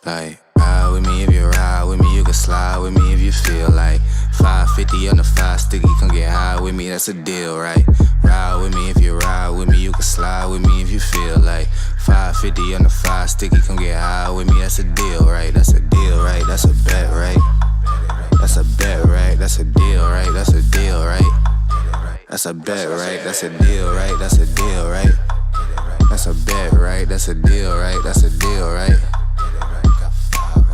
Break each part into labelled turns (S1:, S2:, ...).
S1: Like, ride with me if you ride with me, you can slide with me if you feel like 550 on the 5 sticky, come get high with me, that's a deal, right? Ride with me if you ride with me, you can slide with me if you feel like 550 on the 5 sticky, come get high with me, that's a deal, right? That's a deal, right? That's a bet, right? That's a bet, right? That's a deal, right? That's a deal, right? That's a bet, right? That's a deal, right? That's a deal, right? That's a bet, right? That's a deal, right? That's a deal, right?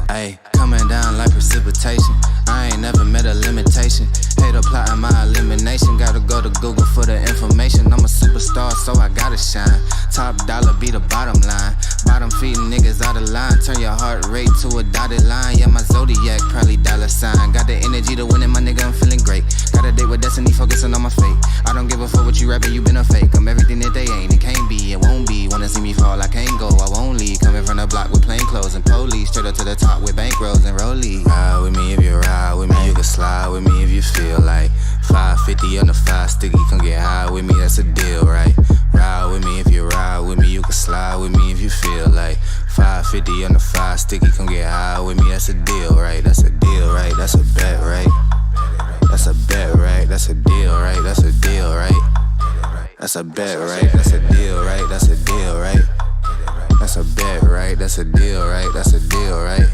S1: Ayy, coming down like precipitation. I ain't never met a limitation. Hate plotting my elimination. Gotta go to Google for the information. I'm a superstar, so I gotta shine. Top dollar be the bottom line. Bottom feeding niggas out of line. Turn your heart rate to a dotted line. Yeah, my zodiac probably dollar sign. Got the energy to win it, my nigga, I'm feeling great. Got a date with destiny, focusing on my fate. I don't give a fuck what you rapping, you been a fake. I'm everything that they ain't, it can't be, it won't be. Wanna see me fall, I can't go, I won't leave. Coming from the block with plain clothes and police. Straight up to the top with bankrolls and rollies. Ride with me if you ride with me, you can slide with me if you feel like 550 on the 5 sticky, come get high with me, that's a deal, right? Ride with me if you ride with me, you can slide with me if you feel like 550 on the 5 sticky, come get high with me, that's a deal, right? That's a deal, right? That's a bet, right? That's a bet, right? That's a deal, right? That's a deal, right? That's a bet, right? That's a deal, right? That's a deal, right? That's a bet, right? That's a deal, right? That's a deal, right?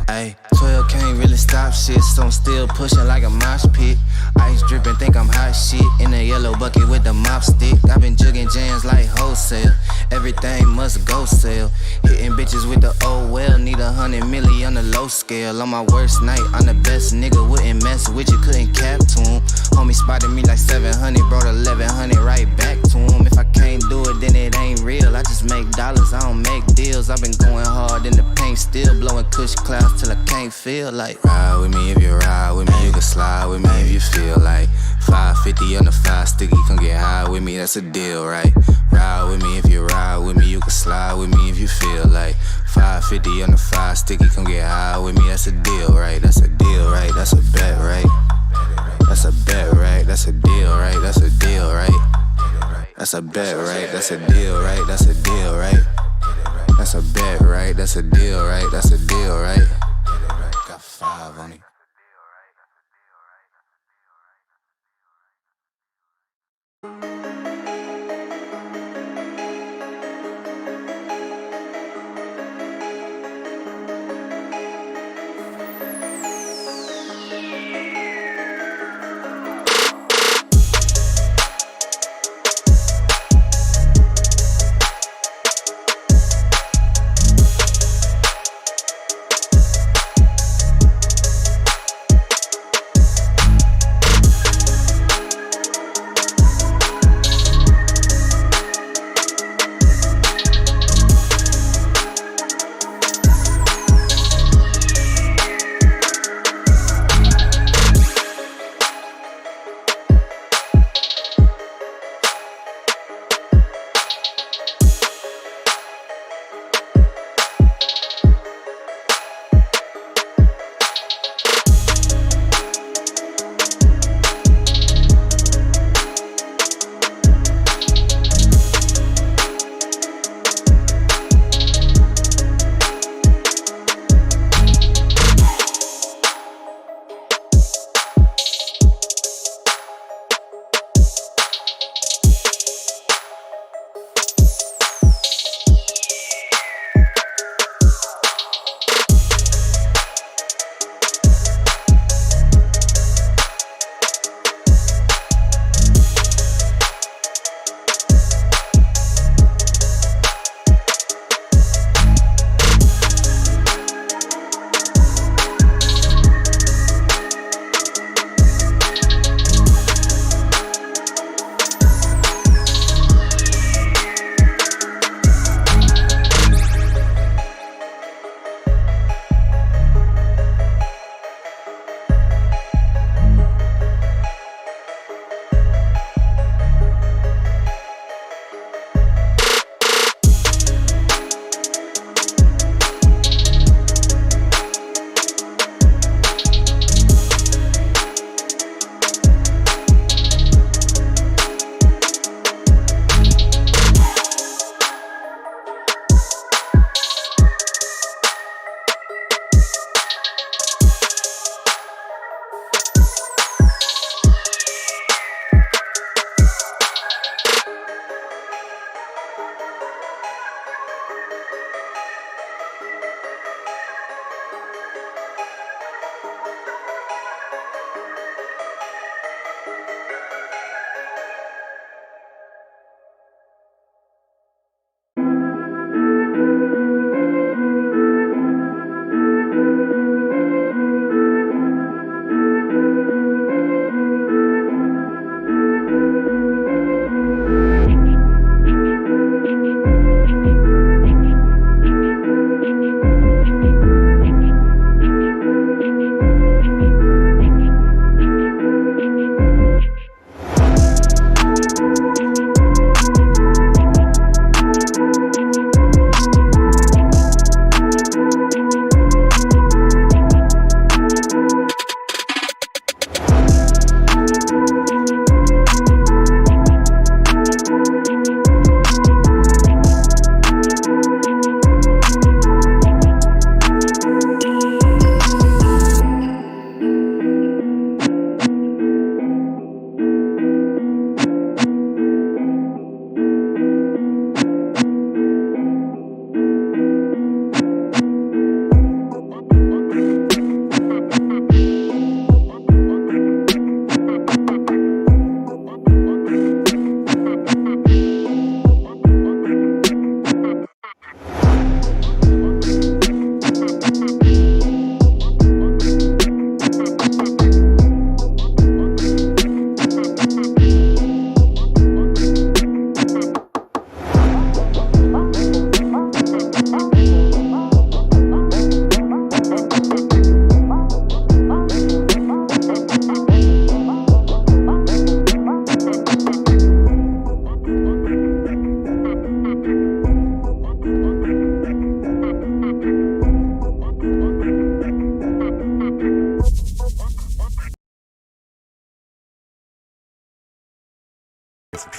S1: Ayy, 12 can't really stop shit, so I'm still pushing like a mosh pit. Ice dripping, think I'm hot shit. In the yellow bucket with the mop stick. I've been jugging jams like wholesale. Everything must go sell. Hitting bitches with the oh well. Need 100 milli on the low scale. On my worst night, I'm the best nigga. Wouldn't mess with you, couldn't cap to him. Homie spotted me like 700, brought 1100 right back to him. If I can't do it, then it ain't real. I just make dollars, I don't make deals. I've been going hard in the paint, still blowing kush clouds till I can't feel like. Ride with me if you ride with me, you can slide with me if you feel like 550 on the 5 sticky, come get high with me, that's a deal, right? Ride with me if you ride with me, you can slide with me if you feel like 550 on the 5 sticky, come get high with me, that's a deal, right? That's a deal, right? That's a bet, right? That's a bet, right? That's a deal, right? That's a deal, right? That's a bet, right? That's a deal, right? That's a deal, right? That's a bet, right? That's a deal, right? That's a deal, right? Got 5 on it.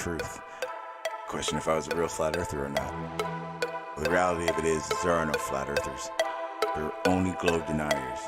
S2: truth. Question if I was a real flat earther or not. Well, the reality of it is there are no flat earthers. There are only globe deniers.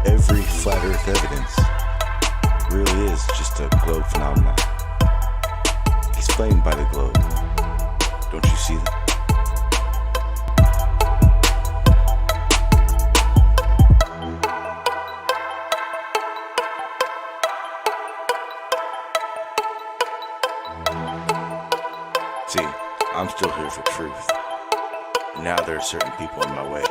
S2: Every flat earth evidence really is just a globe phenomenon, explained by the globe. Don't you see that? See, I'm still here for truth. And now there are certain people in my way.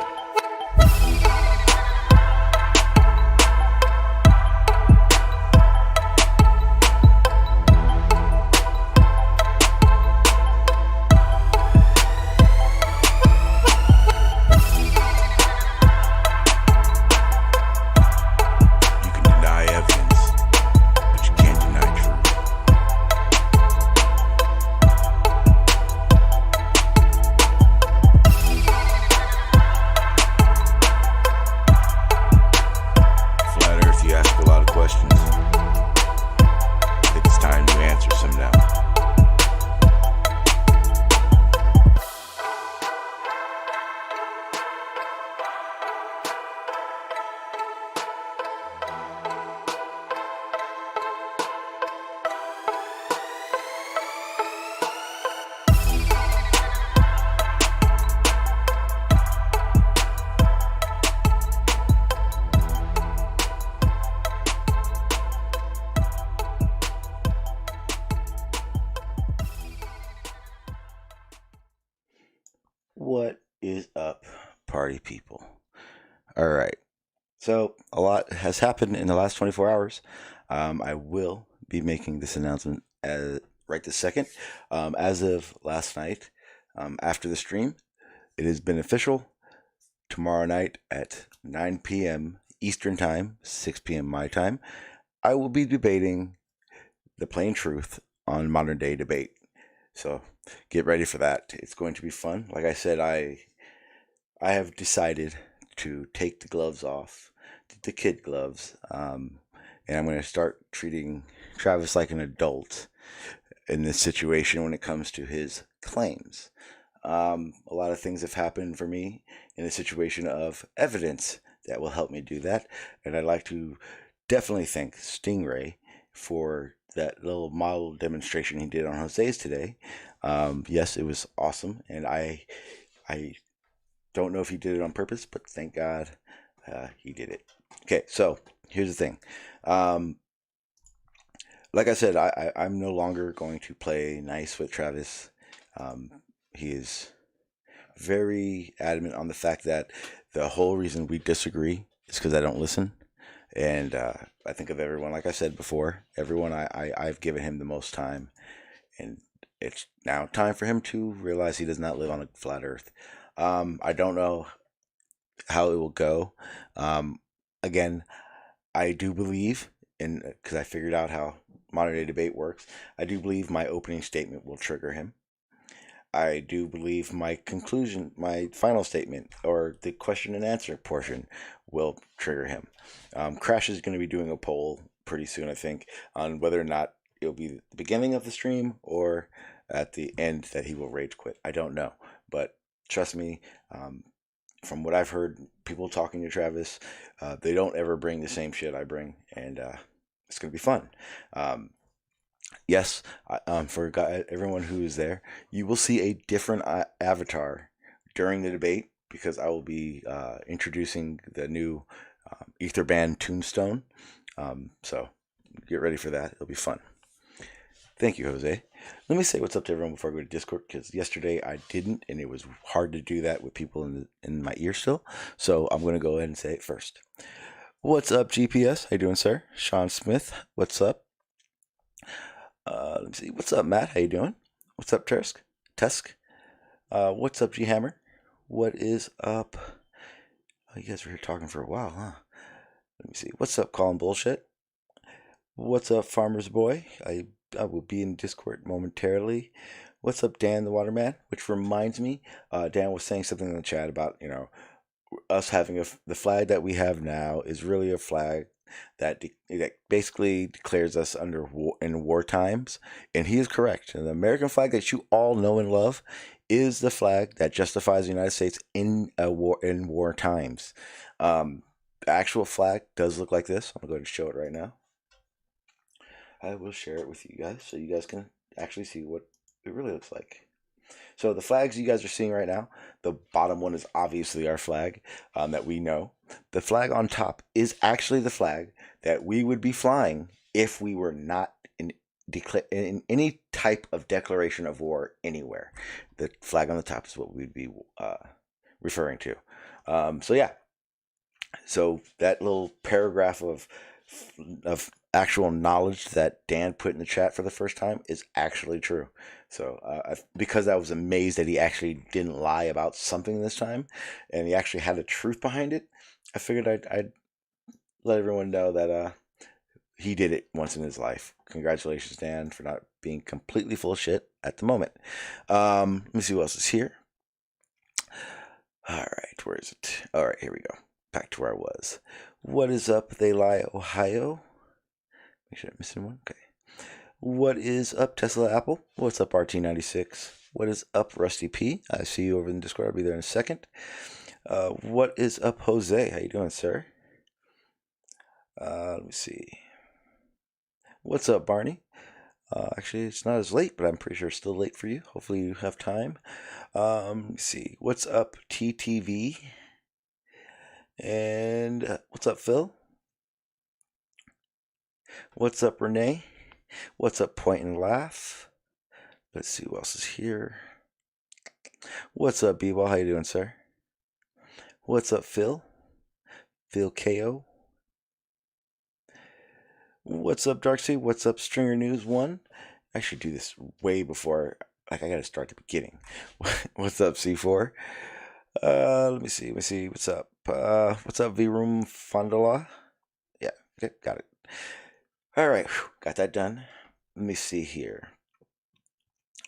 S2: What is up, party people? All right. So a lot has happened in the last 24 hours. I will be making this announcement right this second. As of last night, after the stream, it has been official. Tomorrow night at 9 p.m. Eastern Time, 6 p.m. my time, I will be debating the plain truth on modern day debate. So get ready for that. It's going to be fun. Like I said, I have decided to take the gloves off, the kid gloves, and I'm going to start treating Travis like an adult in this situation when it comes to his claims. A lot of things have happened for me in the situation of evidence that will help me do that, and I'd like to definitely thank Stingray for that little model demonstration he did on Jose's today. Yes, it was awesome, and I don't know if he did it on purpose, but thank God he did it. Okay, so here's the thing. Like I said, I'm no longer going to play nice with Travis. He is very adamant on the fact that the whole reason we disagree is because I don't listen. And I think of everyone, like I said before, everyone I've given him the most time. And it's now time for him to realize he does not live on a flat earth. I don't know how it will go. Again, I do believe, because I figured out how modern day debate works, I do believe my opening statement will trigger him. I do believe my conclusion, my final statement, or the question and answer portion will trigger him. Crash is going to be doing a poll pretty soon, I think, on whether or not it'll be the beginning of the stream or at the end that he will rage quit. I don't know, but trust me, from what I've heard, people talking to Travis, they don't ever bring the same shit I bring, and it's going to be fun. Yes, for everyone who is there, you will see a different avatar during the debate because I will be introducing the new Ether Band Tombstone. So get ready for that. It'll be fun. Thank you, Jose. Let me say what's up to everyone before I go to Discord, because yesterday I didn't, and it was hard to do that with people in my ear still. So I'm going to go ahead and say it first. What's up, GPS? How you doing, sir? Sean Smith, what's up? Let me see. What's up, Matt? How you doing? What's up, Tusk? What's up, G Hammer? What is up? Oh, you guys were here talking for a while, huh? Let me see. What's up, Calling Bullshit? What's up, Farmer's Boy? I will be in Discord momentarily. What's up, Dan the Waterman? Which reminds me, Dan was saying something in the chat about, us having the flag that we have now is really a flag that that basically declares us under war, in war times, and he is correct. And the American flag that you all know and love is the flag that justifies the United States in war times. The actual flag does look like this. I'm gonna go ahead and show it right now. I will share it with you guys so you guys can actually see what it really looks like. So the flags you guys are seeing right now, the bottom one is obviously our flag that we know. The flag on top is actually the flag that we would be flying if we were not in any type of declaration of war anywhere. The flag on the top is what we'd be referring to. So yeah, so that little paragraph of actual knowledge that Dan put in the chat for the first time is actually true. So because I was amazed that he actually didn't lie about something this time, and he actually had the truth behind it, I figured I'd let everyone know that he did it once in his life. Congratulations, Dan, for not being completely full of shit at the moment. Let me see what else is here. All right, where is it? All right, here we go. Back to where I was. What is up, They Lie, Ohio? Make sure I'm missing one. Okay. What is up, Tesla Apple? What's up, RT96? What is up, Rusty P? I see you over in Discord. I'll be there in a second. What is up, Jose? How you doing, sir? Let me see. What's up, Barney? Actually, it's not as late, but I'm pretty sure it's still late for you. Hopefully you have time. Let me see. What's up, TTV? And what's up, Phil? What's up, Renee? What's up, Point and Laugh? Let's see who else is here. What's up, B-Ball? How you doing, sir? What's up, Phil? Phil KO. What's up, Darksea? What's up, Stringer News 1? I should do this way before. I gotta start at the beginning. What's up, C4? Let me see. What's up? What's up, V-Room Fondala? Yeah, okay, got it. All right, got that done. Let me see here.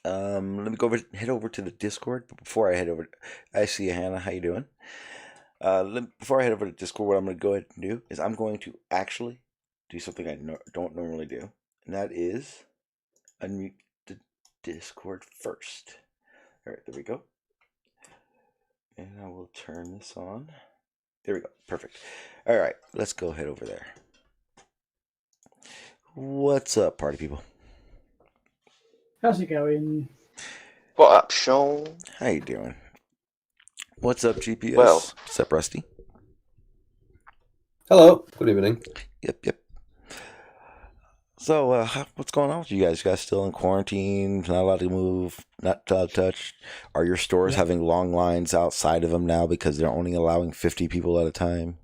S2: Let me head over to the Discord. But before I head over, I see you, Hannah. How you doing? Before I head over to Discord, what I'm going to go ahead and do is I'm going to actually do something I don't normally do, and that is unmute the Discord first. All right, there we go. And I will turn this on. There we go. Perfect. All right, let's go head over there. What's up, party people?
S3: How's it going?
S4: What up, Sean?
S2: How you doing? What's up, GPS?
S4: Well.
S2: What's up, Rusty?
S5: Hello. Good evening.
S2: Yep. So, what's going on with you guys? You guys still in quarantine? Not allowed to move? Not allowed to touch? Are your stores having long lines outside of them now because they're only allowing 50 people at a time?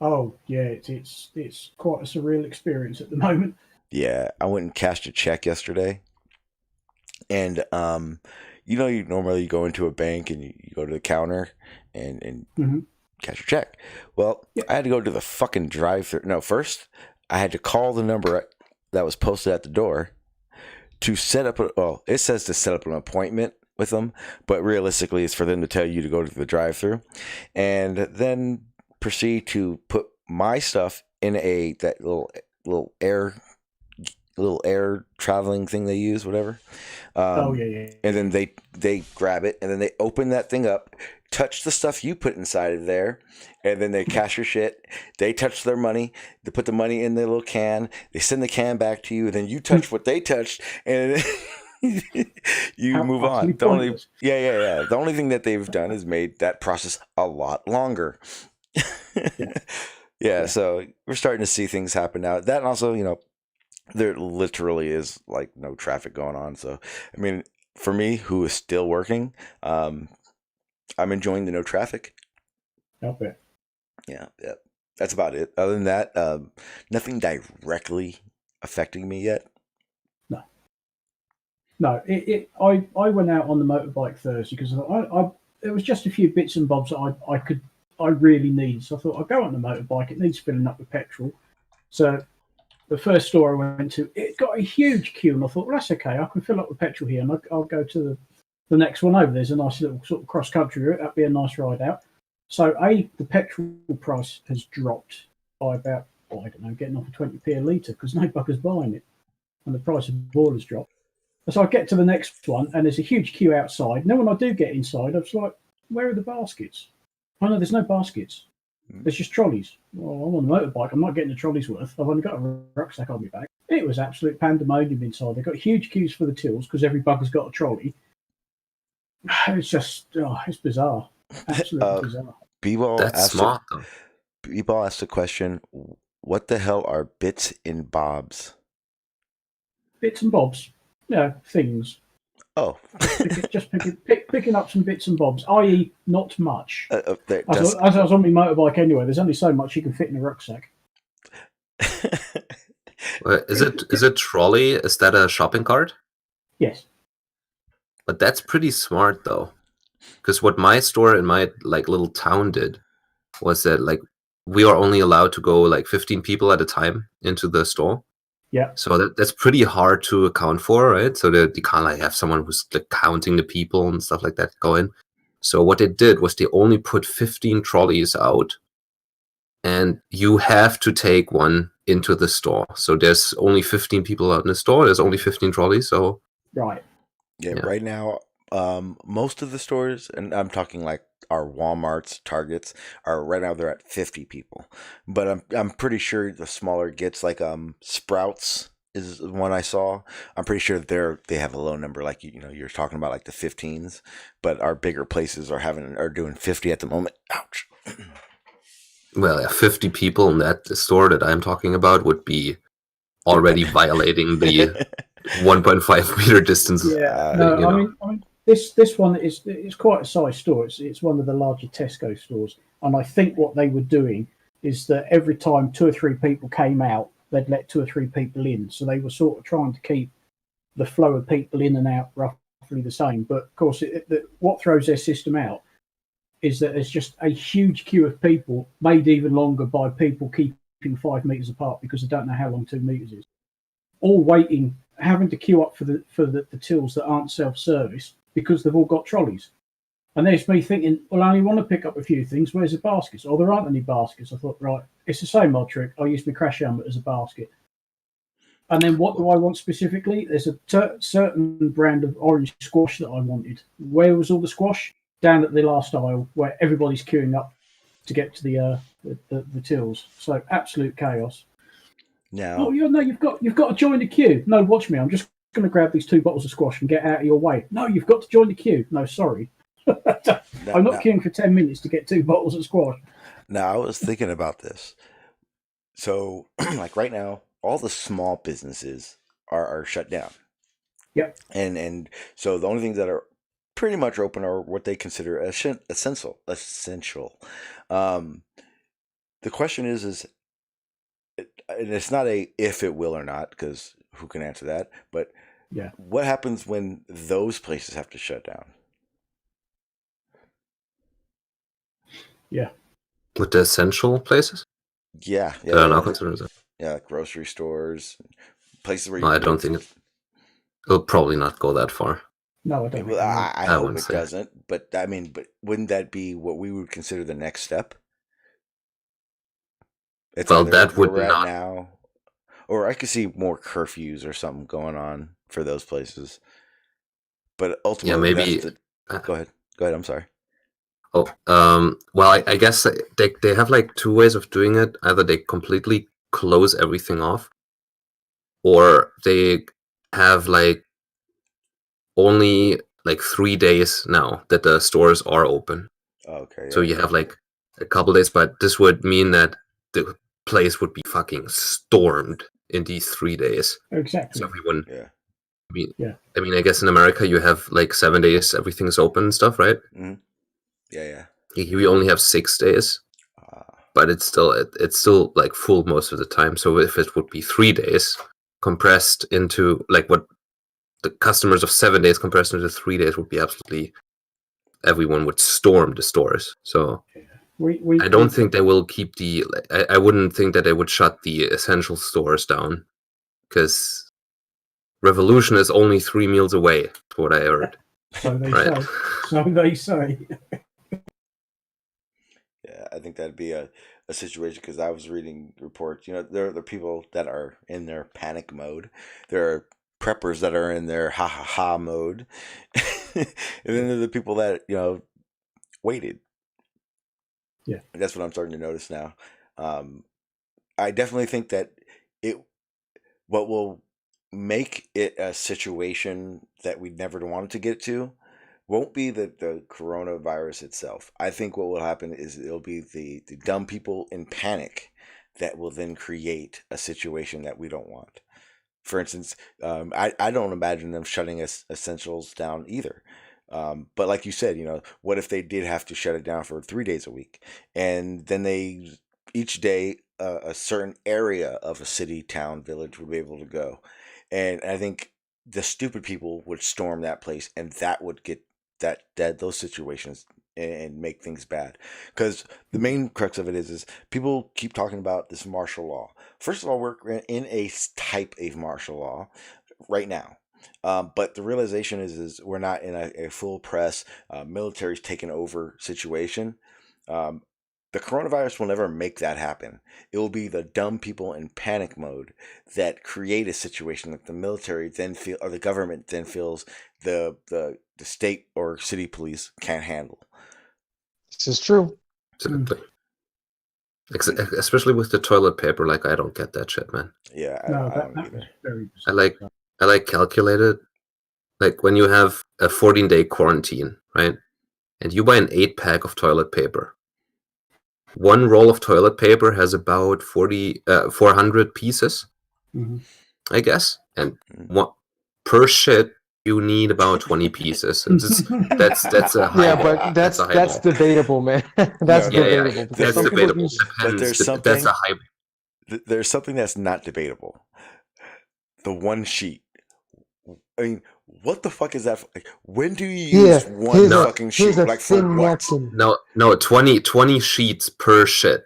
S3: Oh yeah, it's quite a surreal experience at the moment.
S2: Yeah, I went and cashed a check yesterday, and you normally go into a bank and you go to the counter and cash your check. Well, I had to go to the fucking drive-thru. No, first I had to call the number that was posted at the door to set up. It says to set up an appointment with them, but realistically, it's for them to tell you to go to the drive-thru, and then proceed to put my stuff in that little air traveling thing they use, whatever.
S3: Yeah.
S2: And then they grab it, and then they open that thing up, touch the stuff you put inside of there, and then they cash your shit. They touch their money. They put the money in their little can. They send the can back to you. Then you touch what they touched, and you move on. The only thing that they've done is made that process a lot longer. Yeah, so we're starting to see things happen now. That and also, there literally is like no traffic going on. So, I mean, for me, who is still working, I'm enjoying the no traffic.
S3: Okay.
S2: Yeah. That's about it. Other than that, nothing directly affecting me yet.
S3: No. No, I went out on the motorbike Thursday because there was just a few bits and bobs that I really need. So I thought I'll go on the motorbike. It needs filling up with petrol. So the first store I went to, it got a huge queue, and I thought, well, that's okay. I can fill up with petrol here, and I'll go to the next one over. There's a nice little sort of cross country route. That'd be a nice ride out. So the petrol price has dropped by about, I don't know, getting off of 20p a litre because no bugger's buying it, and the price of oil has dropped. So I get to the next one, and there's a huge queue outside. Now, when I do get inside, I was like, where are the baskets? Oh, no, there's no baskets. There's just trolleys. Well, I'm on the motorbike. I'm not getting the trolleys worth. I've only got a rucksack on my back. It was absolute pandemonium inside. They've got huge queues for the tills because every bugger's got a trolley. It's just, it's bizarre. Absolutely bizarre.
S5: That's smart, though.
S2: B-Ball asked the question, what the hell are bits and bobs?
S3: Bits and bobs. Yeah, things.
S2: Oh.
S3: Picking up some bits and bobs, i.e. not much. As I was on my motorbike anyway, there's only so much you can fit in a rucksack.
S5: Is it trolley? Is that a shopping cart?
S3: Yes.
S5: But that's pretty smart, though. Because what my store in my little town did was that we are only allowed to go 15 people at a time into the store.
S3: Yeah.
S5: So that's pretty hard to account for, right? So that you can't have someone who's counting the people and stuff like that go in. So what they did was they only put 15 trolleys out, and you have to take one into the store. So there's only 15 people out in the store. There's only 15 trolleys. So
S3: right.
S2: Yeah. Right now, most of the stores, and I'm talking our Walmarts, Targets, are right now they're at 50 people. But I'm pretty sure the smaller it gets, Sprouts is one I saw. I'm pretty sure they have a low number, you're talking about the 15s. But our bigger places are doing 50 at the moment. Ouch.
S5: Well, yeah, 50 people in that store that I'm talking about would be already violating the 1.5 meter distance.
S3: Yeah, no, I mean, this one it's quite a size store. It's one of the larger Tesco stores, and I think what they were doing is that every time 2 or 3 people came out, they'd let 2 or 3 people in. So they were sort of trying to keep the flow of people in and out roughly the same. But of course, what throws their system out is that there's just a huge queue of people, made even longer by people keeping 5 meters apart because they don't know how long 2 meters is, all waiting, having to queue up for the tills that aren't self-service because they've all got trolleys. And there's me thinking, well, I only want to pick up a few things. Where's the baskets? Oh, there aren't any baskets. I thought, right, it's the same old trick. I'll use my crash helmet as a basket. And then what do I want specifically? There's a certain brand of orange squash that I wanted. Where was all the squash? Down at the last aisle where everybody's queuing up to get to the tills. So absolute chaos.
S2: Now,
S3: You've got to join the queue. No, watch me. I'm just going to grab these 2 bottles of squash and get out of your way. No, you've got to join the queue. No, sorry. I'm not queuing for 10 minutes to get 2 bottles of squash.
S2: Now, I was thinking about this. So, right now, all the small businesses are shut down.
S3: Yep.
S2: And so the only things that are pretty much open are what they consider essential. The question is, and it's not a if it will or not, because who can answer that? But
S3: yeah,
S2: what happens when those places have to shut down?
S3: Yeah.
S5: With the essential places?
S2: Yeah.
S5: Not considered that.
S2: Yeah, like grocery stores, places where
S5: I don't think it'll probably not go that far.
S3: No, I don't.
S2: Well, I hope it doesn't. But wouldn't that be what we would consider the next step?
S5: That would not.
S2: Now, or I could see more curfews or something going on for those places. But ultimately,
S5: maybe.
S2: Go ahead. I'm sorry.
S5: Oh, well, I guess they have 2 ways of doing it. Either they completely close everything off, or they have only 3 days now that the stores are open.
S2: Okay.
S5: So you have a couple days, but this would mean that the place would be fucking stormed in these 3 days.
S3: Exactly.
S5: So everyone.
S2: Yeah.
S5: I mean, I guess in America you have 7 days, everything's open and stuff, right?
S2: Mm-hmm. Yeah.
S5: We only have 6 days, but it's still full most of the time. So if it would be 3 days compressed into what the customers of 7 days compared to 3 days would be absolutely, everyone would storm the stores. So I don't think they will keep I wouldn't think that they would shut the essential stores down, because revolution is only 3 meals away, is what I heard.
S3: So they
S5: Right.
S3: say. So they say.
S2: Yeah, I think that'd be a situation, because I was reading reports. There are people that are in their panic mode. There are preppers that are in their ha ha ha mode, and then there are the people that waited.
S3: Yeah,
S2: and that's what I'm starting to notice now. I definitely think that what will make it a situation that we never wanted to get to won't be the coronavirus itself. I think what will happen is it'll be the dumb people in panic that will then create a situation that we don't want. For instance, I don't imagine them shutting essentials down either. But like you said, what if they did have to shut it down for 3 days a week, and then each day a certain area of a city, town, village would be able to go, and I think the stupid people would storm that place, and that would get those situations and make things bad. Because the main crux of it is people keep talking about this martial law. First of all, we're in a type of martial law right now. But the realization is we're not in a full press, military's taken over situation. The coronavirus will never make that happen. It will be the dumb people in panic mode that create a situation that the military then or the government then feels the state or city police can't handle.
S6: This is true.
S5: Exactly. Especially with the toilet paper, like, I don't get that shit, man.
S2: Yeah, I
S3: No,
S2: don't
S3: that
S2: either.
S3: was very
S5: I like calculated, like when you have a 14-day quarantine, right? And you buy an 8-pack of toilet paper. One roll of toilet paper has about 400 pieces, I guess. And per shit, you need about 20 pieces. And that's a high
S6: Yeah,
S5: bar.
S6: but that's
S5: a high bar.
S6: debatable, man. That's
S2: No,
S6: debatable. because
S5: That's
S6: some people
S5: debatable.
S6: use-
S5: Depends.
S2: But there's something-
S5: That's a high.
S2: There's something that's not debatable. The one sheet. I mean, what the fuck is that? When do you use one fucking sheet?
S6: Here's a
S2: Like for
S6: thin
S2: what?
S6: Maxim.
S5: No, 20 sheets per shit.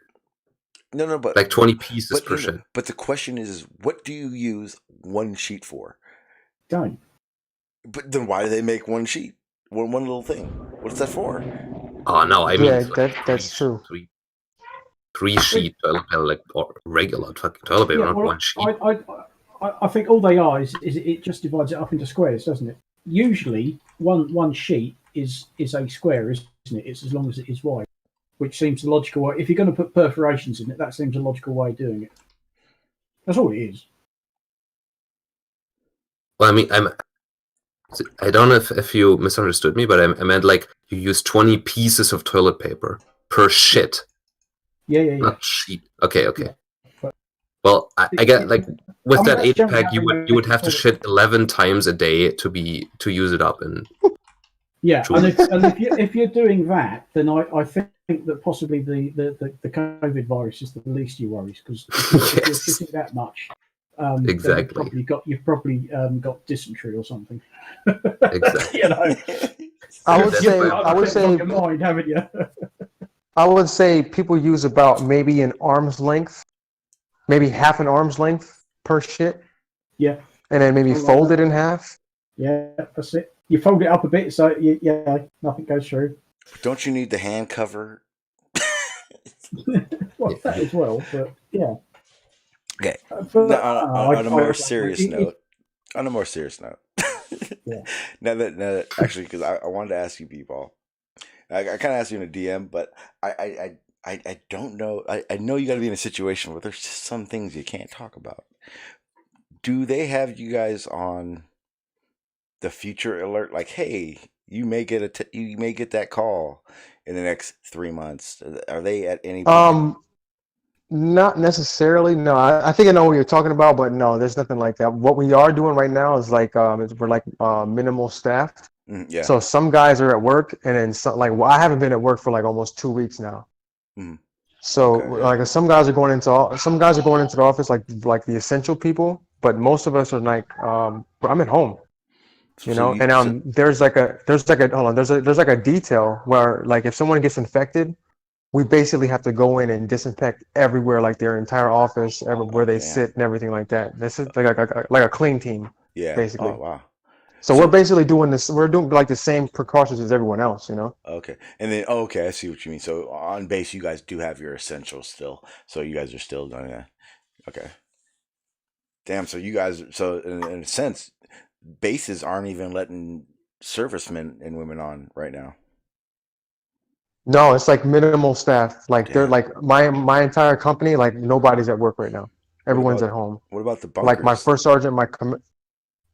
S2: No, but
S5: Like 20 pieces per
S2: but,
S5: shit.
S2: but the question is, what do you use one sheet for?
S3: Don't.
S2: But then why do they make one sheet? One little thing. What's that for?
S5: Oh no, I mean,
S6: Yeah,
S5: it's like
S6: that's true.
S5: Three sheet toilet paper, like, or regular fucking toilet paper, not one sheet.
S3: I think all they are is it just divides it up into squares, doesn't it? Usually, one sheet is a square, isn't it? It's as long as it is wide, which seems the logical way. If you're going to put perforations in it, that seems a logical way of doing it. That's all it is.
S5: Well, I mean, I don't know if you misunderstood me, but I meant like you use 20 pieces of toilet paper per shit.
S3: Yeah.
S5: Not sheet. Okay.
S3: Yeah.
S5: Well, I get, like, with that
S3: that's
S5: 8-pack,
S3: generally
S5: you would have to
S3: how
S5: shit 11 times a day to use it up. And
S3: Yeah,
S5: True.
S3: and if you're doing that, then I think that possibly the COVID virus is the least of your worries, because if you're
S5: Yes.
S3: shitting that much, then
S5: Exactly.
S3: you've probably got dysentery or something.
S5: Exactly.
S3: You know,
S6: I would
S5: That's
S6: say,
S5: fair.
S6: I would say,
S3: your mind, haven't you?
S6: I would say people use about maybe an arm's length, maybe half an arm's length per shit,
S3: Yeah,
S6: and then maybe fold it in half.
S3: yeah, that's it. You fold it up a bit, so nothing goes through.
S2: Don't you need the hand cover?
S3: Well, that as well, but yeah.
S2: Okay.
S3: But,
S2: Now, on a more
S3: I-
S2: serious
S3: it-
S2: note. On a more serious note.
S3: Yeah.
S2: Now that actually, because I wanted to ask you, B-Ball. I kind of asked you in a DM, but I don't know. I know you got to be in a situation where there's just some things you can't talk about. Do they have you guys on the future alert? Like, hey, you may get you may get that call in the next 3 months. Are they at any point?
S6: Not necessarily. No, I think I know what you're talking about, but no, there's nothing like that. What we are doing right now is like we're like minimal staff.
S2: Yeah.
S6: So some guys are at work, and then some, like, well, I haven't been at work for like almost 2 weeks now. So
S2: Okay.
S6: like some guys are going into the office, like the essential people, but most of us are like I'm at home. You
S2: So
S6: know,
S2: you,
S6: and
S2: so,
S6: there's like a hold on, there's like a detail where like if someone gets infected, we basically have to go in and disinfect everywhere, like their entire office,
S2: oh
S6: everywhere they
S2: damn,
S6: sit and everything like that. This is like a clean team,
S2: yeah. Oh
S6: basically.
S2: wow.
S6: So we're
S2: So
S6: basically doing this. We're doing like the same precautions as everyone else, you know.
S2: okay, and then okay, I see what you mean. So on base, you guys do have your essentials still. So you guys are still doing that. Okay. Damn. So you guys, so in a sense, bases aren't even letting servicemen and women on right now.
S6: No, it's like minimal staff. Like they're
S2: Damn.
S6: like my entire company. Like nobody's at work right now.
S2: What
S6: Everyone's
S2: about
S6: at home.
S2: what about the
S6: Like my
S2: bunkers?
S6: first sergeant,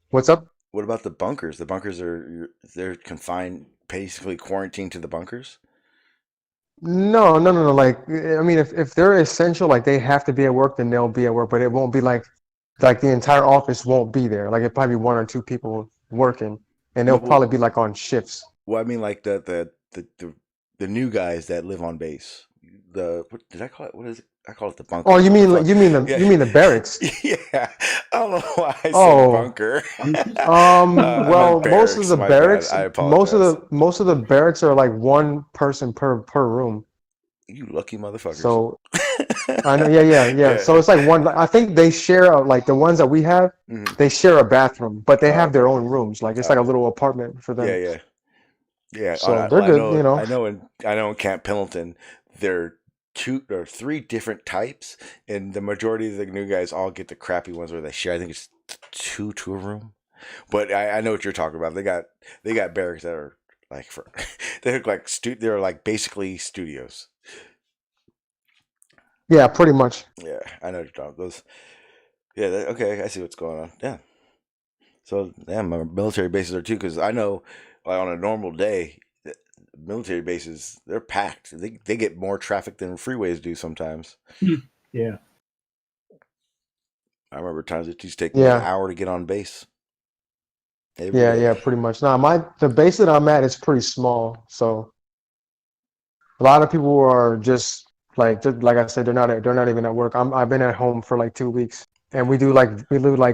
S6: what's up?
S2: What about the bunkers? The bunkers they're confined, basically quarantined to the bunkers.
S6: No, no, no, no. Like, I mean, if they're essential, like they have to be at work, then they'll be at work. But it won't be like the entire office won't be there. Like it probably be one or two people working, and they'll
S2: No,
S6: probably be like on shifts.
S2: well, I mean like the new guys that live on base. The what did I call it? What is it? I call it the
S6: Oh,
S2: bunkers. What the fuck? Yeah,
S6: you mean the barracks?
S2: yeah. I don't know why I said
S6: Oh,
S2: bunker.
S3: Bunkers?
S2: I meant
S6: well, most of
S2: barracks.
S6: the
S2: My bad.
S6: barracks,
S2: I apologize.
S6: most of the barracks are like one person per room.
S2: You lucky motherfuckers.
S6: So I know, yeah.
S2: Yeah.
S6: So it's like one. I think they share like the ones that we have,
S2: Mhm.
S6: they share a bathroom, but they
S2: Oh,
S6: have their
S2: okay.
S6: own rooms. Like it's like a
S2: Oh,
S6: little apartment for
S2: yeah,
S6: them.
S2: yeah. Yeah,
S6: So they're
S2: well,
S6: good, you know.
S2: I know in Camp Pendleton, there are two or three different types, and the majority of the new guys all get the crappy ones where they share. I think it's two to a room, but I know what you're talking about. They got barracks that are like for they look like they're like basically studios.
S6: Yeah, pretty much.
S2: Yeah, I know what you're talking about. Those. Yeah, okay, I see what's going on. Yeah, so yeah, my military bases are too because I know like on a normal day military bases they're packed. They get more traffic than freeways do sometimes.
S3: Yeah.
S2: I remember times it used to take me an
S6: Yeah,
S2: hour to get on base every day.
S6: yeah, pretty much. Now the base that I'm at is pretty small, so a lot of people are just like I said, they're not even at work. I've been at home for like 2 weeks, and we do like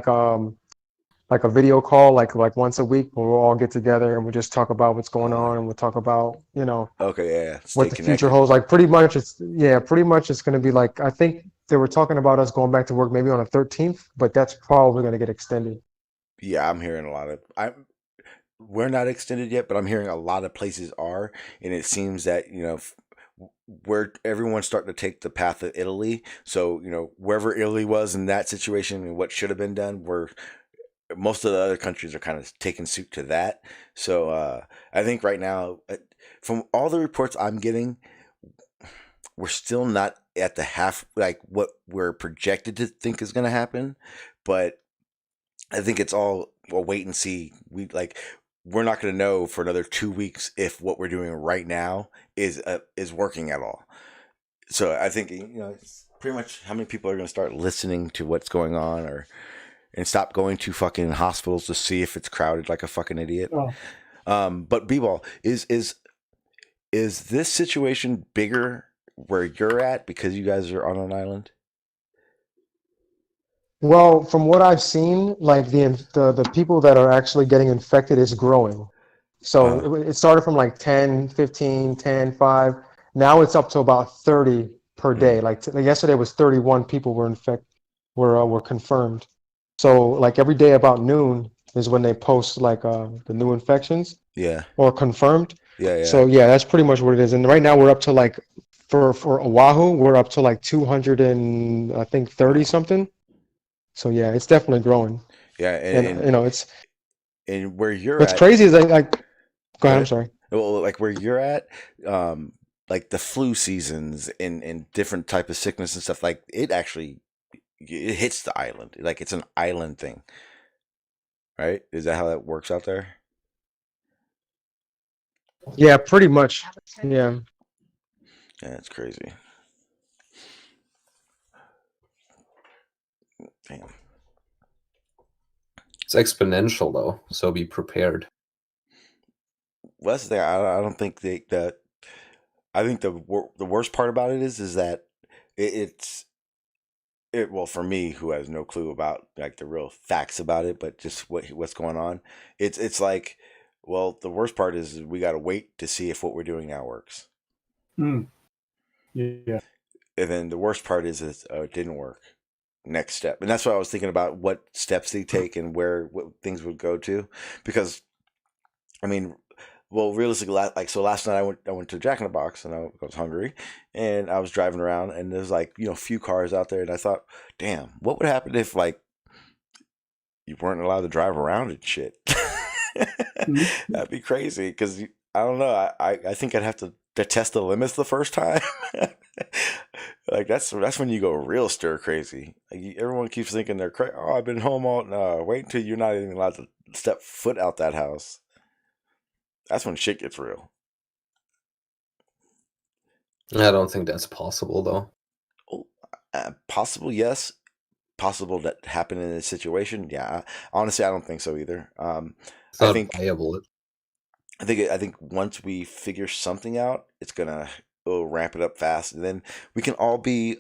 S6: a video call like once a week where we'll all get together and we'll just talk about what's going
S2: Uh,
S6: on and we'll talk about, you know,
S2: okay, yeah, stay
S6: what the future
S2: connected.
S6: holds. Like pretty much it's going to be like I think they were talking about us going back to work maybe on the 13th, but that's probably going to get extended.
S2: Yeah, I'm hearing a lot of. We're not extended yet, but I'm hearing a lot of places are, and it seems that where everyone's starting to take the path of Italy. So wherever Italy was in that situation and what should have been done, where most of the other countries are kind of taking suit to that. So I think right now, from all the reports I'm getting, we're still not at the half like what we're projected to think is going to happen, but I think it's all well wait and see. We're not going to know for another 2 weeks if what we're doing right now is working at all. So I think it's pretty much how many people are going to start listening to what's going on, or and stop going to fucking hospitals to see if it's crowded like a fucking idiot.
S3: Oh,
S2: But B-ball is this situation bigger where you're at because you guys are on an island?
S6: Well, from what I've seen, like the people that are actually getting infected is growing.
S2: Uh,
S6: So it started from like 10, 15, 10, 5. Now it's up to about 30 per
S2: mm,
S6: day. Like yesterday was 31 people were confirmed. So like every day about noon is when they post like the new infections
S2: yeah,
S6: or confirmed.
S2: yeah.
S6: So yeah, that's pretty much what it is. And right now we're up to like for Oahu, we're up to like 200 and I think 30
S2: Wow.
S6: something. So yeah, it's definitely growing.
S2: Yeah,
S6: And you know, it's
S2: and where you're
S6: what's
S2: at,
S6: crazy is like go
S2: go
S6: ahead, I'm
S2: ahead.
S6: sorry.
S2: Well, like where you're at, like the flu seasons and different type of sickness and stuff, like it hits the island. Like it's an island thing, right? Is that how that works out there?
S6: Yeah, pretty much. Yeah.
S2: Yeah, it's crazy. Damn.
S5: It's exponential though, so be prepared.
S2: Well, that's the thing. I don't think that. I think the worst part about it is that it's well, for me, who has no clue about like the real facts about it, but just what's going on, it's like, well, the worst part is we got to wait to see if what we're doing now works.
S3: Mm. Yeah.
S2: And then the worst part is it didn't work. Next step, and that's what I was thinking about: what steps they take and what things would go to, because I mean, well, realistically, last night I went to Jack in the Box and I was hungry, and I was driving around and there's like few cars out there, and I thought, damn, what would happen if like you weren't allowed to drive around and shit? That'd be crazy because I don't know. I think I'd have to test the limits the first time. Like that's when you go real stir crazy. Like everyone keeps thinking they're crazy. Oh, I've been home all. No, wait until you're not even allowed to step foot out that house. That's when shit gets real.
S5: I don't think that's possible, though.
S2: Possible, yes. Possible that happened in this situation. Yeah. Honestly, I don't think so either.
S5: It's not viable.
S2: I think once we figure something out, it'll ramp it up fast, and then we can all be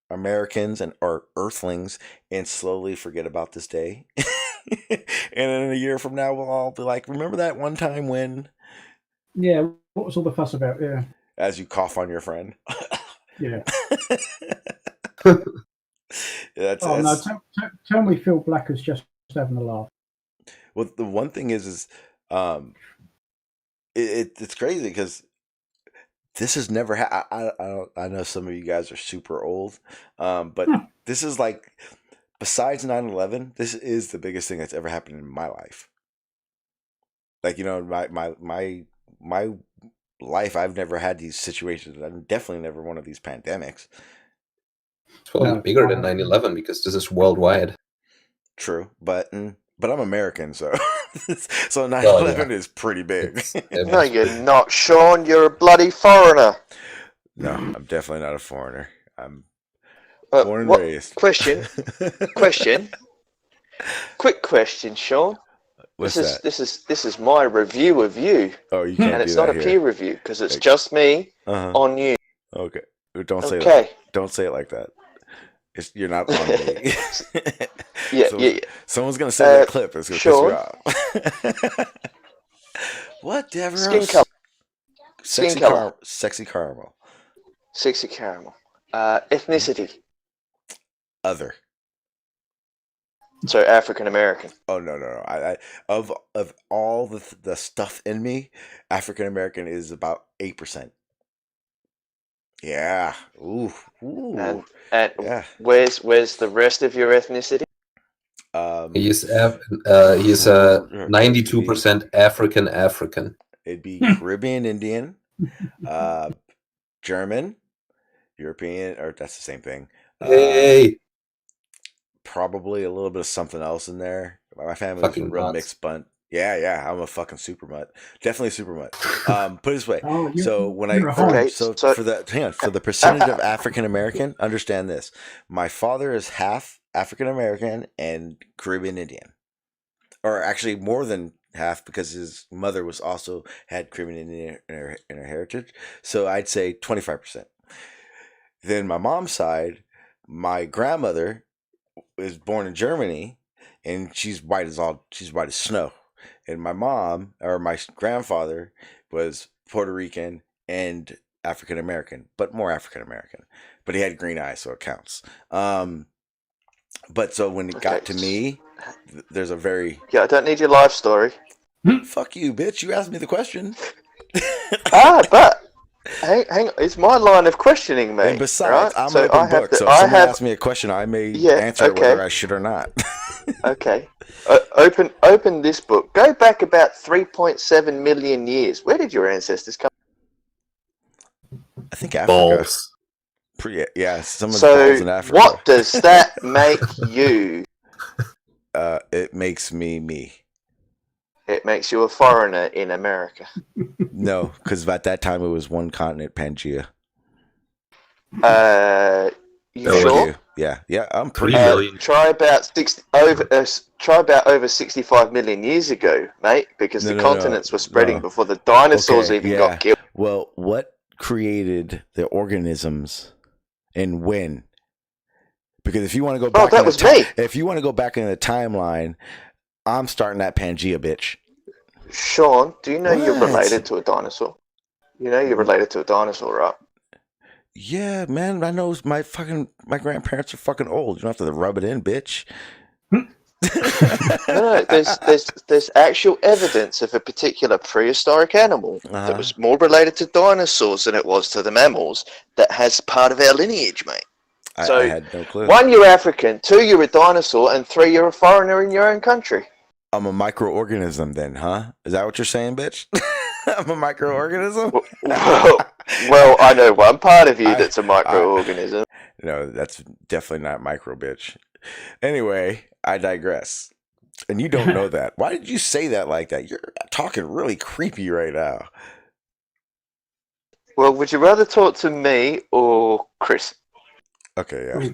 S2: Americans or Earthlings and slowly forget about this day. And in a year from now, we'll all be like, "Remember that one time when?"
S3: Yeah. What was all the fuss about? Yeah.
S2: As you cough on your friend.
S3: Yeah.
S2: No,
S3: tell me Phil Blacker's just having a laugh.
S2: Well, the one thing is it's crazy because this has never I know some of you guys are super old, but this is like, besides 9/11, this is the biggest thing that's ever happened in my life. Like, my life, I've never had these situations. I'm definitely never one of these pandemics.
S5: It's probably bigger than 9/11 because this is worldwide.
S2: True, but I'm American, so 9/11 is pretty big.
S4: No, you're not, Sean. You're a bloody foreigner.
S2: No, I'm definitely not a foreigner. I'm born and raised.
S4: Question. Quick question, Sean.
S2: What's that?
S4: This is my review of you.
S2: Oh, you can't.
S4: And it's
S2: do
S4: not
S2: that
S4: a
S2: here.
S4: peer review because it's just me on you.
S2: Okay. Don't say
S4: Okay.
S2: that. Don't say it like that. You're not on me.
S4: Yeah.
S2: Someone's gonna say that clip. It's gonna
S4: Sean?
S2: piss me off. What, Deveros?
S4: Skin color.
S2: Sexy caramel. Sexy caramel.
S4: Sexy caramel. Ethnicity.
S2: Other.
S4: So African American.
S2: Oh no. I of all the stuff in me, African American is about 8%. Yeah. Ooh.
S4: And
S2: yeah.
S4: where's the rest of your ethnicity?
S5: He's 92% African.
S2: It'd be Caribbean Indian, German, European, or that's the same thing.
S5: Hey,
S2: Probably a little bit of something else in there. My family's
S5: Fucking
S2: a real
S5: nuts.
S2: mixed bunch. Yeah, I'm a fucking super mutt. Definitely super mutt. Put it this way. So when
S3: you're a
S2: for
S3: Heinz.
S2: the percentage of African American, understand this. My father is half African American and Caribbean Indian. Or actually more than half, because his mother was also had Caribbean Indian in her heritage. So I'd say 25%. Then my mom's side, my grandmother was born in Germany, and she's white as snow. And my mom, or my grandfather, was Puerto Rican and African American, but more African American. But he had green eyes, so it counts. But so when it got to me, there's a very...
S4: Yeah, I don't need your life story.
S2: Fuck you, bitch. You asked me the question.
S4: But hang on. It's my line of questioning, mate.
S2: And besides,
S4: right?
S2: I'm an open book, so if somebody asks me a question, I may answer it whether I should or not.
S4: Okay. Open this book. Go back about 3.7 million years. Where did your ancestors come from?
S2: I think Africa.
S5: balls.
S2: Yeah, some of the balls in Africa.
S4: What does that make you?
S2: It makes me.
S4: It makes you a foreigner in America.
S2: No, because at that time it was one continent, Pangea.
S4: You sure?
S2: Yeah, I'm pretty
S5: 3 million.
S4: Try about over 65 million years ago, mate, because the continents were spreading before the dinosaurs got killed.
S2: Well, what created the organisms and when? Because if you want to go
S4: Oh,
S2: back,
S4: that was me.
S2: if you want to go back in the timeline, I'm starting that Pangea bitch.
S4: Sean, do you know you're
S2: What?
S4: related to a dinosaur? You know you're related to a dinosaur, right?
S2: Yeah, man. I know my grandparents are fucking old. You don't have to rub it in, bitch.
S4: No, there's actual evidence of a particular prehistoric animal that was more related to dinosaurs than it was to the mammals that has part of our lineage, mate. So,
S2: I had no clue.
S4: 1, you're African, 2, you're a dinosaur, and 3, you're a foreigner in your own country.
S2: I'm a microorganism then, huh? Is that what you're saying, bitch? I'm a microorganism?
S4: Well, I know one part of you that's a microorganism.
S2: No, that's definitely not micro, bitch. Anyway, I digress. And you don't know that. Why did you say that like that? You're talking really creepy right now.
S4: Well, would you rather talk to me or Chris?
S2: Okay, yeah.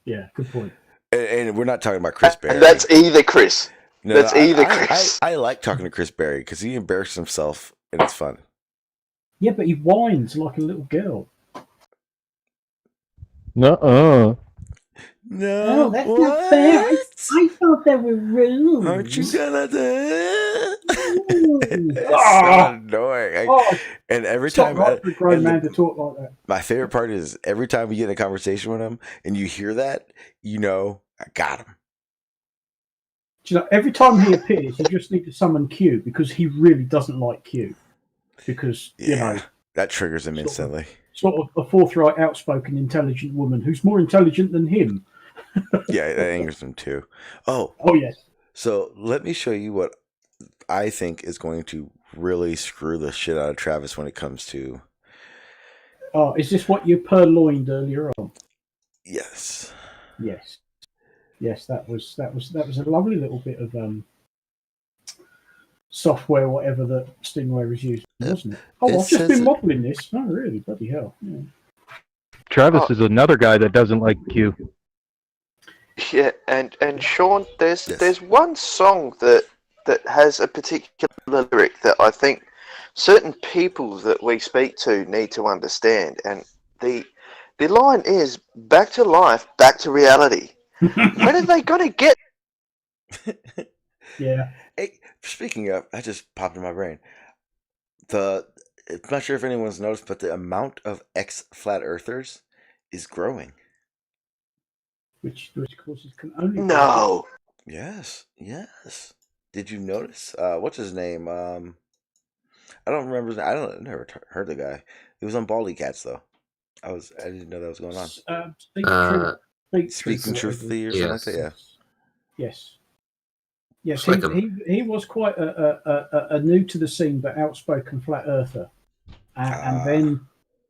S3: Yeah, good point.
S2: And we're not talking about Chris Berry.
S4: And that's either Chris.
S2: No,
S4: that's either Chris.
S2: I like talking to Chris Berry because he embarrasses himself and it's fun.
S3: Yeah, but he whines like a little girl.
S6: Nuh-uh.
S2: No,
S3: that's
S2: what?
S3: not fair. I thought they were rude.
S2: Aren't you gonna do? It's so annoying. And every time,
S3: for a grown man to talk like that.
S2: My favorite part is every time we get in a conversation with him and you hear that, you know, I got him.
S3: You know, every time he appears, you just need to summon Q because he really doesn't like Q. Because, you know,
S2: that triggers him instantly.
S3: Sort of a forthright, outspoken, intelligent woman who's more intelligent than him.
S2: Yeah, that angers him too. Oh,
S3: yes.
S2: So let me show you what I think is going to really screw the shit out of Travis when it comes to.
S3: Oh, is this what you purloined earlier on?
S2: Yes.
S3: Yes, that was a lovely little bit of software, whatever that Stingray was using, wasn't it? Oh, I've just been modeling this. Oh, really? Bloody hell! Yeah.
S7: Travis is another guy that doesn't like Q.
S4: Yeah, and Sean, there's one song that has a particular lyric that I think certain people that we speak to need to understand, and the line is "back to life, back to reality." When are they gonna get?
S3: Yeah.
S2: Hey, speaking of, that just popped in my brain. I'm not sure if anyone's noticed, but the amount of ex-flat earthers is growing.
S3: Which courses can only
S4: No.
S2: Yes. Did you notice? What's his name? I don't remember his name. I never heard the guy. He was on Baldy Cats though. I didn't know that was going on. Speaking truthfully or something like that. Yeah.
S3: Yes. Yes, he was quite a new to the scene but outspoken flat earther, and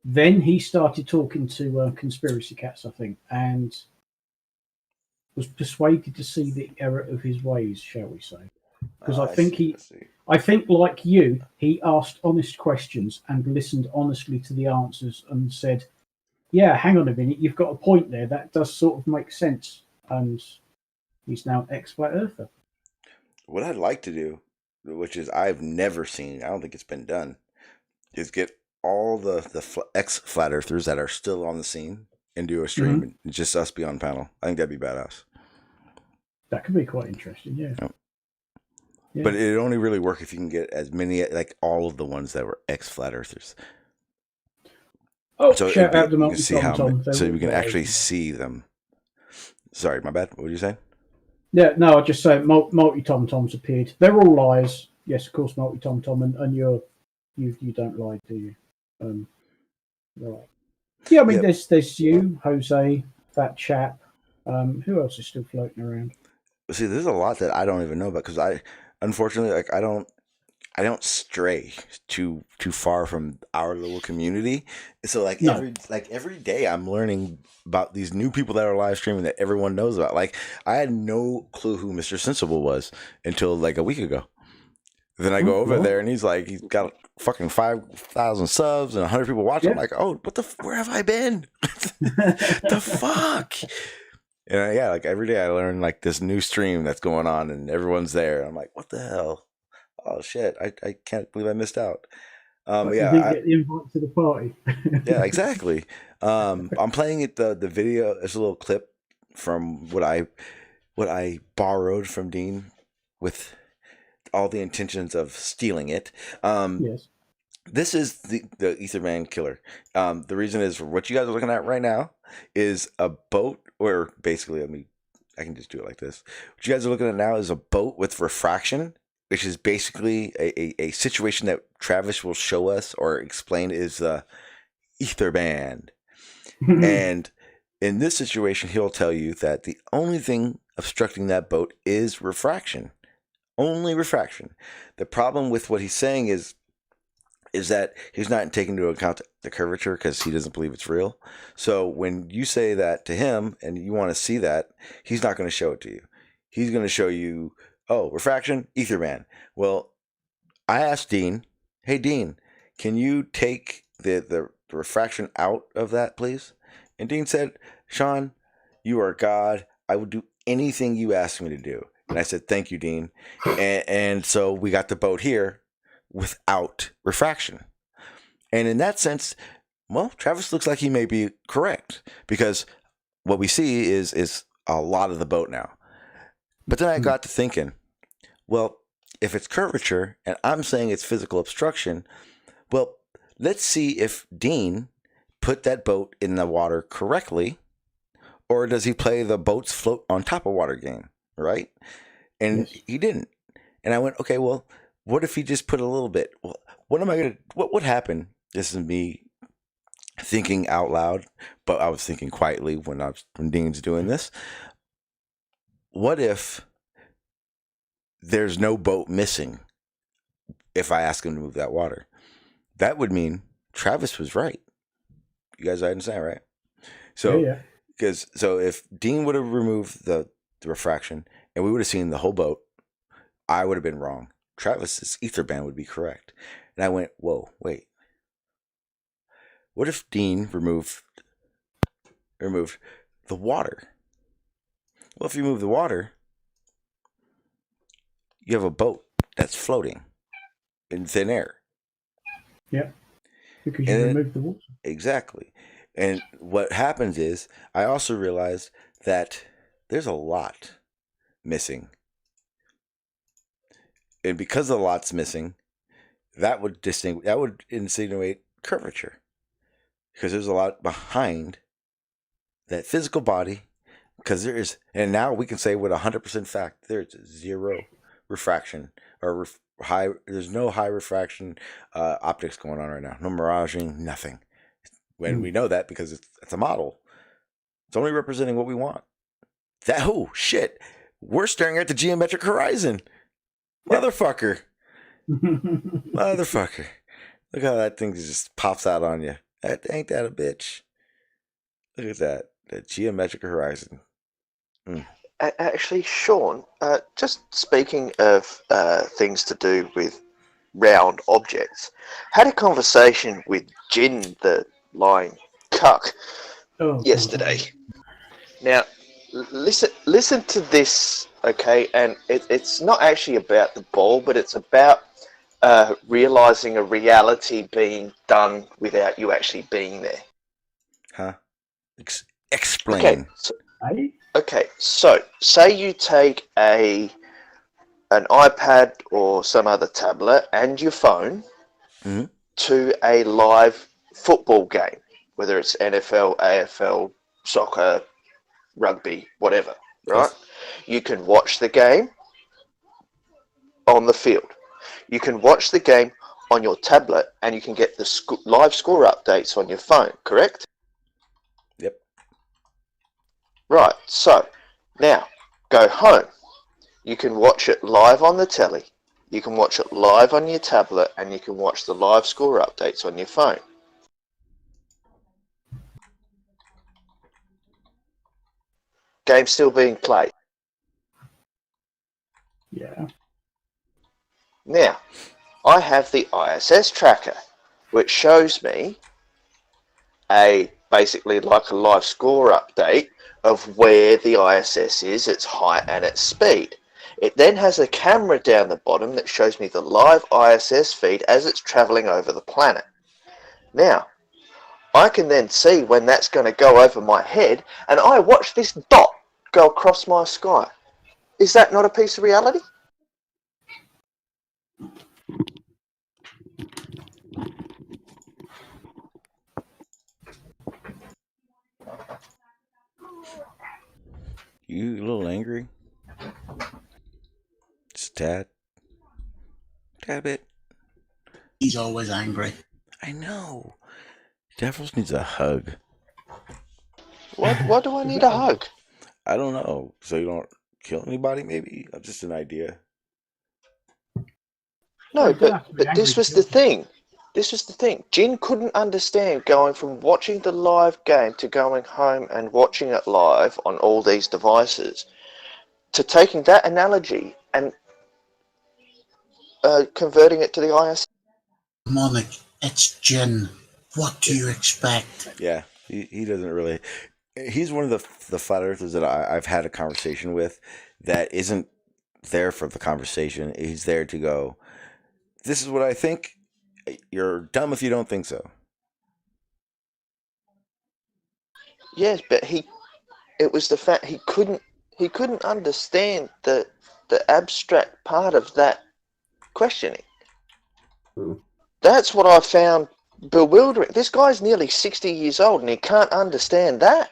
S3: then he started talking to conspiracy cats, I think, and was persuaded to see the error of his ways, shall we say? Because I think like you, he asked honest questions and listened honestly to the answers and said, "Yeah, hang on a minute, you've got a point there. That does sort of make sense." And he's now ex-flat earther.
S2: What I'd like to do, which is I've never seen, I don't think it's been done, is get all the ex-flat earthers that are still on the scene and do a stream and just us be on panel. I think that'd be badass.
S3: That could be quite interesting, yeah. Yeah.
S2: But it'd only really work if you can get as many, like all of the ones that were ex-flat earthers.
S3: Oh,
S2: so
S3: shout out to Multi Tom.
S2: So we can actually see them. Sorry, my bad. What were you saying?
S3: Yeah, no, I just say Multi Toms appeared. They're all liars. Yes, of course, Multi Tom, and you don't lie, do you? Right. Yeah, I mean, there's you, Jose, that chap. Who else is still floating around?
S2: See, there's a lot that I don't even know about because unfortunately, I don't stray too far from our little community. So every day I'm learning about these new people that are live streaming that everyone knows about. Like I had no clue who Mr. Sensible was until like a week ago. Then I go over there and he's got fucking 5,000 subs and 100 people watching. Yeah. I'm like, oh, where have I been? The fuck? And like every day I learn like this new stream that's going on and everyone's there. I'm like, what the hell? Oh shit! I can't believe I missed out.
S3: You didn't get the invite to the party.
S2: Yeah, exactly. I'm playing it the video. There's a little clip from what I borrowed from Dean with all the intentions of stealing it.
S3: Yes.
S2: This is the Etherman killer. The reason is, what you guys are looking at right now is a boat, or basically, I can just do it like this. What you guys are looking at now is a boat with refraction, which is basically a situation that Travis will show us or explain is the ether band. And in this situation, he'll tell you that the only thing obstructing that boat is refraction. Only refraction. The problem with what he's saying is that he's not taking into account the curvature because he doesn't believe it's real. So when you say that to him and you want to see that, he's not going to show it to you. He's going to show you, oh, refraction, ether band. Well, I asked Dean, hey, Dean, can you take the refraction out of that, please? And Dean said, Sean, you are God. I would do anything you ask me to do. And I said, thank you, Dean. And so we got the boat here without refraction. And in that sense, well, Travis looks like he may be correct, because what we see is a lot of the boat now. But then I got to thinking, well, if it's curvature and I'm saying it's physical obstruction, well, let's see if Dean put that boat in the water correctly, or does he play the boats float on top of water game, right? And he didn't. And I went, okay, well, what if he just put a little bit? Well, what would happen? This is me thinking out loud, but I was thinking quietly when Dean's doing this. What if there's no boat missing if I ask him to move that water? That would mean Travis was right. You guys understand, right? So, so if Dean would have removed the refraction and we would have seen the whole boat, I would have been wrong. Travis's ether band would be correct. And I went, whoa, wait. What if Dean removed the water? Well, if you move the water, you have a boat that's floating in thin air.
S3: Yeah, because you removed the water.
S2: Exactly. And what happens is, I also realized that there's a lot missing. And because a lot's missing, that would insinuate curvature. Because there's a lot behind that physical body. Because there is, and now we can say with 100% fact, there's zero refraction or there's no high refraction optics going on right now. No miraging, nothing. When we know that because it's a model. It's only representing what we want. Oh, shit. We're staring at the geometric horizon. Motherfucker. Motherfucker. Look how that thing just pops out on you. Ain't that a bitch? Look at that. The geometric horizon.
S4: Actually, Sean, just speaking of things to do with round objects, had a conversation with Jin, the lying cuck, yesterday. Now, listen to this, okay? And it's not actually about the ball, but it's about realizing a reality being done without you actually being there.
S2: Huh? Explain.
S4: Okay, so say you take an iPad or some other tablet and your phone to a live football game, whether it's NFL, AFL, soccer, rugby, whatever, right? Yes. You can watch the game on the field. You can watch the game on your tablet, and you can get the live score updates on your phone, correct?
S2: Yep.
S4: Right, so now go home. You can watch it live on the telly. You can watch it live on your tablet, and you can watch the live score updates on your phone. Game still being played.
S3: Yeah.
S4: Now, I have the ISS tracker, which shows me basically like a live score update of where the ISS is, its height and its speed. It then has a camera down the bottom that shows me the live ISS feed as it's traveling over the planet. Now, I can then see when that's going to go over my head, and I watch this dot go across my sky. Is that not a piece of reality?
S2: You a little angry? Just tad bit.
S8: He's always angry.
S2: I know. Davros needs a hug.
S4: Why do I need a hug?
S2: I don't know. So you don't kill anybody, maybe? Just an idea.
S4: No,
S3: You don't have to be
S4: but
S3: angry
S4: this was
S3: to
S4: the
S3: kill
S4: thing. This was the thing. Jin couldn't understand going from watching the live game to going home and watching it live on all these devices to taking that analogy and converting it to the IS.
S8: Monic, it's Jin. What do you expect?
S2: Yeah, he doesn't really. He's one of the flat earthers that I've had a conversation with that isn't there for the conversation. He's there to go, this is what I think. You're dumb if you don't think so.
S4: Yes, but it was the fact he couldn't understand the abstract part of that questioning. That's what I found bewildering. This guy's nearly 60 years old and he can't understand that.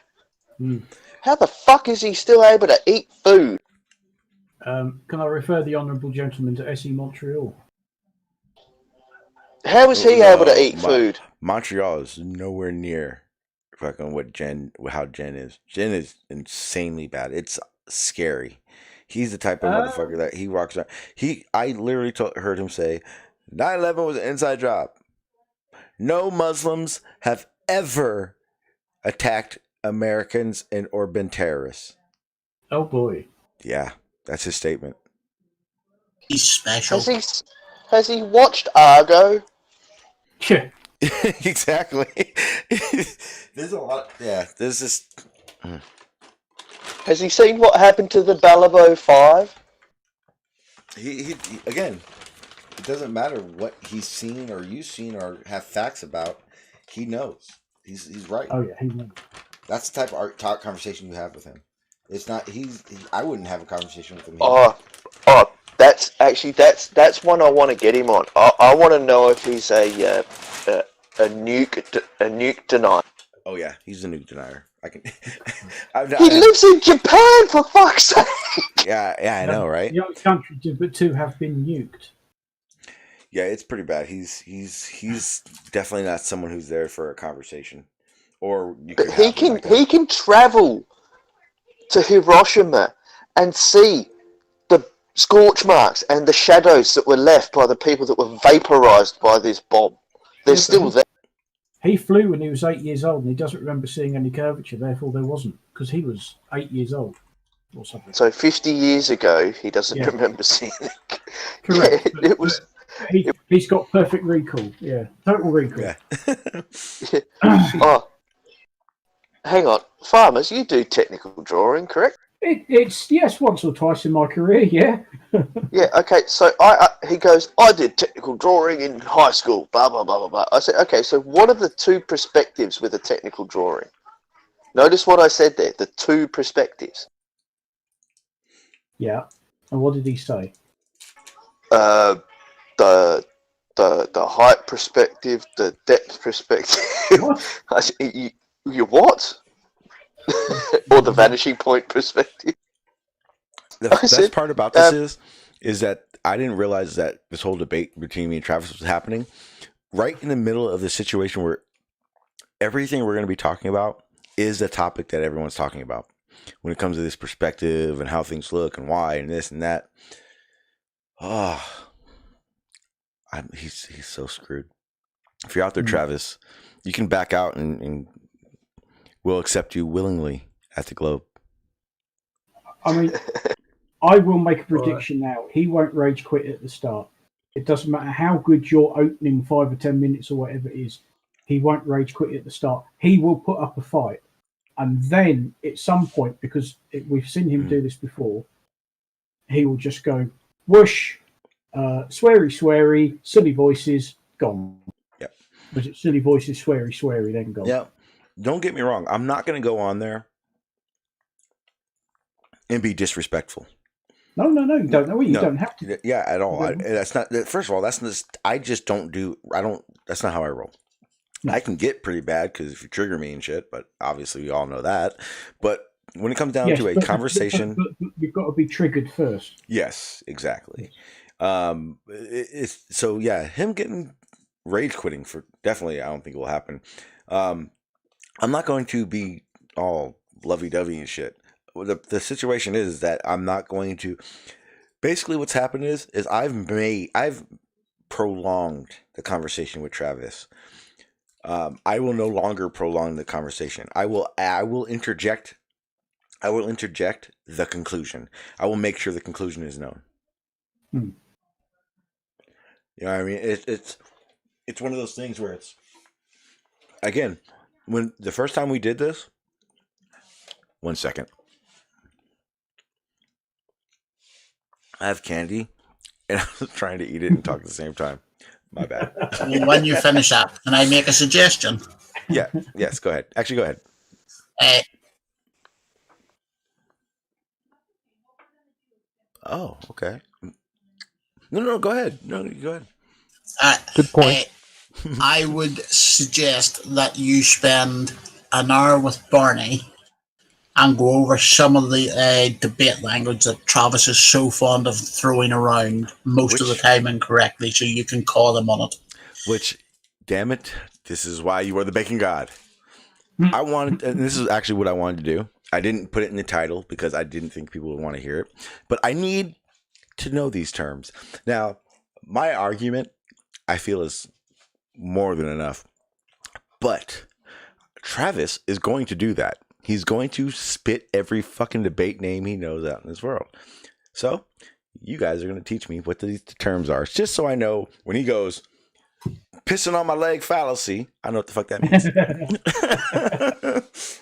S4: How the fuck is he still able to eat food?
S3: Can I refer the honourable gentleman to SE Montreal?
S4: How is he able to eat food?
S2: Montreal is nowhere near fucking how Jen is. Jen is insanely bad. It's scary. He's the type of motherfucker that he walks around. I literally heard him say, 9/11 was an inside job. No Muslims have ever attacked Americans or been terrorists.
S3: Oh boy.
S2: Yeah, that's his statement.
S8: He's special.
S4: Has he watched Argo?
S3: Yeah.
S2: Exactly. There's a lot. Yeah, there's this.
S4: Has he seen what happened to the Balibo 5?
S2: He again. It doesn't matter what he's seen or you've seen or have facts about. He knows. He's right.
S3: Oh yeah, he knows.
S2: That's the type of talk conversation you have with him. It's not. I wouldn't have a conversation with him.
S4: That's one I want to get him on. I want to know if he's a nuke denier.
S2: Oh yeah, he's a nuke denier. I can.
S4: He lives in Japan, for fuck's sake.
S2: Yeah, I know, right?
S3: The only country to have been nuked.
S2: Yeah, it's pretty bad. He's definitely not someone who's there for a conversation. Or you could.
S4: But he can travel to Hiroshima and see the scorch marks and the shadows that were left by the people that were vaporized by this bomb. They're still there.
S3: He flew when he was 8 years old and he doesn't remember seeing any curvature, therefore there wasn't, because he was 8 years old or something.
S4: So 50 years ago, he doesn't remember seeing it.
S3: Correct.
S4: Yeah, it was.
S3: He's got perfect recall. Yeah, total recall.
S2: Yeah.
S4: Oh, hang on, farmers, you do technical drawing, correct?
S3: It's yes, once or twice in my career. Yeah.
S4: Yeah. Okay. So he goes, I did technical drawing in high school. Blah blah blah blah blah. I said, okay. So what are the two perspectives with a technical drawing? Notice what I said there. The two perspectives.
S3: Yeah. And what did he say?
S4: The height perspective, the depth perspective.
S3: What?
S4: I said, you what? Or the vanishing point perspective.
S2: The best part about this is that I didn't realize that this whole debate between me and Travis was happening right in the middle of the situation where everything we're going to be talking about is the topic that everyone's talking about when it comes to this perspective and how things look and why and this and that. He's so screwed. If you're out there, Travis, you can back out and we'll accept you willingly at the Globe.
S3: I mean, I will make a prediction now. He won't rage quit at the start. It doesn't matter how good your opening 5 or 10 minutes or whatever it is. He won't rage quit at the start. He will put up a fight. And then at some point, because we've seen him do this before, he will just go, whoosh, sweary, silly voices, gone.
S2: Yep.
S3: Was it silly voices, sweary, then gone?
S2: Yeah. Don't get me wrong. I'm not going to go on there and be disrespectful.
S3: No, you don't know. You
S2: No.
S3: don't have to.
S2: Yeah, at all. That's not. First of all, that's just. I just don't do. I don't. That's not how I roll.
S3: No.
S2: I can get pretty bad because if you trigger me and shit, but obviously we all know that. But when it comes down to a conversation,
S3: but you've got to be triggered first.
S2: yes, exactly. It's so yeah. Him getting rage quitting for definitely. I don't think it will happen. I'm not going to be all lovey dovey and shit. The situation is that I'm not going to. Basically, what's happened is I've prolonged the conversation with Travis. I will no longer prolong the conversation. I will interject. I will interject the conclusion. I will make sure the conclusion is known.
S3: Hmm.
S2: You know what I mean? It's one of those things where it's, again, when the first time we did this. 1 second. I have candy, and I was trying to eat it and talk at the same time. My bad.
S8: When you finish up, can I make a suggestion?
S2: Yeah. Yes. Go ahead. Actually, go ahead.
S8: Uh,
S2: Oh, okay. No. Go ahead. No, go ahead.
S6: Good point.
S8: I would suggest that you spend an hour with Barney and go over some of the debate language that Travis is so fond of throwing around most of the time incorrectly, so you can call him on it.
S2: Which, damn it, this is why you are the bacon god. I wanted, and this is actually what I wanted to do. I didn't put it in the title because I didn't think people would want to hear it, but I need to know these terms. Now, my argument, I feel, is more than enough, but Travis is going to do that. He's going to spit every fucking debate name he knows out in this world. So, you guys are going to teach me what these terms are. It's just so I know when he goes, pissing on my leg fallacy, I know what the fuck that means.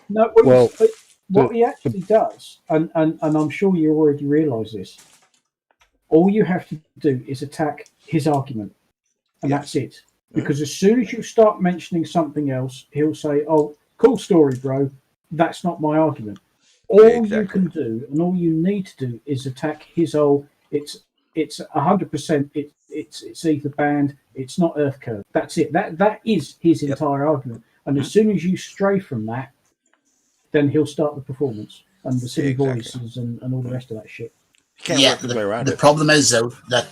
S3: No, what he actually does, and I'm sure you already realise this, all you have to do is attack his argument, and that's it. Because as soon as you start mentioning something else, he'll say, "Oh, cool story, bro. That's not my argument." All you can do, and all you need to do, is attack his whole. It's 100%. It's either banned. It's not Earth curve. That's it. That is his entire argument. And as soon as you stray from that, then he'll start the performance and the silly voices and all the rest of that shit.
S2: Can't work his way around
S8: the problem is, though, that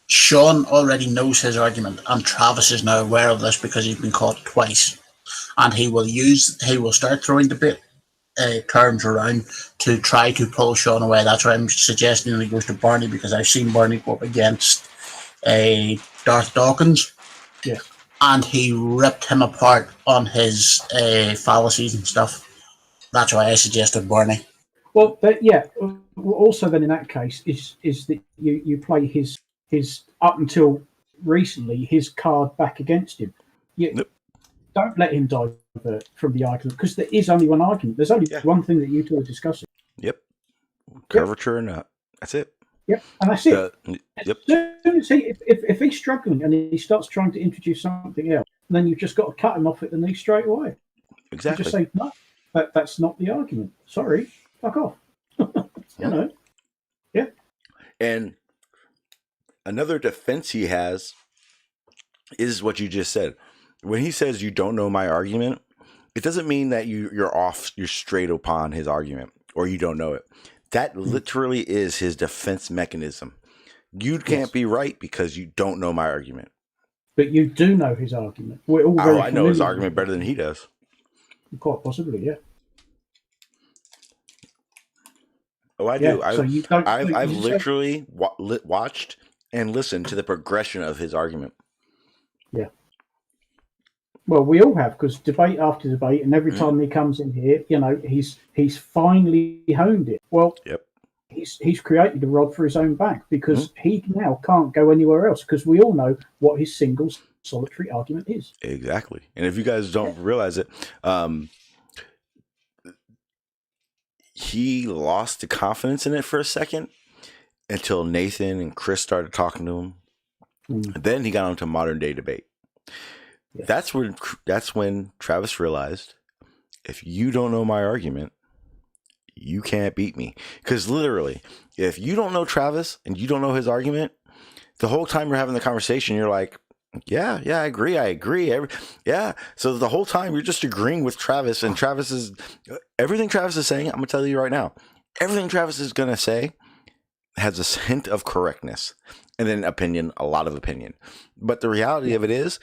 S8: Sean already knows his argument, and Travis is now aware of this because he's been caught twice. And he will start throwing debate terms around to try to pull Sean away. That's why I'm suggesting that he goes to Barney, because I've seen Barney go up against Darth Dawkins.
S3: Yeah.
S8: And he ripped him apart on his fallacies and stuff. That's why I suggested Barney.
S3: Well, also then in that case is that you play his up until recently his card back against him. Don't let him divert from the argument, because there is only one argument. There's only one thing that you two are discussing.
S2: Yep. Curvature or not. That's it.
S3: Yep, and that's it.
S2: Yep.
S3: As soon as if he's struggling and he starts trying to introduce something else, then you've just got to cut him off at the knee straight away.
S2: Exactly.
S3: You just say, no, that's not the argument. Sorry, fuck off. You know. Yeah.
S2: And another defense he has is what you just said. When he says you don't know my argument, it doesn't mean that you're off, you're straight upon his argument, or you don't know it. That literally is his defense mechanism. You can't be right because you don't know my argument.
S3: But you do know his argument. We're all very
S2: I know his argument better than he does.
S3: Quite possibly, yeah.
S2: Oh, I do.
S3: So
S2: I've literally watched and listened to the progression of his argument.
S3: Yeah. Well, we all have, because debate after debate, and every time he comes in here, you know, he's finally honed it. Well, he's created a rod for his own back, because he now can't go anywhere else, because we all know what his single solitary argument is.
S2: Exactly. And if you guys don't realize it, he lost the confidence in it for a second until Nathan and Chris started talking to him. And then he got onto modern day debate. Yeah. That's when Travis realized, if you don't know my argument, you can't beat me. Because literally, if you don't know Travis and you don't know his argument, the whole time you're having the conversation, you're like, yeah, I agree. Yeah. So the whole time you're just agreeing with Travis, and everything Travis is saying, I'm going to tell you right now, everything Travis is going to say has a hint of correctness and then opinion, a lot of opinion. But the reality of it is,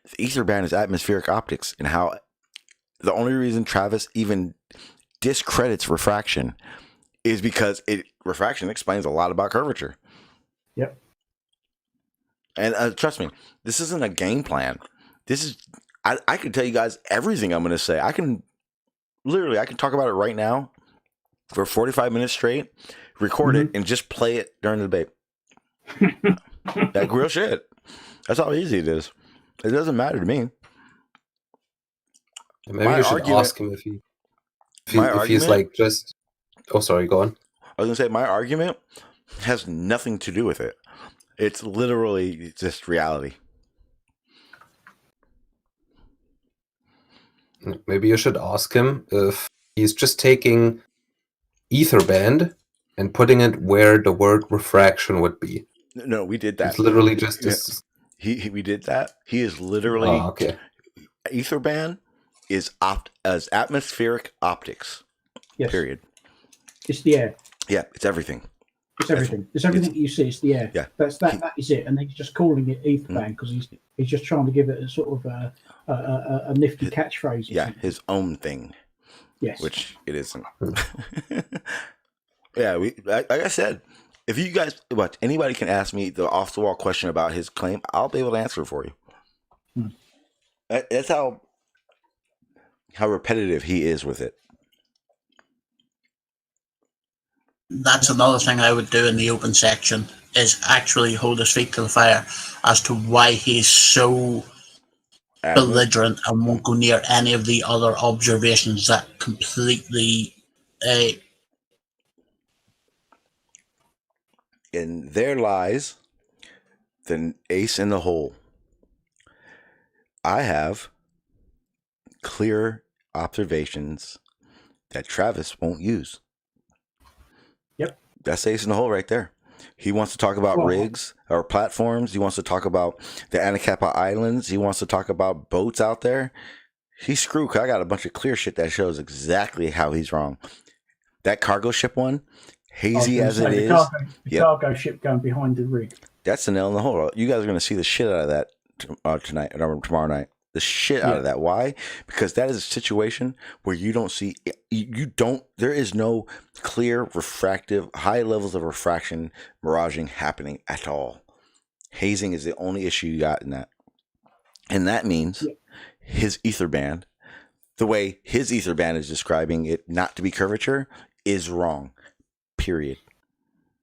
S2: the ether band is atmospheric optics, and how the only reason Travis even discredits refraction is because refraction explains a lot about curvature.
S3: Yep.
S2: And trust me, this isn't a game plan. This is, I can tell you guys everything I'm going to say. I can talk about it right now for 45 minutes straight, record it, and just play it during the debate. Like real shit. That's how easy it is. It doesn't matter to me.
S5: Maybe you should ask him if he's like just. Oh, sorry. Go on.
S2: I was going to say, my argument has nothing to do with it. It's literally just reality.
S5: Maybe you should ask him if he's just taking ether band and putting it where the word refraction would be.
S2: No, we did that.
S5: It's literally just this.
S2: We did that. He is literally
S5: okay.
S2: Ether band is as atmospheric optics.
S3: Yes.
S2: Period.
S3: It's the air.
S2: Yeah, it's everything.
S3: It's everything. It's everything you see. It's the air.
S2: Yeah.
S3: That is it. And he's just calling it ether band because he's just trying to give it a sort of a nifty catchphrase.
S2: Yeah, his own thing.
S3: Yes.
S2: Which it isn't. Yeah, like I said, if you guys, anybody can ask me the off the wall question about his claim, I'll be able to answer it for you. That's how repetitive he is with it.
S8: That's another thing I would do in the open section, is actually hold his feet to the fire as to why he's so belligerent and won't go near any of the other observations that completely
S2: and there lies the ace in the hole. I have clear observations that Travis won't use.
S3: Yep.
S2: That's ace in the hole right there. He wants to talk about rigs or platforms. He wants to talk about the Anacapa Islands. He wants to talk about boats out there. He's screwed. I got a bunch of clear shit that shows exactly how he's wrong. That cargo ship one, hazy as it is.
S3: The cargo ship going behind the rig.
S2: That's the nail in the hole. You guys are going to see the shit out of that tonight or tomorrow night. The shit out of that. Why? Because that is a situation where you don't see, there is no clear refractive, high levels of refraction, miraging happening at all. Hazing is the only issue you got in that. And that means his ether band, the way his ether band is describing it not to be curvature, is wrong. Period.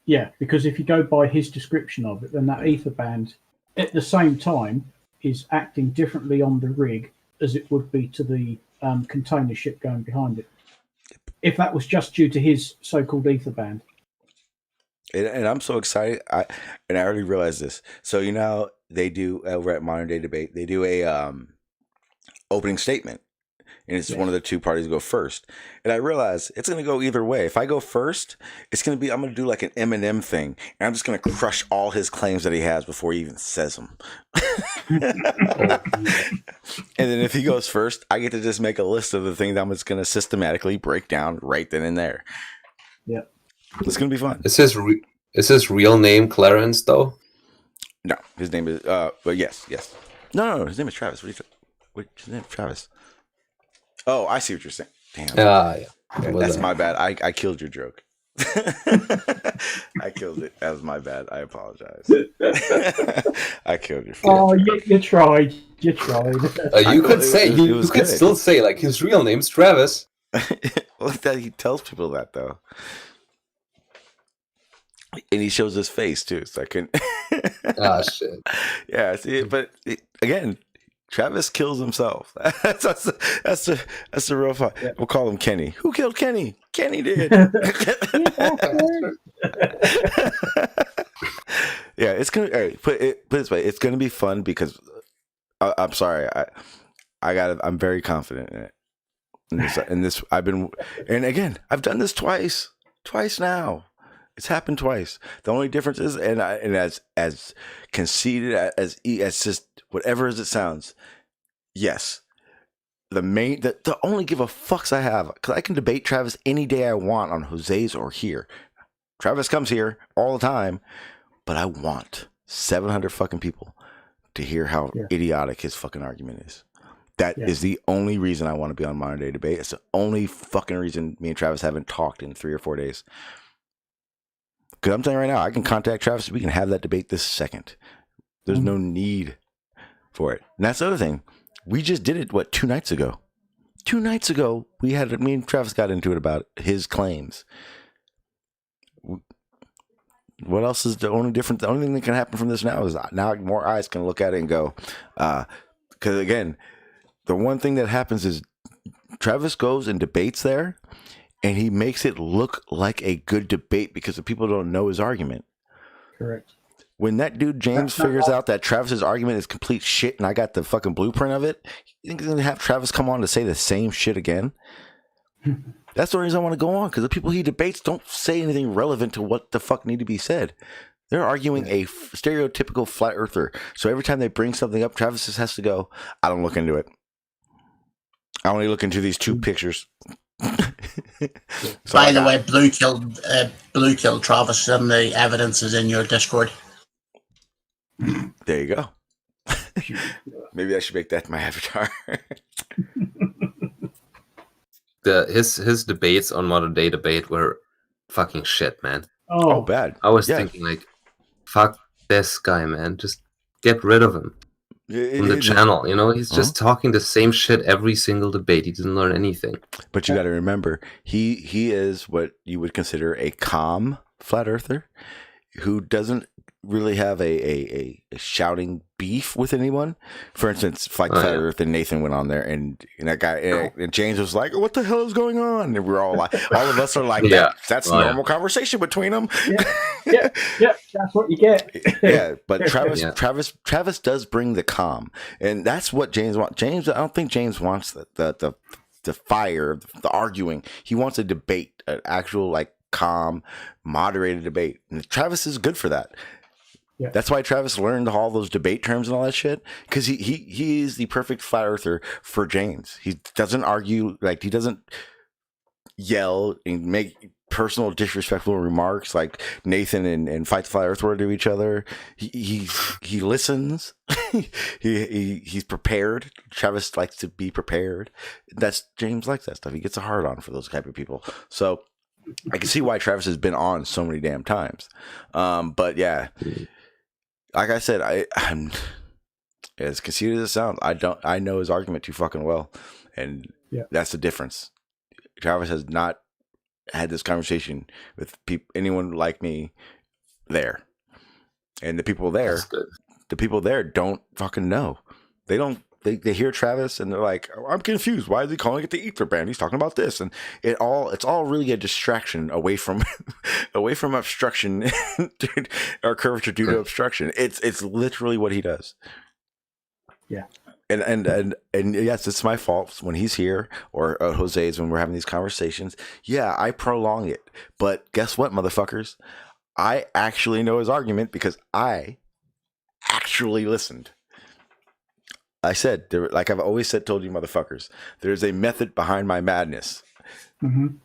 S3: Yeah, because if you go by his description of it, then that ether band at the same time is acting differently on the rig as it would be to the container ship going behind it. If that was just due to his so-called ether band.
S2: And I'm so excited. I already realized this. So, they do, over at Modern Day Debate, they do a opening statement. And it's one of the two parties go first. And I realize it's going to go either way. If I go first, I'm going to do like an Eminem thing. And I'm just going to crush all his claims that he has before he even says them. And then if he goes first, I get to just make a list of the things I'm just going to systematically break down right then and there.
S3: Yeah.
S2: It's going to be fun.
S5: Is his real name Clarence, though?
S2: No, his name is, but yes. No, his name is Travis. His name is Travis. Oh, I see what you're saying. Damn.
S5: Yeah.
S2: That's my bad. I killed your joke. I killed it. That was my bad. I apologize. I killed your.
S3: Oh, you tried. You tried.
S5: You could still say like his real name's Travis.
S2: Well, that he tells people that though, and he shows his face too. So I can.
S5: Shit.
S2: Yeah. See, but again. Travis kills himself. That's the real fight. Yeah. We'll call him Kenny. Who killed Kenny? Kenny did. Yeah, it's gonna put it this way. It's gonna be fun because I'm sorry. I'm very confident in it. And again, I've done this twice now. It's happened twice. The only difference is, and as conceited as just whatever as it sounds, yes. The only give a fucks I have, because I can debate Travis any day I want on Jose's or here. Travis comes here all the time, but I want 700 fucking people to hear how idiotic his fucking argument is. That is the only reason I want to be on Modern Day Debate. It's the only fucking reason me and Travis haven't talked in 3 or 4 days. Because I'm telling you right now, I can contact Travis. We can have that debate this second. There's no need for it. And that's the other thing. We just did it, 2 nights ago? 2 nights ago, me and Travis got into it about his claims. What else is the only difference? The only thing that can happen from this now is now more eyes can look at it and go, because again, the one thing that happens is Travis goes and debates there, and he makes it look like a good debate because the people don't know his argument.
S3: Correct.
S2: When that dude James figures out that Travis's argument is complete shit and I got the fucking blueprint of it, you think he's going to have Travis come on to say the same shit again? That's the reason I want to go on, because the people he debates don't say anything relevant to what the fuck need to be said. They're arguing a stereotypical flat earther. So every time they bring something up, Travis just has to go, I don't look into it. I only look into these 2 pictures.
S8: By the way, Blue killed Travis, and the evidence is in your Discord.
S2: There you go. Maybe I should make that my avatar.
S5: His debates on Modern Day Debate were fucking shit, man.
S2: Oh bad.
S5: I was thinking like, fuck this guy, man. Just get rid of him from the channel. You know, he's just talking the same shit every single debate. He didn't learn anything.
S2: But you got to remember, he is what you would consider a calm flat earther who doesn't really have a shouting beef with anyone. For instance, Flat Earth and Nathan went on there, and that guy and James was like, "What the hell is going on?" And we're all like, all of us are like, "That's normal conversation between them."
S3: Yeah, that's what you get.
S2: But Travis does bring the calm, and that's what James wants. I don't think James wants the fire, the arguing. He wants a debate, an actual like calm, moderated debate, and Travis is good for that. Yeah. That's why Travis learned all those debate terms and all that shit, because he is the perfect flat earther for James. He doesn't argue, like he doesn't yell and make personal disrespectful remarks like Nathan and Fight the Flat Earth were to each other. He listens. He's prepared. Travis likes to be prepared. James likes that stuff. He gets a hard on for those type of people. So I can see why Travis has been on so many damn times. But yeah. Like I said, I'm as conceited as it sounds. I know his argument too fucking well, and that's the difference. Travis has not had this conversation with anyone like me there, and the people there don't fucking know. They don't. They hear Travis and they're like, I'm confused. Why is he calling it the ether band? He's talking about this, and it's all really a distraction away from obstruction or curvature due to obstruction. It's literally what he does. Yeah. And yes, it's my fault when he's here or Jose's when we're having these conversations. Yeah, I prolong it, but guess what, motherfuckers? I actually know his argument because I actually listened. I said, like I've always told you motherfuckers, there's a method behind my madness. Mm-hmm.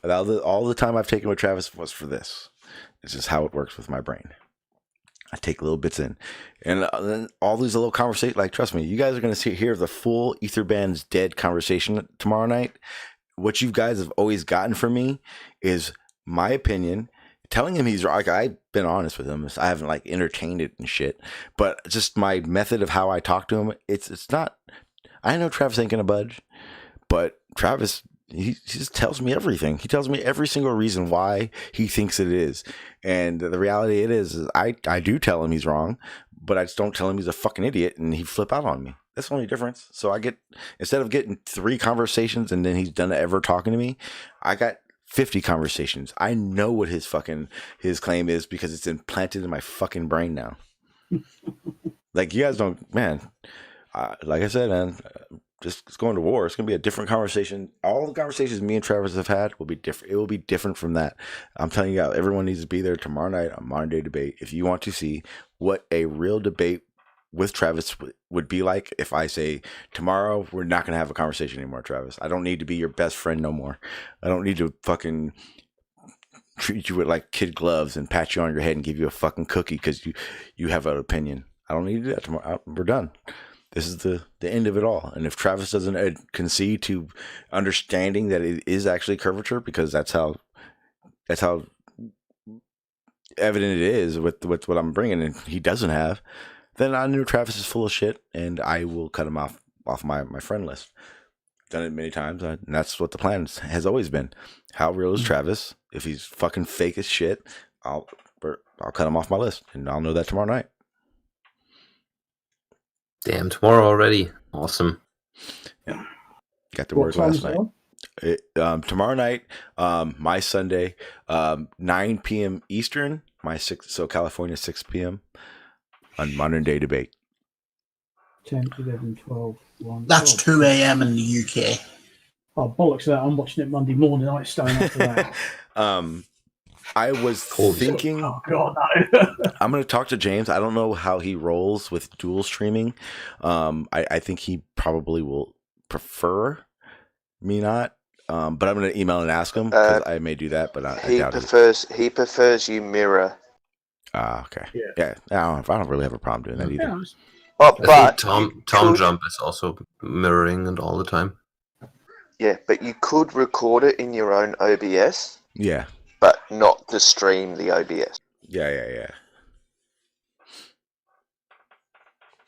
S2: All the time I've taken with Travis was for this. This is how it works with my brain. I take little bits in. And then all these little conversations, like, trust me, you guys are going to hear the full Etherband's Dead conversation tomorrow night. What you guys have always gotten from me is my opinion. Telling him he's right. I've been honest with him. I haven't like entertained it and shit, but just my method of how I talk to him. It's not. I know Travis ain't gonna budge, but Travis he just tells me everything. He tells me every single reason why he thinks it is, and the reality is I do tell him he's wrong, but I just don't tell him he's a fucking idiot, and he flip out on me. That's the only difference. So instead of getting 3 conversations and then he's done ever talking to me, I got 50 conversations. I know what his claim is because it's implanted in my fucking brain now. Like, you guys don't, man. Like I said, man, just going to war. It's going to be a different conversation. All the conversations me and Travis have had will be different. It will be different from that. I'm telling you, everyone needs to be there tomorrow night on Modern Day Debate if you want to see what a real debate with Travis would be like. If I say tomorrow we're not going to have a conversation anymore, Travis. I don't need to be your best friend no more. I don't need to fucking treat you with like kid gloves and pat you on your head and give you a fucking cookie because you have an opinion. I don't need to do that tomorrow. We're done. This is the end of it all. And if Travis doesn't concede to understanding that it is actually curvature, because that's how evident it is with what I'm bringing, and he doesn't have, then I knew Travis is full of shit, and I will cut him off my friend list. Done it many times, and that's what the plan has always been. How real is Travis? If he's fucking fake as shit, I'll cut him off my list, and I'll know that tomorrow night.
S5: Damn, tomorrow already. Awesome.
S2: Yeah. Got the word last night. Tomorrow night, my Sunday, 9 p.m. Eastern, California, 6 p.m. on Modern Day Debate.
S3: 10, 11, 12, 1.
S8: That's 2 a.m. in the UK.
S3: Oh, bollocks to that. I'm watching it Monday morning. I'm staying after that.
S2: I was thinking,
S3: oh, God, no.
S2: I'm going to talk to James. I don't know how he rolls with dual streaming. I think he probably will prefer me not. But I'm going to email and ask him because I may do that, but I doubt it.
S4: He prefers you mirror.
S2: Okay. Yeah. I don't really have a problem doing that either.
S4: Oh, but
S5: Tom Jump is also mirroring and all the time.
S4: Yeah, but you could record it in your own OBS.
S2: Yeah.
S4: But not to stream the OBS.
S2: Yeah.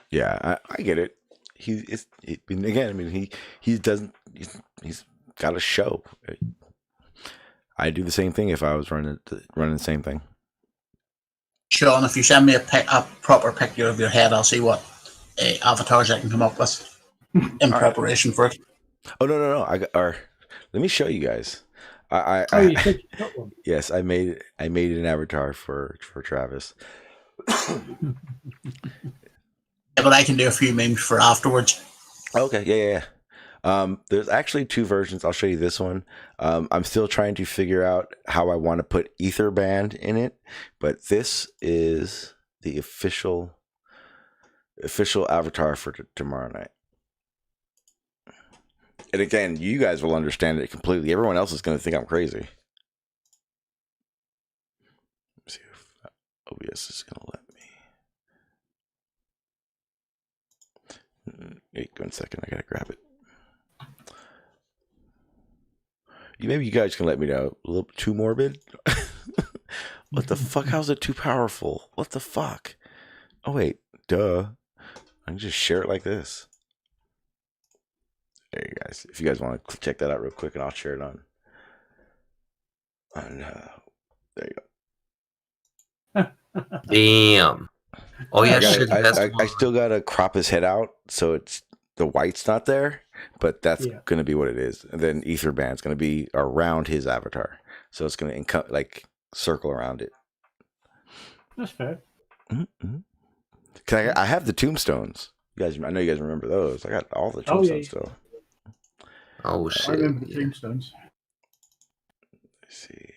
S2: Yeah, I get it. He's got a show. I do the same thing if I was running the same thing.
S8: Sean, if you send me a proper picture of your head, I'll see what avatars I can come up with in preparation for it.
S2: Oh no! Let me show you guys.
S3: You said you got one.
S2: Yes, I made an avatar for Travis.
S8: Yeah, but I can do a few memes for afterwards.
S2: Okay, yeah. There's actually two versions. I'll show you this one. I'm still trying to figure out how I want to put Etherband in it, but this is the official avatar for tomorrow night. And again, you guys will understand it completely. Everyone else is going to think I'm crazy. Let's see if OBS is going to let me. Wait 1 second. I got to grab it. Maybe you guys can let me know. A little too morbid? What the fuck? How's it too powerful? What the fuck? Oh, wait. Duh. I can just share it like this. There you guys. If you guys want to check that out real quick, and I'll share it on. There you go.
S5: Damn. Oh yeah,
S2: I still gotta crop his head out so it's the white's not there, but that's gonna be what it is. And then Etherband's gonna be around his avatar, so it's gonna circle around it.
S3: That's fair.
S2: Mm-hmm. I have the tombstones. I know you guys remember those. I got all the tombstones still.
S5: Oh shit!
S3: I remember the tombstones.
S2: Let's see.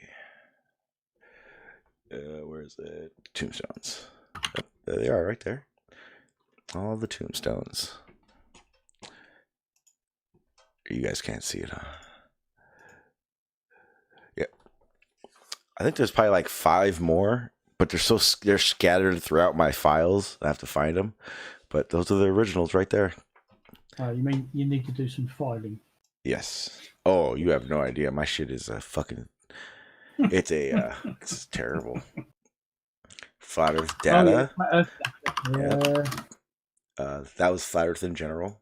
S2: Where's the tombstones? Oh, there they are, right there. All the tombstones. You guys can't see it, huh? Yeah. I think there's probably like 5 more, but they're scattered throughout my files. I have to find them. But those are the originals right there.
S3: You mean you need to do some filing?
S2: Yes. Oh, you have no idea. My shit is a fucking. It's terrible. Flat Earth data.
S3: Yeah.
S2: That was Flat Earth in general.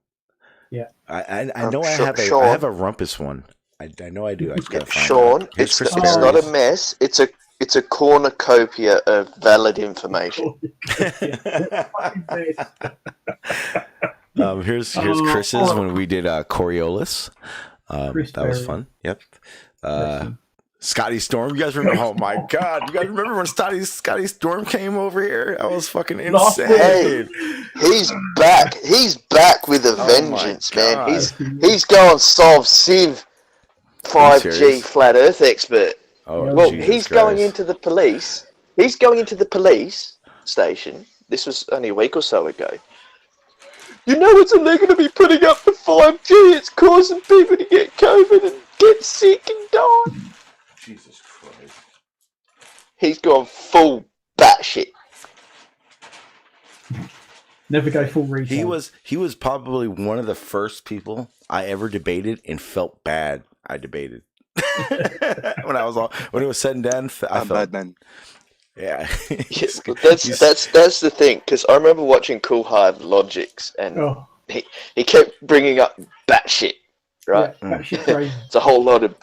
S3: Yeah.
S2: I know I have a rumpus one. I know I do. I just gotta find
S4: Sean,
S2: out.
S4: it's not a mess. It's a cornucopia of valid information.
S2: Here's Chris's when we did Coriolis. That was fun. Yep. Scotty Storm. You guys remember? Oh my God! You guys remember when Scotty Storm came over here? That was fucking insane.
S4: Hey, he's back. He's back with a vengeance, man.
S2: God.
S4: He's going solve Civ 5G flat Earth expert.
S2: Oh,
S4: Well,
S2: Jesus
S4: he's
S2: Christ.
S4: going into the police. He's going into the police station. This was only a week or so ago. You know it's illegal to be putting up the 5G. It's causing people to get COVID and get sick and die.
S2: Jesus Christ.
S4: He's gone full batshit.
S3: Never go full retard.
S2: He was probably one of the first people I ever debated and felt bad I debated. when it was said and done, I felt
S9: bad man.
S2: Yeah.
S4: That's the thing, because I remember watching Cool Hard Logics, and he kept bringing up batshit, right?
S3: Yeah, batshit crazy.
S4: It's a whole lot of.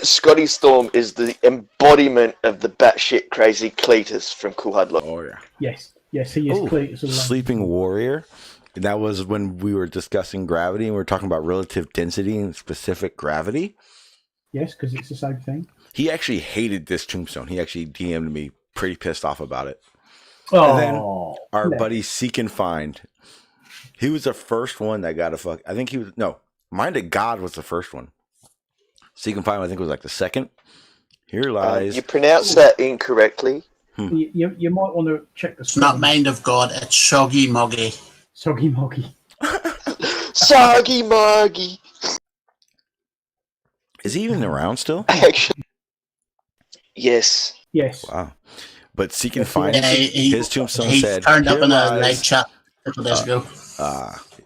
S4: Scotty Storm is the embodiment of the batshit crazy Cletus from Cool Hard Logics.
S2: Oh yeah.
S3: Yes, he is Cletus. all
S2: Sleeping Warrior. That was when we were discussing gravity and we were talking about relative density and specific gravity.
S3: Yes, because it's the same thing.
S2: He actually hated this tombstone. He actually DM'd me pretty pissed off about it.
S3: Oh,
S2: and then our buddy Seek and Find. He was the first one that got a fuck. I think he was Mind to God was the first one. Seek and Find, I think, was like the second. Here lies.
S4: You pronounced that incorrectly.
S3: You might want to check the.
S8: It's not Mind of God. It's Soggy Moggy.
S3: Soggy Moggy.
S4: Soggy Moggy.
S2: Is he even around still?
S4: Actually, yes.
S2: Wow. But Seek and Find, his tombstone
S8: he
S2: said,
S8: turned up
S2: "Here
S8: in a
S2: lies-
S8: live chat a couple days ago.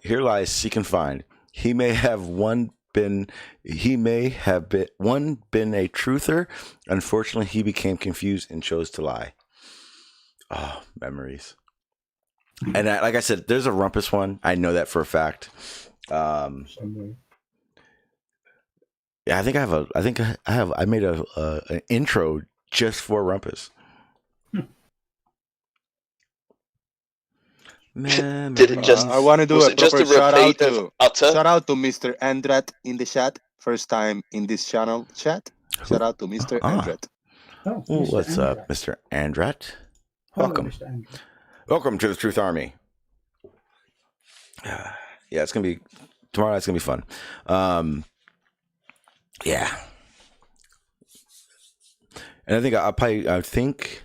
S2: Here lies Seek and Find. He may have been a truther. Unfortunately, he became confused and chose to lie." Oh, memories. And like I said, there's a Rumpus one. I know that for a fact. Yeah, I made an intro just for Rumpus.
S4: Did it just?
S9: I want to do a
S4: just
S9: proper
S4: a repeat of utter?
S9: shout out to Mr. Andrat in the chat. First time in this channel chat. Shout out to Mr. Andrat.
S3: Oh,
S2: What's up, Mr. Andrat? Welcome.
S3: Hello, Mr. Andrat.
S2: Welcome to the Truth Army. Yeah, it's gonna be tomorrow. It's gonna be fun. Yeah, and I think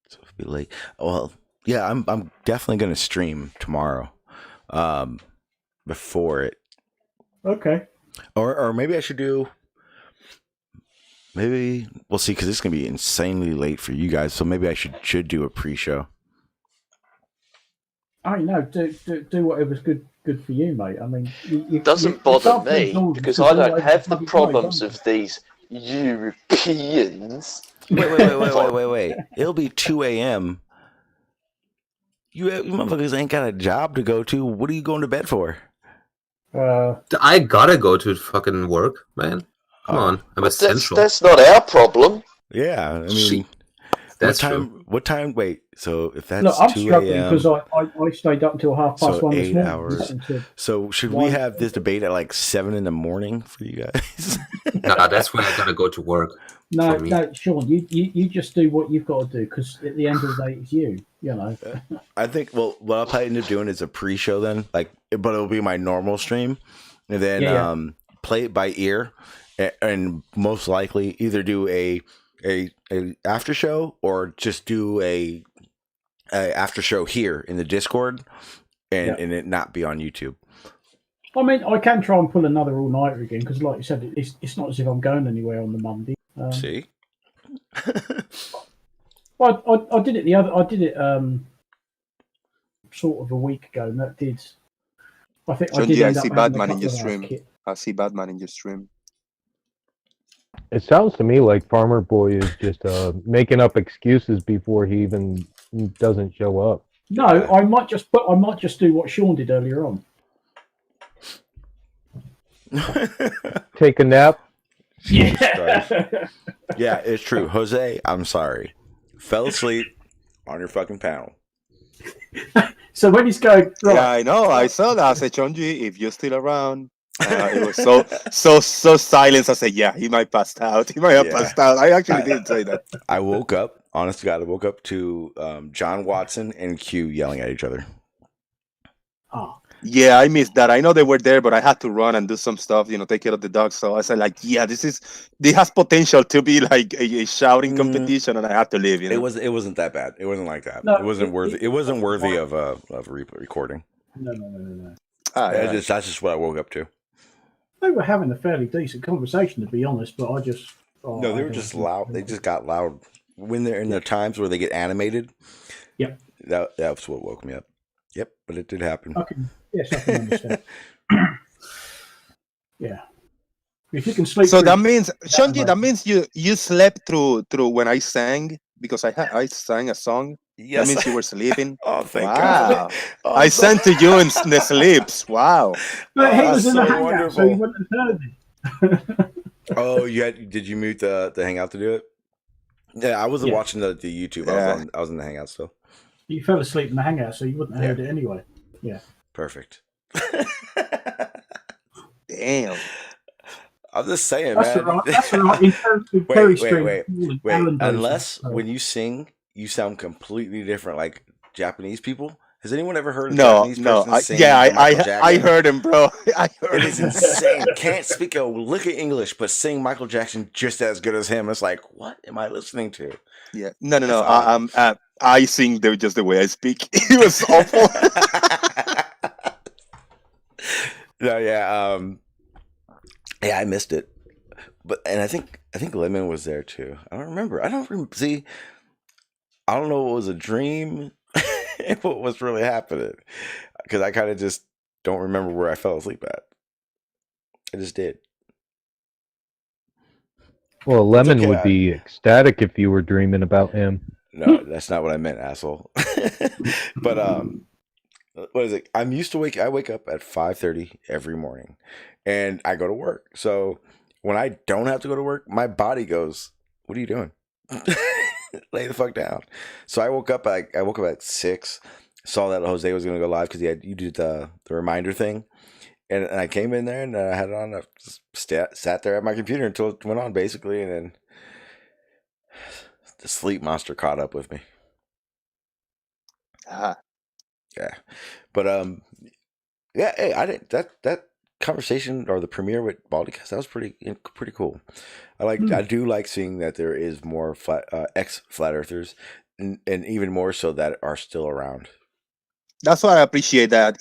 S2: so it'll be late. Well, yeah, I'm definitely gonna stream tomorrow. Before it.
S3: Okay.
S2: Or maybe I should do. Maybe we'll see, because it's gonna be insanely late for you guys. So maybe I should do a pre-show.
S3: I know. Do whatever's good for you, mate. I mean,
S4: It doesn't bother me because I don't have the problems of these Europeans.
S2: Wait. It'll be 2 a.m. You motherfuckers ain't got a job to go to. What are you going to bed for?
S5: I gotta go to fucking work, man. Come on, I'm essential.
S4: That's not our problem.
S2: Yeah, I mean,
S5: That's
S2: what time? Wait, so if that's
S3: Look, I'm
S2: 2
S3: struggling
S2: a.m.
S3: because I stayed up until 1:30 this
S2: 8
S3: morning.
S2: hours.
S3: listening to-
S2: So should we have this debate at like 7 in the morning for you guys?
S5: Nah, that's when I gotta go to work.
S3: No,
S5: for me.
S3: Sean, you just do what you've got to do, because at the end of the day, it's you. You know.
S2: I think. Well, what I'll probably end up doing is a pre-show then, but it'll be my normal stream, and then play it by ear, and most likely either do a after show or just do a after show here in the Discord, and it not be on YouTube.
S3: I mean, I can try and pull another all-nighter again, because, like you said, it's not as if I'm going anywhere on the Monday.
S2: See.
S3: Well, I did it sort of a week ago, and that did. I think I did.
S9: I
S3: end up
S9: see
S3: having a
S9: Batman in
S3: couple
S9: your
S3: of hours
S9: stream.
S3: kit.
S9: I see Batman in your stream.
S7: It sounds to me like Farmer Boy is just making up excuses before he even doesn't show up.
S3: No, I might just do what Sean did earlier on.
S7: Take a nap.
S3: Yeah.
S2: Yeah, it's true. Jose, I'm sorry. Fell asleep on your fucking panel.
S3: So when he's going, right,
S9: Yeah, I know. I saw that. I said, Chonji, if you're still around, It was so silent. I said, yeah, he might passed out. He might have
S2: Yeah.
S9: passed out. I actually didn't say that.
S2: I woke up, honest to God, I woke up to John Watson and Q yelling at each other.
S3: Ah,
S9: Yeah, I missed that. I know they were there, but I had to run and do some stuff, take care of the dogs. So I said, like, yeah, this has potential to be like a shouting competition, and I had to leave.
S2: It wasn't that bad. It wasn't like that.
S3: No,
S2: it wasn't worthy. It wasn't worthy of recording.
S3: no.
S2: That's just what I woke up to.
S3: They were having a fairly decent conversation, to be honest, but I just.
S2: No, they were just loud. They just got loud when they're in their times where they get animated.
S3: Yep.
S2: That's what woke me up. Yep, but it did happen.
S3: Yes, I can understand. Yeah. If you can sleep.
S9: So
S3: through-
S9: that means, Shonji, that means you slept through when I sang, because I sang a song.
S2: Yes.
S9: That means you were sleeping.
S2: Oh, thank
S9: Wow.
S2: God. Oh,
S9: I sent to you in the sleeps. Wow.
S3: But he
S2: Oh,
S3: was in
S2: so
S3: the hangout,
S2: wonderful.
S3: so he wouldn't have heard it.
S2: Oh, did you mute the hangout to do it? Yeah, I wasn't watching the YouTube.
S9: Yeah.
S2: I was in the hangout still.
S3: You fell asleep in the hangout, so you wouldn't have heard it anyway. Yeah.
S2: Perfect.
S9: Damn.
S2: I'm just saying,
S3: That's
S2: man.
S3: all right. That's all right. In terms of very
S2: Wait.
S3: Alan Dawson,
S2: Unless
S3: so-
S2: when you sing, you sound completely different, like Japanese people. Has anyone ever heard a
S9: No,
S2: Japanese person sing?
S9: I
S2: Michael Jackson?
S9: I heard him, bro. I heard
S2: It
S9: him.
S2: is insane. Can't speak a lick of English, but sing Michael Jackson just as good as him. It's like, what am I listening to?
S9: Yeah. No.
S2: That's odd.
S9: I sing just the way I speak. It was awful.
S2: No, yeah, I missed it, and I think Lemon was there too. I don't remember. See. I don't know what was a dream and what was really happening, because I kind of just don't remember where I fell asleep at. I just did.
S7: Well, Lemon
S2: okay,
S7: would be ecstatic if you were dreaming about him.
S2: No, that's not what I meant, asshole. But what is it? I wake up at 5:30 every morning, and I go to work. So when I don't have to go to work, my body goes, "What are you doing? Lay the fuck down." So I woke up at 6. Saw that Jose was going to go live because you did the reminder thing, and I came in there and I had it on. I just sat there at my computer until it went on, basically, and then the sleep monster caught up with me. Yeah, but yeah. Hey, I didn't that conversation or the premiere with Baldycast, that was pretty cool. I do like seeing that there is more ex flat earthers, and even more so that are still around.
S9: That's why I appreciate that.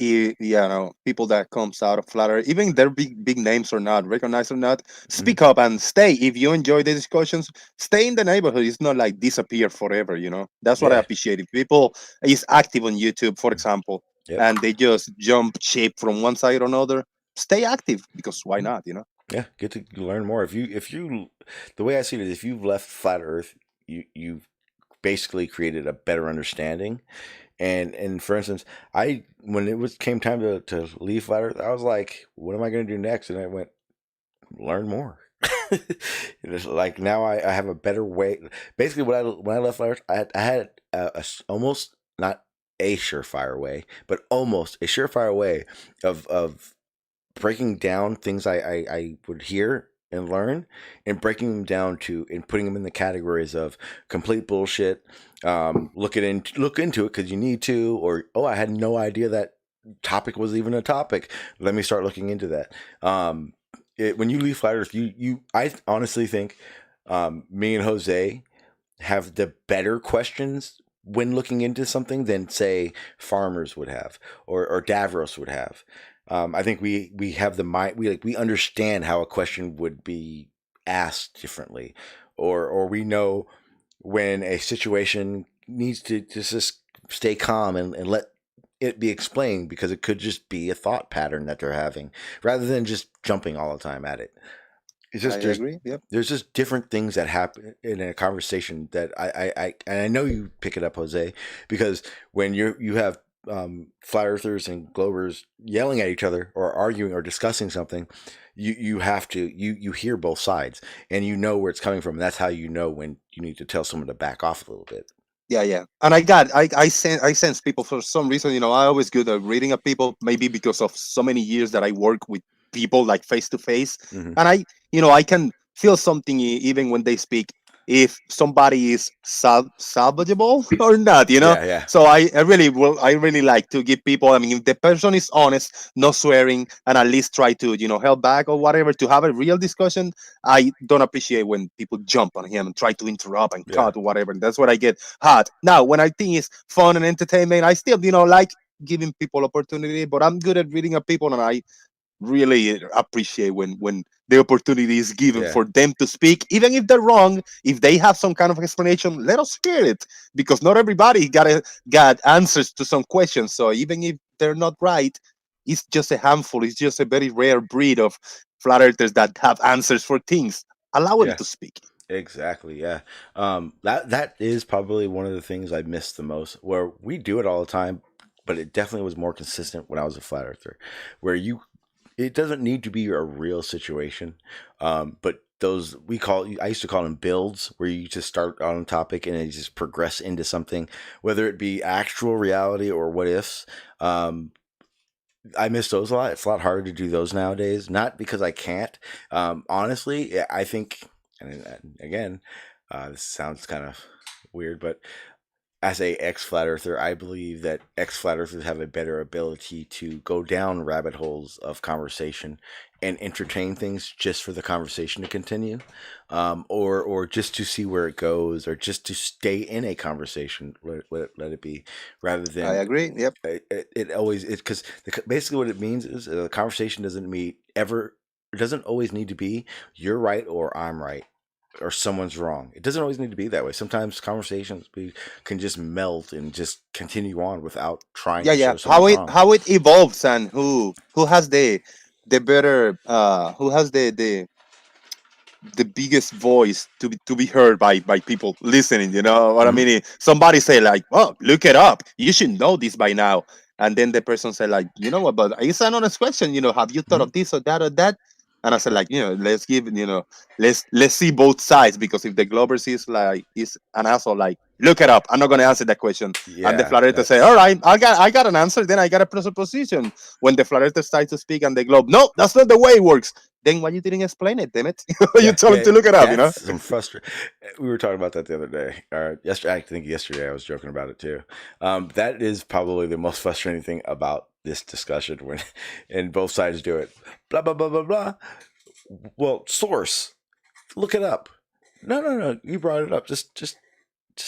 S9: People that comes out of Flat Earth, even they're big names or not, recognized or not, speak up and stay. If you enjoy the discussions, stay in the neighborhood. It's not like disappear forever. That's what I appreciate. If people is active on YouTube, for example, and they just jump ship from one side or another, stay active, because why not?
S2: Yeah, get to learn more. If you, the way I see it is, if you've left Flat Earth, you've basically created a better understanding. And for instance, when it came time to leave Flat Earth, I was like, what am I going to do next? And I went, learn more. It's like now I have a better way. Basically, when I left Flat Earth, I had a almost not a surefire way, but almost a surefire way of breaking down things I would hear and learn, and breaking them down and putting them in the categories of complete bullshit. Look into it because you need to, or I had no idea that topic was even a topic. Let me start looking into that. When you leave Flat Earth, I honestly think me and Jose have the better questions when looking into something than, say, farmers would have, or Davros would have. I think we have the mind. We understand how a question would be asked differently, or we know when a situation needs to just stay calm and let it be explained, because it could just be a thought pattern that they're having, rather than just jumping all the time at it. It's just
S9: I agree. Yep.
S2: There's just different things that happen in a conversation that I know you pick it up, Jose, because when you have flat earthers and globers yelling at each other or arguing or discussing something, you have to hear both sides, and you know where it's coming from, and that's how you know when you need to tell someone to back off a little bit.
S9: Yeah. And I sense people for some reason. I always good at reading at people, maybe because of so many years that I work with people like face to face,
S2: Mhm.
S9: and I can feel something even when they speak, if somebody is salvageable or not,
S2: Yeah.
S9: so I really like to give people, I mean, if the person is honest, no swearing, and at least try to help back or whatever, to have a real discussion. I don't appreciate when people jump on him and try to interrupt and
S2: Yeah.
S9: cut or whatever. That's what I get hot. Now when I think it's fun and entertainment, I still like giving people opportunity, but I'm good at reading up people, and I really appreciate when the opportunity is given
S2: Yeah.
S9: for them to speak, even if they're wrong. If they have some kind of explanation, let us hear it, because not everybody got answers to some questions. So even if they're not right, it's just a handful. It's just a very rare breed of flat earthers that have answers for things. Allow them
S2: Yeah.
S9: to speak.
S2: Exactly. Yeah. That is probably one of the things I miss the most. Where we do it all the time, but it definitely was more consistent when I was a flat earther, where it doesn't need to be a real situation, but those I used to call them builds, where you just start on a topic and then you just progress into something, whether it be actual reality or what ifs. I miss those a lot. It's a lot harder to do those nowadays. Not because I can't. Honestly, I think, and again, this sounds kind of weird, but as a ex flat earther, I believe that ex flat earthers have a better ability to go down rabbit holes of conversation and entertain things just for the conversation to continue, or just to see where it goes, or just to stay in a conversation, let it be, rather
S9: I
S2: than
S9: agree. Yep.
S2: it always it because basically what it means is a conversation doesn't mean ever. It doesn't always need to be you're right or I'm right or someone's wrong. It doesn't always need to be that way. Sometimes conversations can just melt and just continue on without trying to
S9: Yeah.
S2: show
S9: How
S2: someone
S9: it
S2: wrong.
S9: how it evolves, and who has the better, who has the biggest voice to be heard by people listening. You know what I
S2: Mhm.
S9: mean? Somebody say like, "Oh, look it up. You should know this by now." And then the person say like, "You know what? But it's an honest question. Have you thought
S2: Mhm.
S9: of this or that or that?" And I said like, let's give, let's see both sides, because if the Glober is like is an asshole, like, look it up. I'm not gonna answer that question. And the
S2: Yeah,
S9: flat earther say, "All
S2: that's
S9: right, I got an answer. Then I got a presupposition." When the flat earther starts to speak and the Globe, no, that's not the way it works. Then why you didn't explain it, damn it? You told him
S2: yeah.
S9: to look it up,
S2: That's some frustrating. We were talking about that the other day. Yesterday, I think yesterday I was joking about it too. That is probably the most frustrating thing about this discussion when, and both sides do it. Blah blah blah blah blah. Well, source. Look it up. No. You brought it up. Just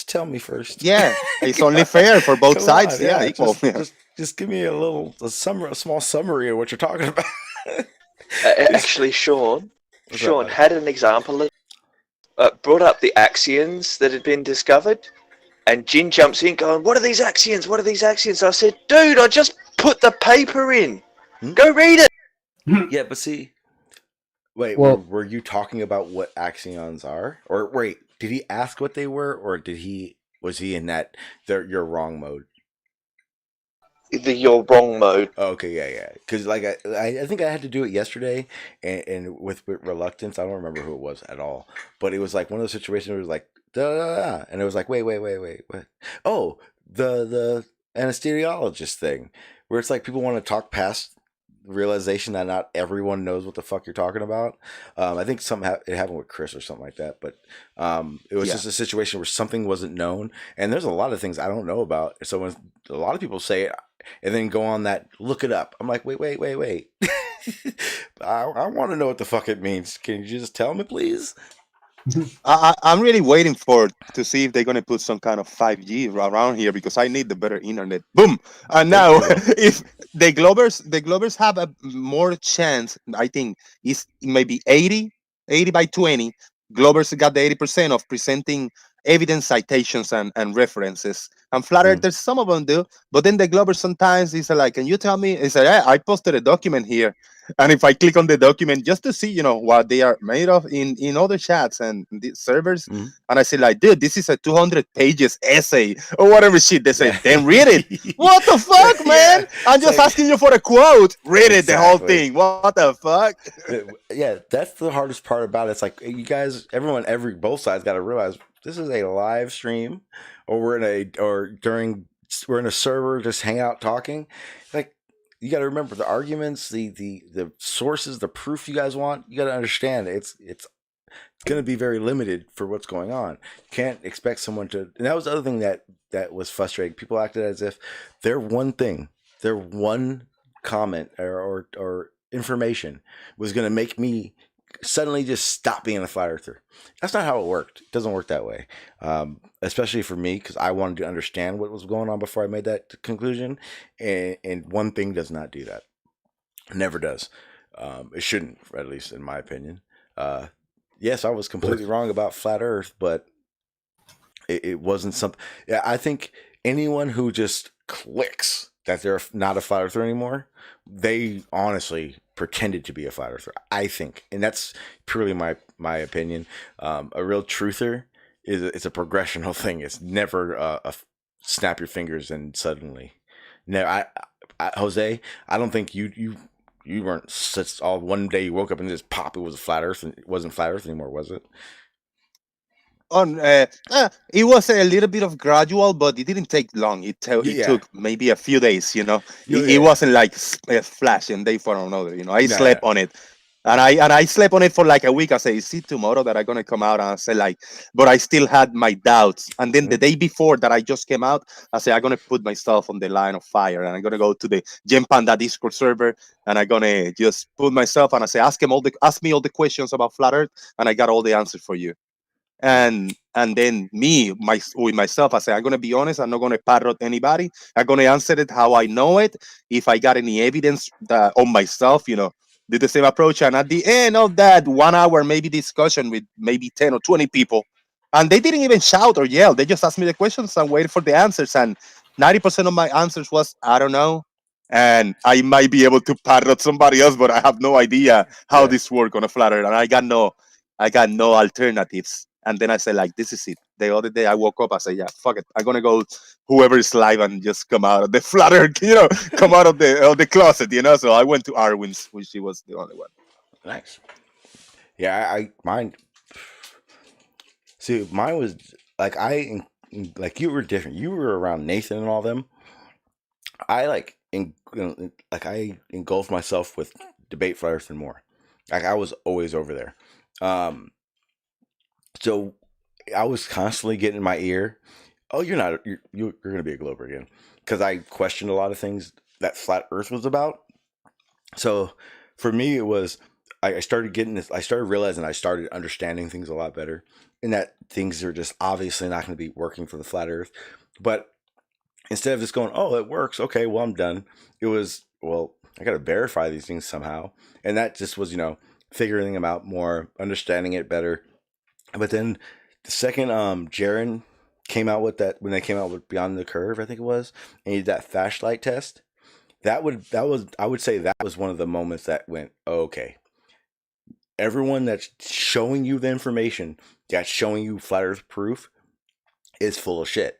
S2: tell me first.
S9: Yeah, it's
S2: Come
S9: only
S2: on.
S9: fair for both
S2: Come on,
S9: sides. Yeah,
S2: yeah.
S9: equal. Yeah.
S2: Just give me a small summary of what you're talking about.
S4: Actually, Sean
S2: What's up, buddy?
S4: had an example of, brought up the axioms that had been discovered, and Jin jumps in going, "What are these axioms? What are these axioms?" I said, "Dude, I just put the paper in.
S2: Hmm?
S4: Go read it."
S2: Yeah, but see, wait,
S7: Well,
S2: were you talking about what axions are, or wait, did he ask what they were, or was he in that you're wrong mode?
S4: You're wrong mode.
S2: Oh, okay, yeah. Because like I think I had to do it yesterday, and with reluctance. I don't remember who it was at all, but it was like one of those situations where it was like da da da, and it was like wait, what? Oh, the anesthesiologist thing, where it's like people want to talk past the realization that not everyone knows what the fuck you're talking about. I think it happened with Chris or something like that, but it was
S9: Yeah.
S2: just a situation where something wasn't known, and there's a lot of things I don't know about. So when a lot of people say it, and then go on that look it up. I'm like, wait. I want to know what the fuck it means. Can you just tell me, please?
S9: I'm really waiting to see if they're gonna put some kind of 5G around here, because I need the better internet. Boom! And
S2: They
S9: now,
S2: will.
S9: if the Glovers have a more chance, I think it's maybe 80 by 20. Glovers got the 80% of presenting evidence, citations, and references. And flat
S2: Mm.
S9: earthers, some of them do, but then the Glovers sometimes is like, "Can you tell me?" It's like, I posted a document here, and if I click on the document just to see, what they are made of in other chats and the servers,
S2: Mm.
S9: and I say like, "Dude, this is a 200 pages essay or whatever shit," they say,
S2: Yeah.
S9: "Then read it." What the fuck, man?
S2: Yeah.
S9: I'm
S2: It's
S9: just
S2: like
S9: asking you for a quote. Read it, the whole
S2: exactly.
S9: thing. What the fuck?
S2: Yeah, that's the hardest part about it. It's like you guys, both sides got to realize this is a live stream, or we're in a server just hang out talking. Like you got to remember the arguments, the sources, the proof you guys want. You got to understand it's going to be very limited for what's going on. You can't expect someone to. And that was the other thing that was frustrating. People acted as if their one comment or information was going to make me suddenly just stop being a flat earther. That's not how it worked. It doesn't work that way. Especially for me, because I wanted to understand what was going on before I made that conclusion. And one thing does not do that. Never does. It shouldn't, at least in my opinion. Yes, I was completely wrong about flat Earth, but it wasn't something. Yeah, I think anyone who just clicks that they're not a flat earther anymore, they honestly pretended to be a flat earther. I think, and that's purely my opinion. A real truther it's a progressional thing. It's never a snap your fingers and suddenly. No, Jose, I don't think you weren't such all one day you woke up and just pop it was a flat earth and it wasn't flat earth anymore, was it?
S9: It was a little bit of gradual, but it didn't take long. It took maybe a few days. It wasn't like a flash and day for another. I slept on it, and I slept on it for like a week. I say, is it tomorrow that I'm gonna come out? And I say like, but I still had my doubts. And then the day before that I just came out, I say I'm gonna put myself on the line of fire, and I'm gonna go to the Gem Panda Discord server, and I'm gonna just put myself and I say, ask me all the questions about flat Earth, and I got all the answers for you. And then with myself, I say, I'm gonna be honest. I'm not gonna parrot anybody. I'm gonna answer it how I know it. If I got any evidence on myself, do the same approach. And at the end of that 1 hour, maybe discussion with maybe 10 or 20 people, and they didn't even shout or yell. They just asked me the questions and waited for the answers. And 90% of my answers was, I don't know. And I might be able to parrot somebody else, but I have no idea how this works on a flat earth. And I got no alternatives. And then I said, like, this is it. The other day I woke up, I said, yeah, fuck it. I'm going to go whoever is live and just come out of the flat earth, come out of the closet, So I went to Arwen's, which she was the only one.
S2: Nice. Yeah, mine was like you were different. You were around Nathan and all them. I I engulfed myself with debate flat earth and more. Like I was always over there. So I was constantly getting in my ear, oh, you're going to be a glober again. Because I questioned a lot of things that flat earth was about. So for me, it was, I started getting this, I started realizing I started understanding things a lot better. And that things are just obviously not going to be working for the flat earth. But instead of just going, oh, it works. Okay, well, I'm done. It was, well, I got to verify these things somehow. And that just was, figuring them out more, understanding it better. But then the second Jaren came out with that, when they came out with Beyond the Curve, I think it was, and he did that flashlight test, I would say that was one of the moments that went, oh, okay. Everyone that's showing you the information, that's showing you flat earth proof, is full of shit.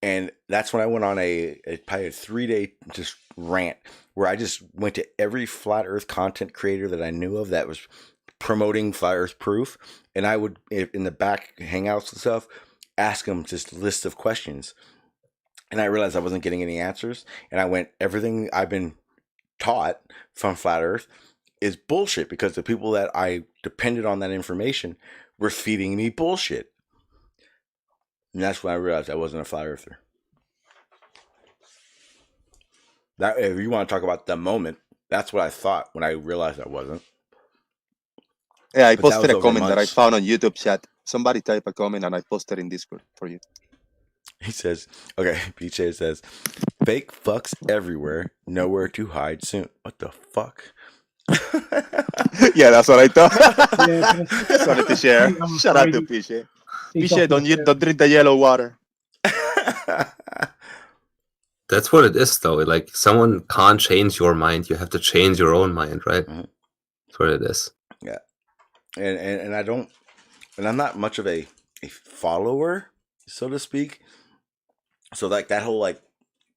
S2: And that's when I went on probably a 3-day just rant where I just went to every flat earth content creator that I knew of that was promoting flat earth proof, and I would, in the back hangouts and stuff, ask them just lists of questions, and I realized I wasn't getting any answers, and I went, everything I've been taught from flat earth is bullshit, because the people that I depended on that information were feeding me bullshit. And that's when I realized I wasn't a flat earther. That, if you want to talk about the moment, that's what I thought when I realized I wasn't.
S9: Yeah, I posted a comment that I found on YouTube chat. Somebody type a comment and I posted in Discord for you.
S2: He says, okay, PJ says, fake fucks everywhere, nowhere to hide soon. What the fuck?
S9: Yeah, that's what I thought.
S3: Yeah,
S9: Just wanted to share. Shout out to PJ. PJ, don't drink the yellow water.
S5: That's what it is, though. Like, someone can't change your mind. You have to change your own mind, right?
S2: Mm-hmm.
S5: That's what it is.
S2: Yeah. And I don't, and I'm not much of a follower, so to speak. So like that whole like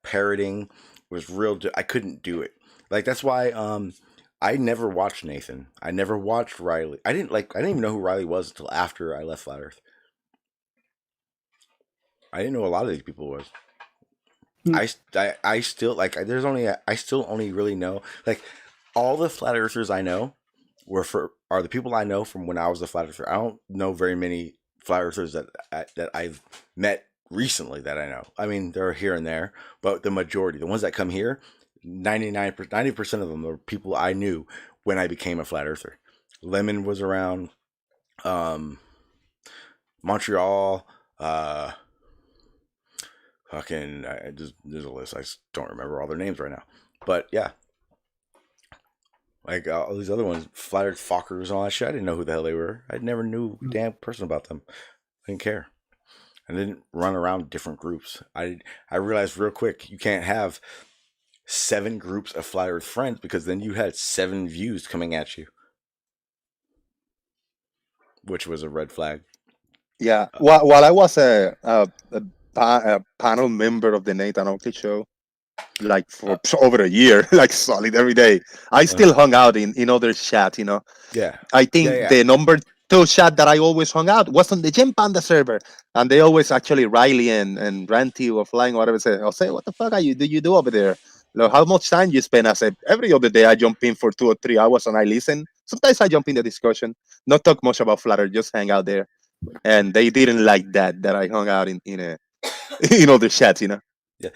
S2: parroting was real. I couldn't do it. Like that's why I never watched Nathan. I never watched Riley. I didn't even know who Riley was until after I left Flat Earth. I didn't know a lot of these people was. I still like. There's only I still only really know like all the flat earthers I know are the people I know from when I was a flat earther. I don't know very many flat earthers that I've met recently that I know. I mean, they're here and there, but the majority, the ones that come here, 90% of them are people I knew when I became a flat earther. Lemon was around, Montreal, fucking, there's a list. I just don't remember all their names right now, but yeah. Like all these other ones, flat earth Fockers and all that shit. I didn't know who the hell they were. I never knew a damn person about them. I didn't care. I didn't run around different groups. I realized real quick you can't have 7 groups of flat earth friends because then you had 7 views coming at you, which was a red flag.
S9: Yeah. While I was a panel member of the Nathan Oakley show, like for over a year, like solid every day, I still hung out in other chat.
S2: Yeah.
S9: I think the number 2 chat that I always hung out was on the Gem Panda server, and they always actually Riley and Ranty or Flying or whatever say, "Jose, what the fuck do you do over there? Look, how much time you spend?" I said, every other day I jump in for 2 or 3 hours and I listen. Sometimes I jump in the discussion, not talk much about Flutter, just hang out there. And they didn't like that I hung out in in other chats.
S2: Yeah.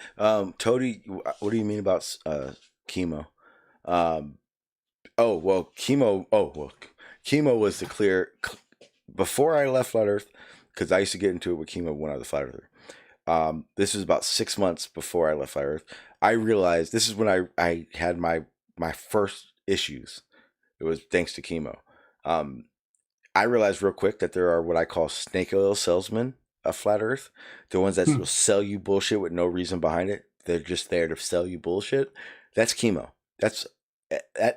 S2: Toady, what do you mean about chemo? Chemo was the clear before I left Flat Earth, because I used to get into it with chemo when I was a Flat Earther. This was about 6 months before I left Flat Earth. I realized this is when I had my first issues. It was thanks to chemo. I realized real quick that there are what I call snake oil salesmen of Flat Earth. The ones that will sell you bullshit with no reason behind it. They're just there to sell you bullshit. That's chemo. That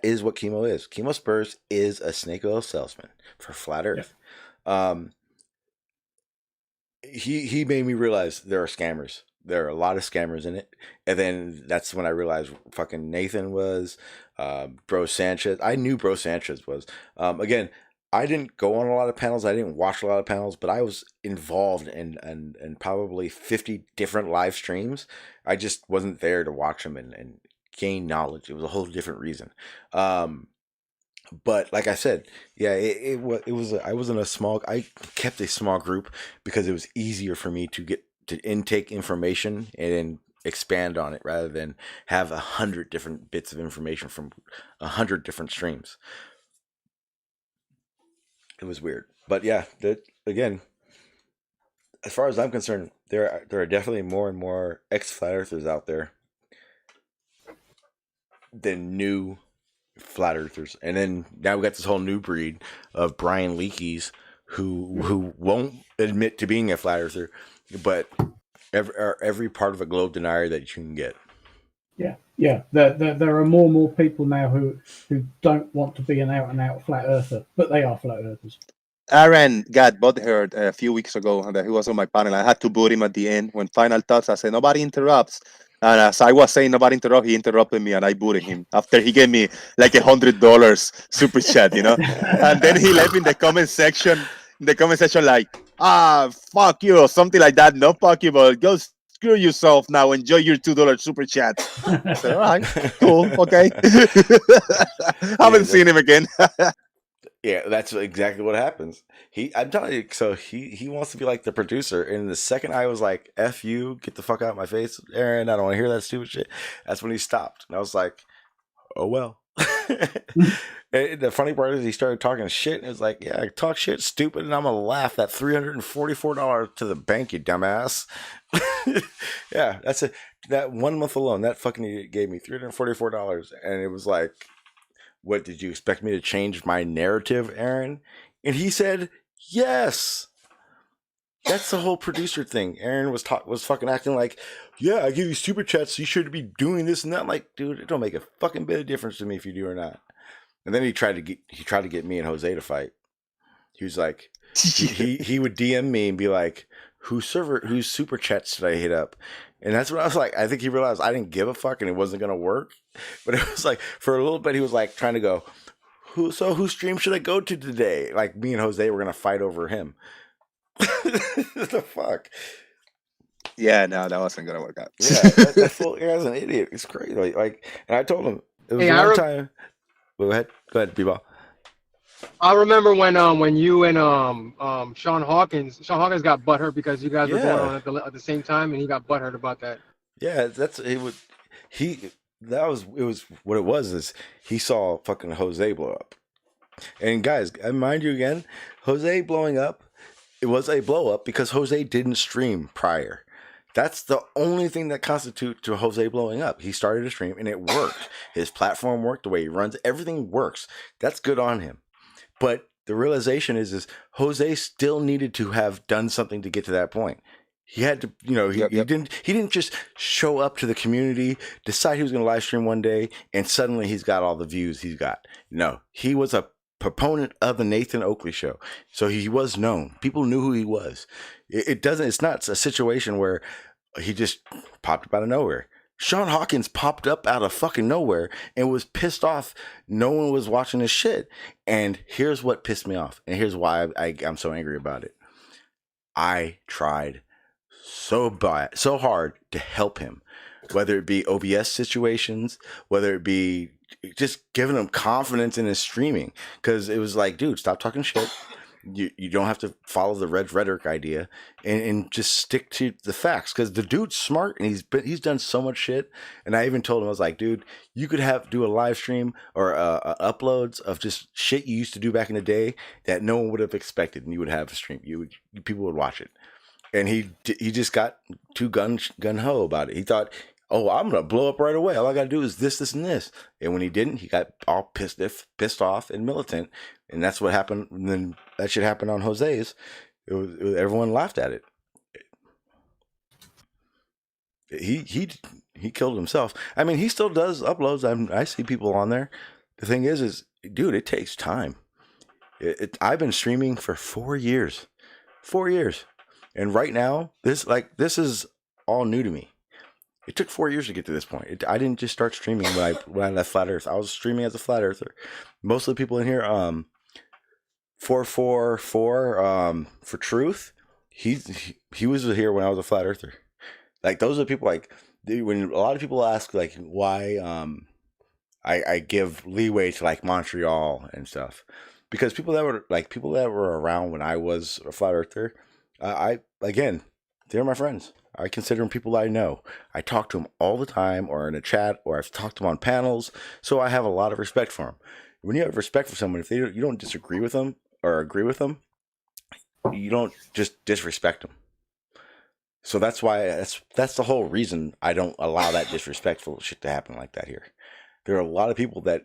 S2: is what chemo is. Chemo Spurs is a snake oil salesman for Flat Earth. Yeah. He made me realize there are scammers. There are a lot of scammers in it. And then that's when I realized fucking Nathan was, Bro Sanchez. I knew Bro Sanchez was. Again, I didn't go on a lot of panels. I didn't watch a lot of panels, but I was involved in probably 50 different live streams. I just wasn't there to watch them and gain knowledge. It was a whole different reason. But like I said, yeah, it was. I kept a small group because it was easier for me to get to intake information and then expand on it rather than have 100 different bits of information from 100 different streams. It was weird, but yeah, again, as far as I'm concerned, there are definitely more and more ex-flat earthers out there than new flat earthers. And then now we got this whole new breed of Brian Leakeys who won't admit to being a flat earther, but every part of a globe denier that you can get.
S3: Yeah. There are more and more people now who don't want to be an out and out flat earther, but they are flat earthers.
S9: Aaron got butthurt a few weeks ago, and he was on my panel. I had to boot him at the end when final thoughts. I said nobody interrupts, and as I was saying nobody interrupt, he interrupted me, and I booted him after he gave me like $100 super chat, and then he left in the comment section. Like, fuck you, or something like that. No, fuck you, but go screw yourself now. Enjoy your $2 super chat. I said, all right, cool, okay. Haven't seen him again.
S2: Yeah, that's exactly what happens. I'm telling you, so he wants to be like the producer. And the second I was like, F you, get the fuck out of my face, Aaron, I don't want to hear that stupid shit. That's when he stopped. And I was like, oh, well. And the funny part is he started talking shit. And it's like, yeah, I talk shit, stupid, and I'm going to laugh. That $344 to the bank, you dumbass. Yeah, that's it. That 1 month alone, that fucking idiot gave me $344. And it was like, what, did you expect me to change my narrative, Aaron? And he said, yes. That's the whole producer thing. Aaron was fucking acting like, yeah, I give you super chats, so you should be doing this and that. I'm like, dude, it don't make a fucking bit of difference to me if you do or not. And then he tried to get me and Jose to fight. He was like, he would DM me and be like, whose super chats did I hit up? And that's when I was like, I think he realized I didn't give a fuck and it wasn't going to work. But it was like, for a little bit, he was like trying to go, whose stream should I go to today? Like me and Jose were going to fight over him. What the fuck?
S9: Yeah, no, that wasn't gonna work out.
S2: Yeah, that fool guy's an idiot. It's crazy. Like, and I told him it was
S6: Hey,
S2: one time. Go ahead, B-Ball.
S6: I remember when you and Sean Hawkins got butthurt because you guys were going on at the same time, and he got butthurt about that.
S2: Yeah, it was what it was is he saw fucking Jose blow up. And guys, I mind you again, Jose blowing up, it was a blow up because Jose didn't stream prior. That's the only thing that constitutes to Jose blowing up. He started a stream and it worked. His platform worked, the way he runs, everything works. That's good on him. But the realization is Jose still needed to have done something to get to that point. He had to, he didn't just show up to the community, decide he was going to live stream one day, and suddenly he's got all the views he's got. No, he was a proponent of the Nathan Oakley show, so he was known. People knew who he was. It's not a situation where he just popped up out of nowhere. Sean Hawkins popped up out of fucking nowhere and was pissed off. No one was watching his shit. And here's what pissed me off, and here's why I'm so angry about it. I tried so hard to help him, whether it be OBS situations, whether it be just giving him confidence in his streaming, because it was like, dude, stop talking shit. You don't have to follow the red rhetoric idea, and just stick to the facts, because the dude's smart and he's done so much shit. And I even told him, I was like, dude, you could do a live stream or uploads of just shit you used to do back in the day that no one would have expected, and you would have a stream. People would watch it. And he just got too gun ho about it. He thought, oh, I'm gonna blow up right away. All I gotta do is this, and this. And when he didn't, he got all pissed off and militant. And that's what happened. And then that shit happened on Jose's. Everyone laughed at it. He killed himself. I mean, he still does uploads. I see people on there. The thing is, dude, it takes time. I've been streaming for 4 years. 4 years. And right now, this is all new to me. It took 4 years to get to this point. I didn't just start streaming when I left Flat Earth. I was streaming as a Flat Earther. Most of the people in here, 444 for Truth, he was here when I was a Flat Earther. Like, those are people, like, when a lot of people ask, like, why I give leeway to, like, Montreal and stuff, because people that were around when I was a Flat Earther, again, they're my friends. I consider them people I know. I talk to them all the time, or in a chat, or I've talked to them on panels. So I have a lot of respect for them. When you have respect for someone, if you don't disagree with them or agree with them, you don't just disrespect them. So that's why that's the whole reason I don't allow that disrespectful shit to happen like that here. There are a lot of people that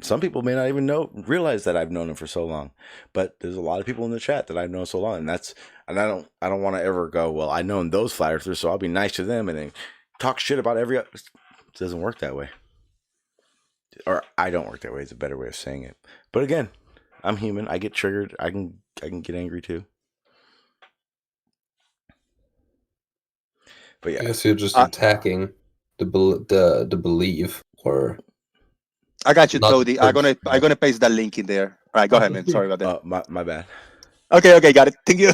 S2: some people may not even realize that I've known them for so long, but there's a lot of people in the chat that I've known so long, and I don't want to ever go, well, I've known those Flat Earthers, so I'll be nice to them and then talk shit about every. It doesn't work that way, or I don't work that way. Is a better way of saying it. But again, I'm human. I get triggered. I can get angry too. But yeah,
S5: I guess you're just attacking the belief, or.
S9: I got you, Toady. I'm gonna paste that link in there. All right, go ahead, man. Sorry about that.
S2: My bad.
S9: Okay, got it. Thank you.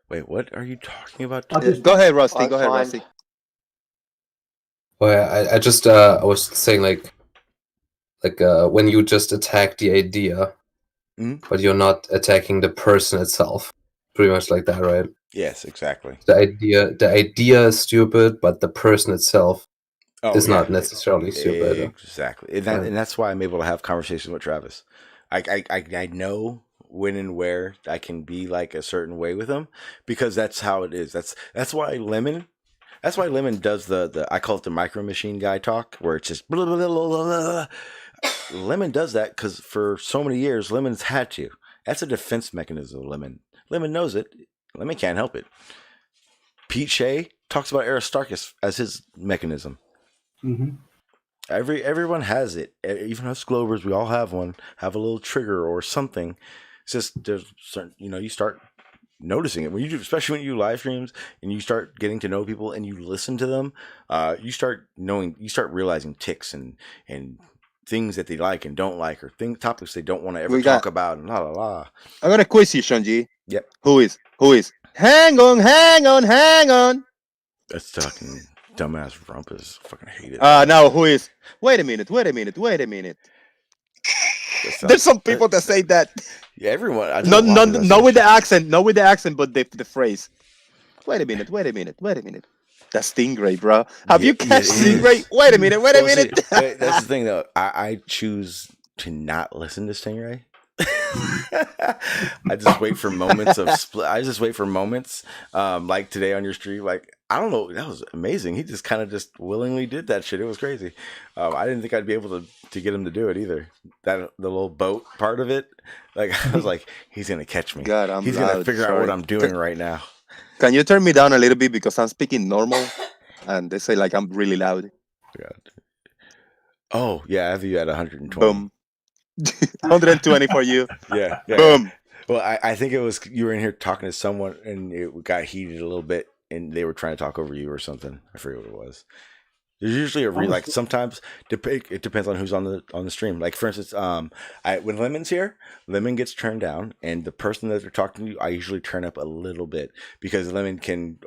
S2: Wait, what are you talking about?
S9: Go ahead, Rusty. Go ahead, Rusty.
S5: Oh yeah, I just I was saying like when you just attack the idea, but you're not attacking the person itself. Pretty much like that, right?
S2: Yes, exactly.
S5: The idea is stupid, but the person itself is not necessarily stupid.
S2: Exactly, and that's why I'm able to have conversations with Travis. I know when and where I can be like a certain way with him, because that's how it is. That's why Lemon. That's why Lemon does the I call it the micro machine guy talk, where it's just blah, blah, blah, blah, blah. Lemon does that because for so many years Lemon's had to. That's a defense mechanism of Lemon. Lemon knows it. Lemon can't help it. Pete Shea talks about Aristarchus as his mechanism.
S3: Mm-hmm.
S2: Everyone has it. Even us Glovers, we all have one. Have a little trigger or something. It's just there's certain, you start noticing it when you do, especially when you do live streams and you start getting to know people and you listen to them. You start realizing ticks and things that they like and don't like, or topics they don't want to ever talk about, and la la la.
S9: I'm gonna quiz you, Shunji.
S2: Yep.
S9: Who is Hang on, hang on, hang on.
S2: That's talking dumbass rumpus. Fucking hate it.
S9: Now who is? Wait a minute. Wait a minute. Wait a minute. There's some people that say that.
S2: Yeah, everyone.
S9: Not with the accent. Not with the accent, but the phrase. Wait a minute. Wait a minute. Wait a minute. That's Stingray, bro. Have you catch Stingray? Wait a minute. Wait a minute.
S2: See, that's the thing, though. I choose to not listen to Stingray. I just wait for moments of split. I just wait for moments, like today on your stream. Like, I don't know, that was amazing. He just kind of just willingly did that shit. It was crazy. I didn't think I'd be able to get him to do it either. That the little boat part of it, like I was like, he's gonna catch me.
S9: God,
S2: he's
S9: loud.
S2: gonna figure out what I'm doing right now.
S9: Can you turn me down a little bit because I'm speaking normal, and they say like I'm really loud.
S2: God. Oh yeah, I have you at 120.
S9: Boom. 120 for you.
S2: Yeah.
S9: Boom.
S2: Well, I think it was you were in here talking to someone and it got heated a little bit and they were trying to talk over you or something. I forget what it was. There's usually like sometimes it depends on who's on the stream. Like for instance, when Lemon's here, Lemon gets turned down, and the person that they're talking to, I usually turn up a little bit because Lemon can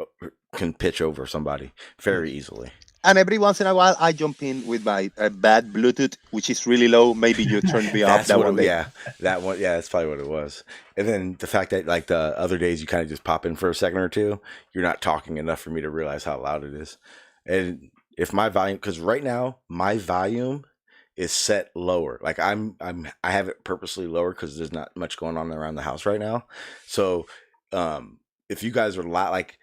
S2: pitch over somebody very easily.
S9: And every once in a while, I jump in with my bad Bluetooth, which is really low. Maybe you turned me off that one day.
S2: Yeah, that one. Yeah, that's probably what it was. And then the fact that like the other days you kind of just pop in for a second or two, you're not talking enough for me to realize how loud it is. And if my volume, because right now my volume is set lower. Like I have it purposely lower because there's not much going on around the house right now. So if you guys are like.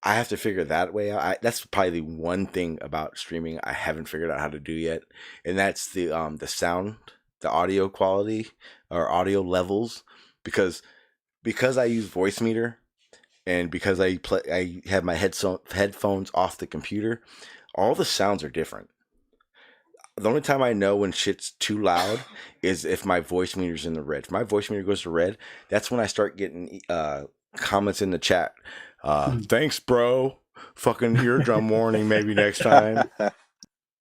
S2: I have to figure that way out. That's probably the one thing about streaming I haven't figured out how to do yet, and that's the sound, the audio quality or audio levels, because I use voice meter, and because I have my headphones off the computer, all the sounds are different. The only time I know when shit's too loud is if my voice meter's in the red. If my voice meter goes to red, that's when I start getting comments in the chat. Thanks, bro. Fucking eardrum warning. Maybe next time.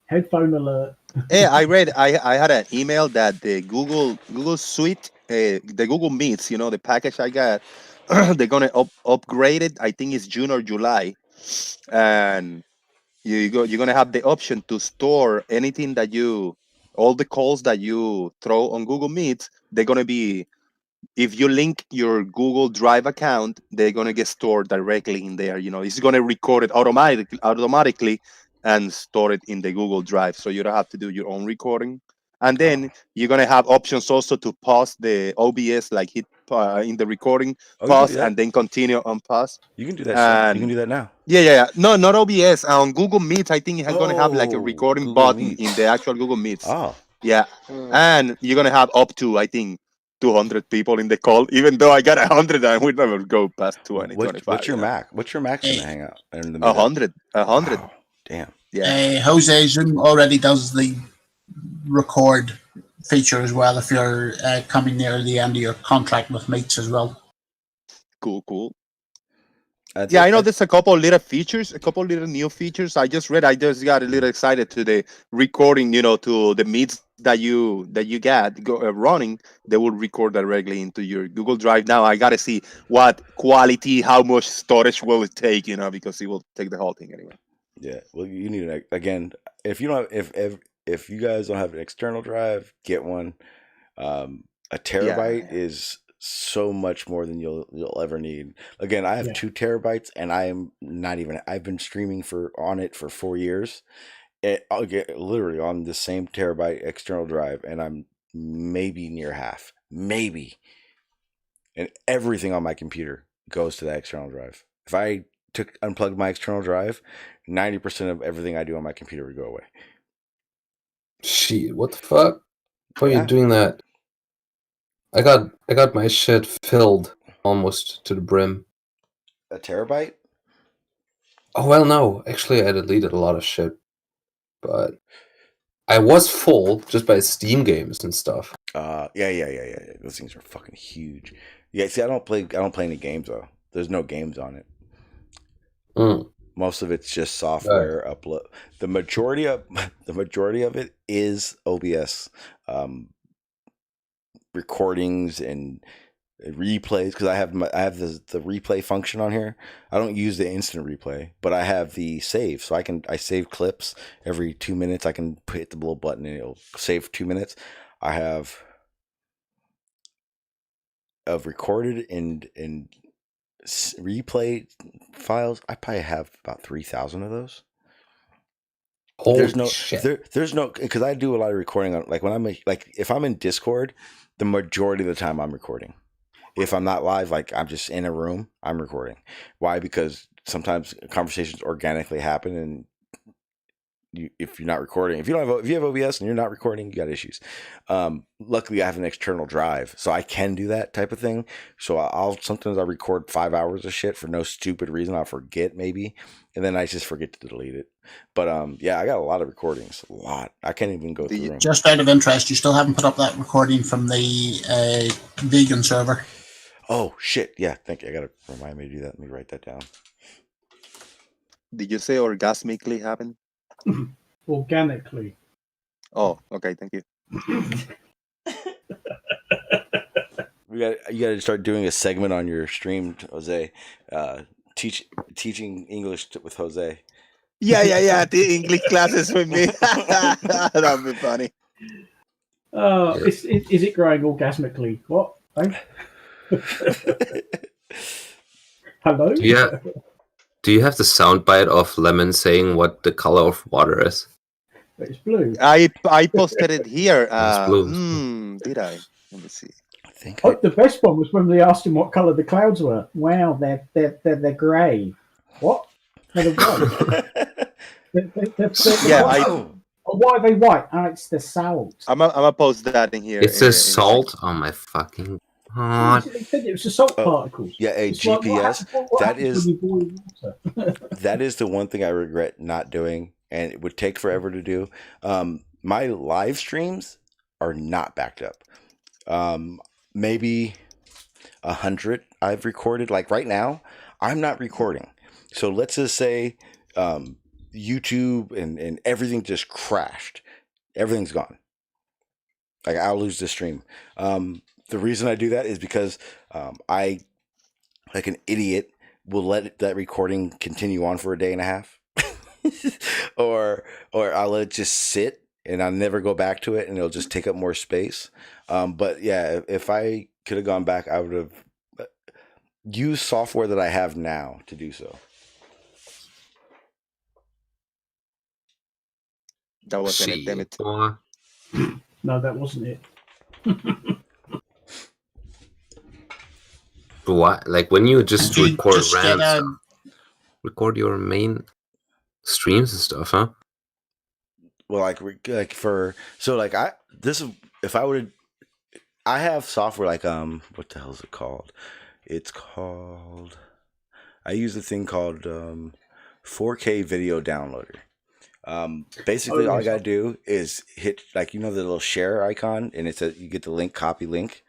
S3: Headphone alert.
S9: Yeah, I read. I had an email that the Google Suite, the Google Meets, the package I got, they're gonna upgrade it. I think it's June or July, and you're gonna have the option to store anything that all the calls that you throw on Google Meets. They're gonna be. If you link your Google Drive account, they're gonna get stored directly in there. It's gonna record it automatically and store it in the Google Drive, so you don't have to do your own recording. And then you're gonna have options also to pause the OBS, like hit in the recording, pause and then continue on pause.
S2: You can do that. You can do that now.
S9: Yeah. No, not OBS. On Google Meets, I think it's gonna have like a recording Google button Meets. In the actual Google Meets.
S2: Oh,
S9: yeah, and you're gonna have up to, I think, 200 people in the call, even though I got 100 and we never go past 20, 25.
S2: What's your Mac? What's your Max gonna hang out?
S9: 100.
S2: Wow, damn.
S9: Yeah.
S8: Jose, Zoom already does the record feature as well if you're coming near the end of your contract with Meets as well.
S9: Cool. I know there's a couple little features, a couple little new features. I just got a little excited to the recording, to the Meets that you got running. They will record directly into your Google Drive. Now I gotta see what quality, how much storage will it take, because it will take the whole thing anyway.
S2: Yeah, well, you need again. If you don't, if you guys don't have an external drive, get one. A terabyte is so much more than you'll ever need. Again, I have 2 terabytes, and I am not even. I've been streaming on it for 4 years. I'll get literally on the same terabyte external drive, and I'm maybe near half, maybe. And everything on my computer goes to that external drive. If I unplugged my external drive, 90% of everything I do on my computer would go away.
S5: Shit, what the fuck? Why are you doing that? I got my shit filled almost to the brim.
S2: A terabyte?
S5: Oh well, no. Actually, I deleted a lot of shit, but I was full just by Steam games and stuff.
S2: Yeah. Those things are fucking huge. Yeah, see, I don't play any games though. There's no games on it. Most of it's just software upload. The majority of it is OBS recordings and replays, because I have the replay function on here. I don't use the instant replay, but I have the save, so I save clips every 2 minutes. I can hit the little button and it'll save 2 minutes. I have of recorded and replay files. I probably have about 3,000 of those.
S5: Holy shit.
S2: There's no, because I do a lot of recording on, like when I'm like, if I'm in Discord, the majority of the time I'm recording. If I'm not live, like I'm just in a room, I'm recording. Why? Because sometimes conversations organically happen, and if you're not recording, if you have OBS and you're not recording, you got issues. Luckily, I have an external drive, so I can do that type of thing. So sometimes I record 5 hours of shit for no stupid reason. I'll forget maybe, and then I just forget to delete it. But yeah, I got a lot of recordings. A lot. I can't even go through them.
S8: Just out of interest, you still haven't put up that recording from the vegan server?
S2: Oh shit! Yeah, thank you. I gotta remind me to do that. Let me write that down.
S9: Did you say orgasmically happen?
S3: Organically.
S9: Oh, okay. Thank you.
S2: You got to start doing a segment on your stream, Jose. Teaching English with Jose.
S9: Yeah. The English classes with me. That'd be funny.
S3: Is it growing orgasmically? What? Hello?
S5: Yeah. Do you have the soundbite of Lemon saying what the color of water is?
S3: It's blue.
S9: I posted it here.
S5: It's blue.
S9: Did I? Let me see.
S2: I think.
S3: The best one was when they asked him what color the clouds were. Wow, they're grey. What? They're white.
S9: Yeah,
S3: why are they white? Oh, it's the salt.
S9: I'm gonna post that in here.
S5: It's the salt. Oh my fucking god!
S3: They said it was the salt particles.
S2: Yeah, a
S3: It's
S2: GPS.
S3: Like, what
S2: that
S3: happens
S2: is
S3: when you boil water?
S2: that is the one thing I regret not doing, and it would take forever to do. My live streams are not backed up. Maybe 100 I've recorded. Like right now, I'm not recording. So let's just say YouTube and everything just crashed. Everything's gone. Like I'll lose the stream. The reason I do that is because I, like an idiot, will let that recording continue on for a day and a half, or I'll let it just sit and I'll never go back to it, and it'll just take up more space. But yeah, if I could have gone back, I would have used software that I have now to do so.
S9: That wasn't it, damn it.
S3: No, that wasn't it.
S5: What? Like when you just
S8: You
S5: record
S8: just
S5: random record your main streams and stuff, huh?
S2: Well, I have software like what the hell is it called? It's called, I use a thing called 4K video downloader. Basically all I gotta do is hit, like, the little share icon, and it says you get the link, copy link.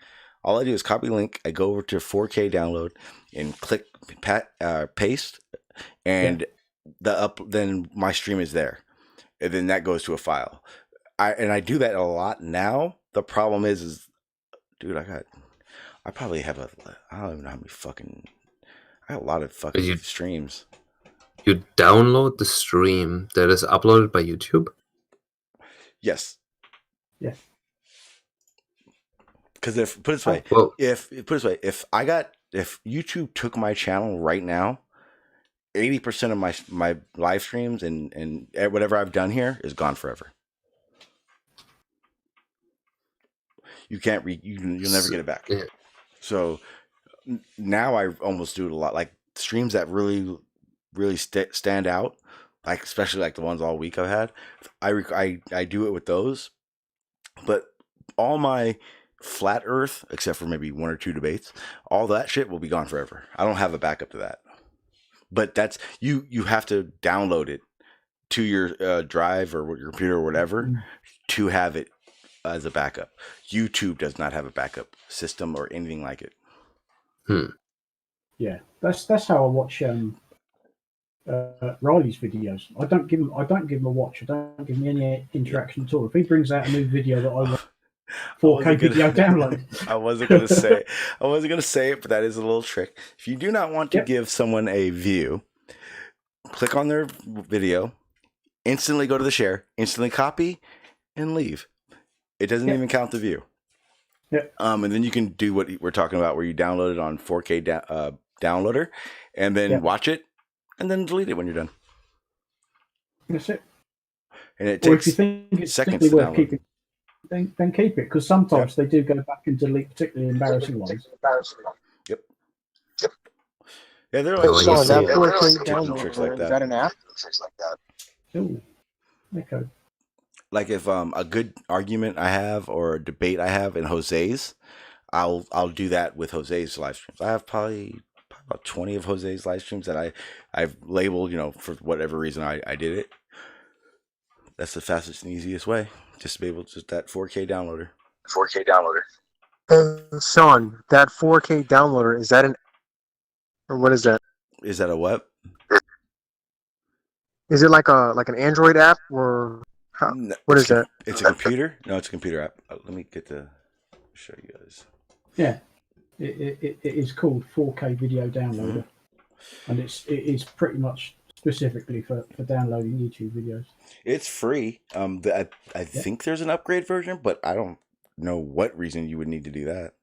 S2: All I do is copy link. I go over to 4K download and click paste, and then my stream is there, and then that goes to a file. I do that a lot now. The problem is dude, I probably have I don't even know how many I got a lot of fucking streams.
S5: You download the stream that is uploaded by YouTube?
S2: Yes.
S3: Yeah.
S2: Because if YouTube took my channel right now, 80% of my live streams and whatever I've done here is gone forever. You can't you'll never get it back.
S5: Yeah.
S2: So now I almost do it a lot, like streams that really stand out, like especially like the ones all week I've had. I do it with those, but all my flat Earth, except for maybe 1 or 2 debates, all that shit will be gone forever. I don't have a backup to that. But that's you have to download it to your drive or your computer or whatever to have it as a backup. YouTube does not have a backup system or anything like it.
S3: Yeah, that's how I watch Riley's videos. I don't give him a watch. I don't give him any interaction at all. If he brings out a new video that I want, 4K video download.
S2: I wasn't gonna say it, but that is a little trick. If you do not want to
S3: Yep.
S2: give someone a view, click on their video, instantly go to the share, instantly copy, and leave. It doesn't even count the view.
S3: Yep.
S2: And then you can do what we're talking about, where you download it on 4K downloader, and then watch it, and then delete it when you're done.
S3: That's it.
S2: And it
S3: Or if
S2: takes
S3: you think it's
S2: seconds
S3: simply
S2: to
S3: worth
S2: download.
S3: keeping, then keep it, because sometimes they do go back and delete particularly embarrassing ones.
S2: Yep. Yeah, they're
S5: Oh,
S2: like
S5: you
S6: Sean,
S5: see
S6: that
S5: it.
S6: 4K
S2: tips and tricks like
S6: downloader,
S2: that.
S6: is that an app?
S3: Ooh, echo.
S2: Like if a good argument I have or a debate I have in Jose's, I'll do that with Jose's live streams. I have probably about 20 of Jose's live streams that I've labeled, for whatever reason I did it. That's the fastest and easiest way, just to be able to just that 4K downloader.
S6: Sean, that 4K downloader, is that an, or what is that?
S2: Is that a what?
S6: Is it like an Android app, or how,
S2: No,
S6: what
S2: it's
S6: is that?
S2: It's a computer. No, it's a computer app. Let me show you guys.
S3: Yeah, it is called 4K video downloader, and it is pretty much specifically for downloading YouTube videos.
S2: It's free. I think there's an upgrade version, but I don't know what reason you would need to do that.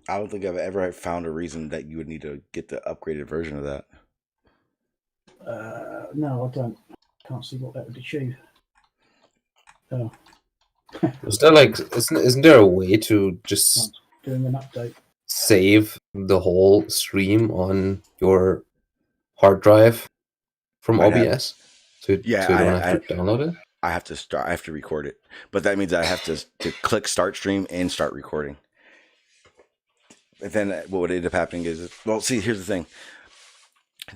S2: I don't think I've ever found a reason that you would need to get the upgraded version of that.
S3: No, I don't. Can't see what that would achieve. Oh,
S5: Is there isn't there a way to just
S3: doing an update.
S5: save the whole stream on your hard drive from
S2: I'd have-
S5: OBS? So you don't have to download it?
S2: I have to record it, but that means I have to click start stream and start recording. And then what would end up happening is, well, see, here's the thing.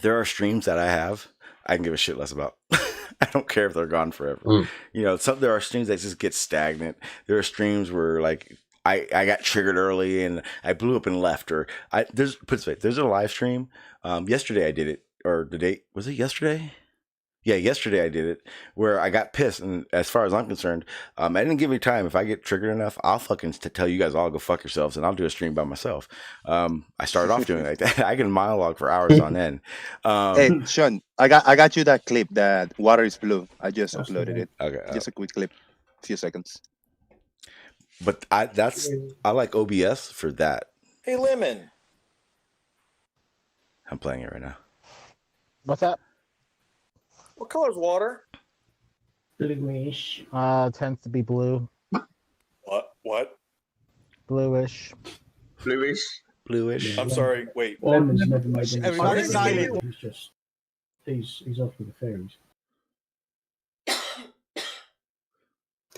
S2: There are streams that I can give a shit less about. I don't care if they're gone forever. There are streams that just get stagnant. There are streams where like I got triggered early and I blew up and left, or there's a live stream. Yesterday I did it, or the date was it yesterday? Yeah, yesterday I did it where I got pissed, and as far as I'm concerned, I didn't give me time. If I get triggered enough, I'll fucking tell you guys all go fuck yourselves, and I'll do a stream by myself. I started off doing it like that. I can monologue for hours on end.
S9: Hey, Sean, I got you that clip that water is blue. I just
S3: That's
S9: uploaded
S3: the
S9: it.
S2: Okay,
S9: Just a quick clip, a few seconds.
S2: but I like OBS for that.
S10: Hey, Lemon.
S2: I'm playing it right now.
S6: What's that?
S10: What color's water?
S3: Bluish.
S6: Tends to be blue,
S10: What?
S6: bluish.
S2: Bluish.
S10: I'm sorry. Wait.
S3: Lemon's never made any
S10: Everybody
S3: sense.
S10: silent.
S3: He's just he's off with the fairies.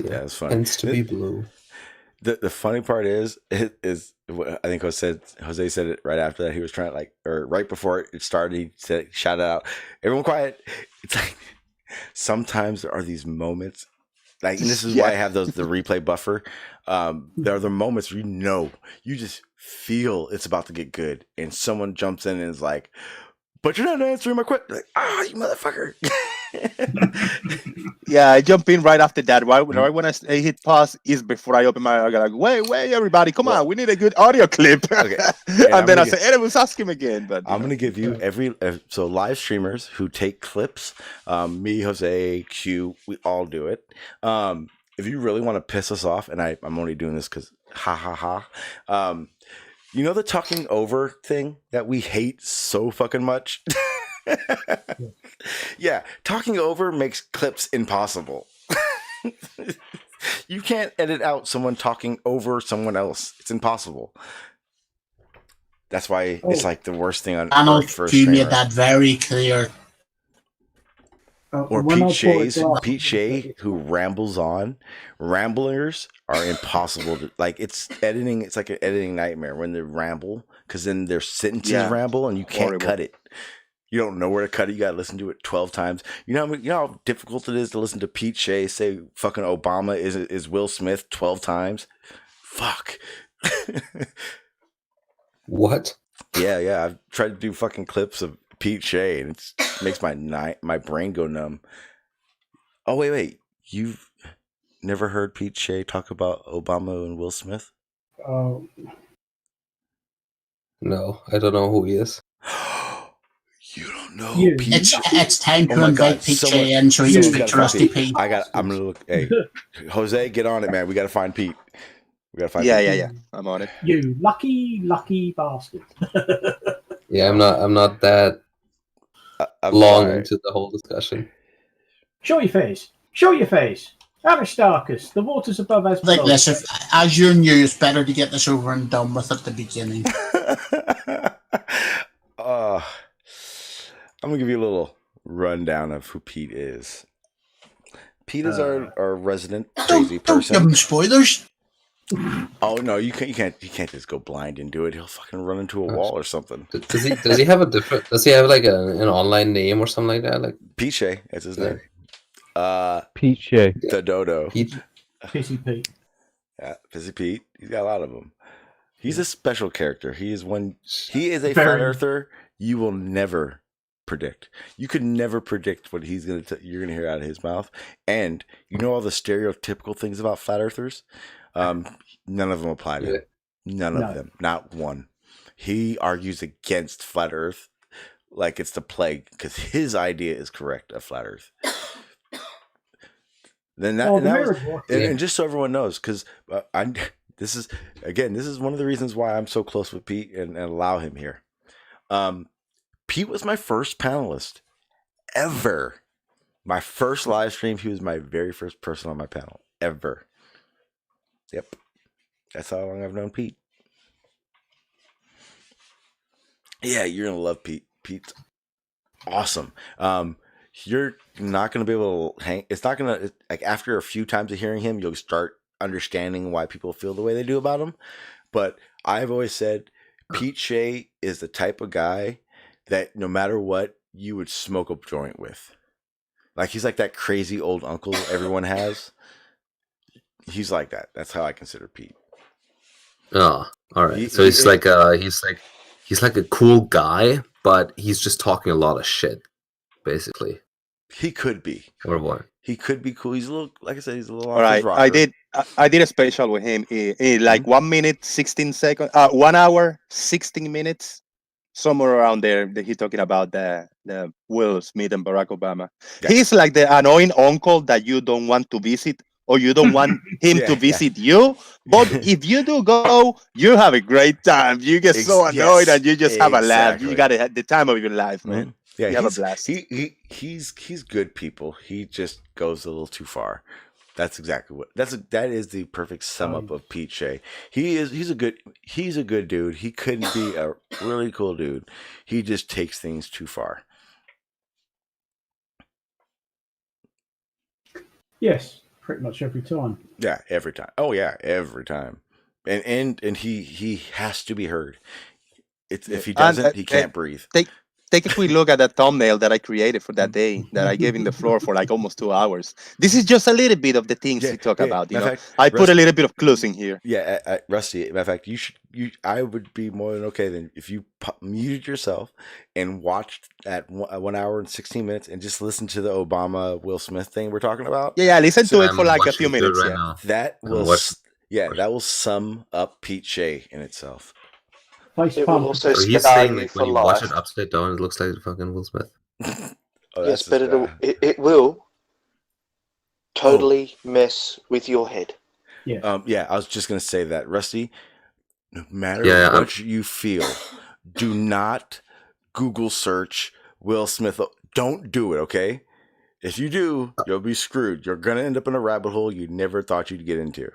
S2: Yeah, it's funny.
S5: Tends to be blue.
S2: The funny part is I think Jose said it right after that. He was trying to or right before it started, he said, shout it out, everyone quiet. It's like sometimes there are these moments, and this is why I have the replay buffer. There are the moments where you just feel it's about to get good, and someone jumps in and is like, but you're not answering my question. Like, you motherfucker.
S9: Yeah, I jump in right after that. Right when I hit pause is before I open my eyes. Like, wait, everybody, come on, we need a good audio clip.
S2: Okay.
S9: And then I say, hey, let's ask him again. But
S2: I'm gonna give you so live streamers who take clips. Me, Jose, Q, we all do it. If you really want to piss us off, and I'm only doing this because ha ha ha. The talking over thing that we hate so fucking much. Yeah, talking over makes clips impossible. You can't edit out someone talking over someone else. It's impossible. That's why it's like the worst thing on
S8: Donald,
S2: earth for a
S8: you
S2: streamer.
S8: made that very clear.
S2: Or Pete Shea, who rambles on. Ramblers are impossible to it's editing. It's like an editing nightmare when they ramble, because then their sentences ramble and you can't cut it. You don't know where to cut it. You gotta listen to it 12 times. You know how difficult it is to listen to Pete Shea say fucking Obama is Will Smith 12 times. Fuck.
S5: What?
S2: Yeah. I've tried to do fucking clips of Pete Shea, and it makes my brain go numb. Oh wait. You've never heard Pete Shea talk about Obama and Will Smith?
S3: Oh,
S5: No, I don't know who he is.
S2: You don't know
S3: You.
S2: Pete
S8: It's
S2: Shea?
S8: it's time
S2: Oh
S8: to
S2: my
S8: invite
S2: God!
S8: Pete
S2: Someone,
S8: Shea in so he can
S2: someone's
S8: speak
S2: got
S8: to
S2: to find
S8: Rusty
S2: Pete.
S8: Pete.
S2: I'm gonna look. Hey, Jose, get on it, man. We got to find Pete. We got to find
S9: Yeah,
S2: Pete.
S9: yeah, yeah. I'm on it.
S3: you lucky bastard.
S5: Yeah, I'm not that
S2: I'm
S5: long
S2: sorry.
S5: into the whole discussion.
S3: Show your face. Show your face. Aristarchus, the waters above us.
S8: Like this, if as you're new, it's better to get this over and done with at the beginning.
S2: I'm gonna give you a little rundown of who Pete is. Pete is our resident crazy
S8: Don't
S2: person.
S8: give him spoilers.
S2: Oh no, you can't just go blind and do it. He'll fucking run into a wall or something.
S5: Does he have a different? Does he have like an online name or something like that? Like
S2: Pete Shea, that's his
S5: Yeah.
S2: name.
S7: Pete Shea.
S2: The Dodo.
S5: Pete?
S3: Pissy Pete.
S2: Yeah, Pissy Pete. He's got a lot of them. He's a special character. He is a
S3: Very.
S2: flat earther you will never predict. You could never predict what you're gonna hear out of his mouth. And you know all the stereotypical things about flat earthers? None of them apply to him. None of them. Not one. He argues against flat earth like it's the plague because his idea is correct of flat earth. Then and just so everyone knows, because this is one of the reasons why I'm so close with Pete and allow him here. Pete was my first panelist ever. My first live stream, he was my very first person on my panel ever. Yep. That's how long I've known Pete. Yeah, you're going to love Pete. Pete's awesome. You're not going to be able to hang. It's not going to, like, after a few times of hearing him, you'll start understanding why people feel the way they do about him. But I've always said Pete Shea is the type of guy that no matter what, you would smoke a joint with. Like, he's like that crazy old uncle everyone has. He's like that. That's how I consider Pete.
S5: Oh, all right. So he's like a cool guy, but he's just talking a lot of shit, basically.
S2: He could be.
S5: Or what?
S2: He could be cool. He's a little, like I said, he's a little.
S9: All right, I did a special with him in like 1 minute 16 seconds, 1 hour 16 minutes, somewhere around there. That he's talking about the Will Smith and Barack Obama.
S2: Yeah.
S9: He's like the annoying uncle that you don't want to visit, or you don't want him to visit you. But if you do go, you have a great time. You get so annoyed and you just have a laugh. You got the time of your life, man.
S2: Mm-hmm. Yeah,
S9: you have a blast.
S2: He's good people. He just goes a little too far. That's exactly what that is the perfect sum up of Pete Shea. He's a good dude. He couldn't be a really cool dude. He just takes things too far.
S3: Yes, pretty much every time.
S2: Yeah, every time. Oh yeah, every time. And he has to be heard. If he doesn't, he can't breathe.
S9: Take a quick look at that thumbnail that I created for that day that I gave him the floor for like almost 2 hours. This is just a little bit of the things we talk about. You know,
S2: fact,
S9: I put a little bit of clues in here.
S2: Yeah, Rusty. Matter of fact, I would be more than okay then if you muted yourself and watched at 1 hour and 16 minutes and just listened to the Obama Will Smith thing we're talking about.
S9: Yeah, listen to it for like a few minutes.
S5: Right now.
S2: That will sum up Pete Shea in itself.
S4: It will also
S5: He's
S4: scar
S5: saying
S4: you
S5: like
S4: for
S5: when you watch
S4: life.
S5: it upside down, it looks like fucking Will Smith.
S4: Yes, but it will totally mess with your head.
S3: Yeah.
S2: I was just gonna say that, Rusty. No matter what you feel, do not Google search Will Smith. Don't do it, okay? If you do, you'll be screwed. You're gonna end up in a rabbit hole you never thought you'd get into.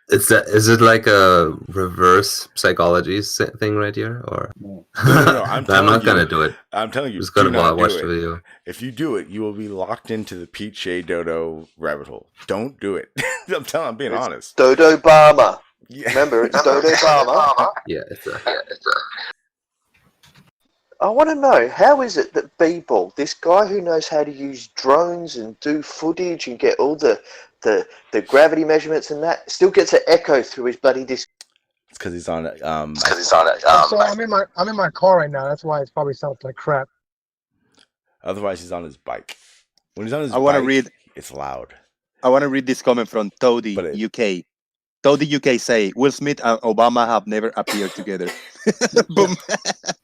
S5: Is it like a reverse psychology thing right here, or
S2: No,
S5: I'm not gonna do it.
S2: I'm telling you,
S5: Just gonna watch the video.
S2: If you do it, you will be locked into the Pete Shea Dodo rabbit hole. Don't do it. I'm being honest.
S4: Dodo Obama.
S2: Yeah.
S4: Remember, it's Dodo Obama.
S5: Yeah, it's a.
S4: I want to know, how is it that B-Ball, this guy who knows how to use drones and do footage and get all the gravity measurements and that, still gets an echo through his bloody disc?
S2: It's because he's on it.
S6: So I'm in my car right now. That's why it probably sounds like crap.
S2: Otherwise, he's on his bike. When he's on his
S9: I want to
S2: bike,
S9: read.
S2: it's loud.
S9: wanna read this comment from Toady UK. Toady UK say Will Smith and Obama have never appeared together. Boom.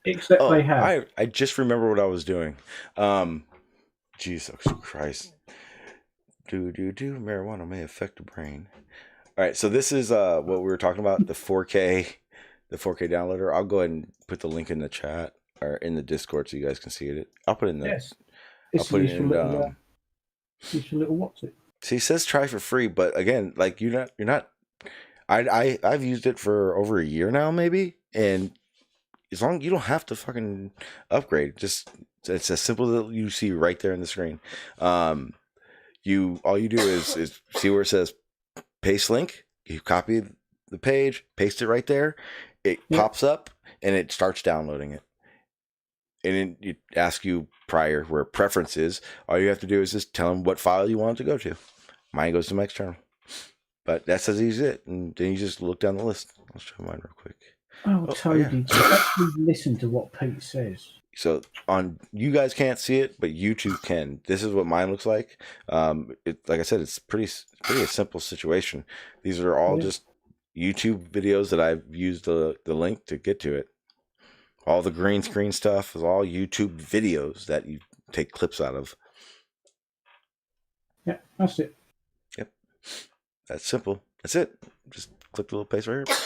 S3: Except they have.
S2: I just remember what I was doing. Jesus Christ. Marijuana may affect the brain. All right, so this is what we were talking about, the 4K downloader. I'll go ahead and put the link in the chat or in the Discord so you guys can see it. I'll put it in the.
S3: Yes.
S2: I'll put it in.
S3: Useful little what's it?
S2: See, it says try for free, but again, like you're not. I've used it for over a year now, maybe, and as long you don't have to fucking upgrade. Just it's as simple as you see right there in the screen. All you do is see where it says paste link. You copy the page, paste it right there. It pops up and it starts downloading it. And then it asks you prior where preferences. All you have to do is just tell them what file you want it to go to. Mine goes to my external. But that's as easy as it. And then you just look down the list. I'll show mine real quick.
S3: Toady, actually listen to what Pete says.
S2: So you guys can't see it, but YouTube can. This is what mine looks like. Like I said, it's pretty a simple situation. These are all just YouTube videos that I've used the link to get to it. All the green screen stuff is all YouTube videos that you take clips out of.
S3: Yeah, that's it.
S2: Yep. That's simple. That's it. Just click the little paste right here.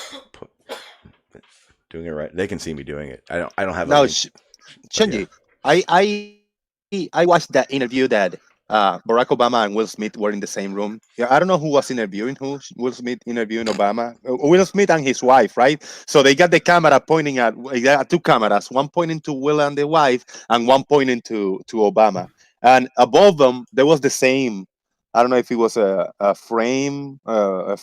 S2: Doing it right. They can see me doing it. I don't have
S9: No, Shenji, I watched that interview that Barack Obama and Will Smith were in the same room. Yeah, I don't know who was interviewing who. Will Smith interviewing Obama. Will Smith and his wife, right? So they got the camera pointing at two cameras, one pointing to Will and the wife, and one pointing to Obama. And above them, there was the same. I don't know if it was a frame or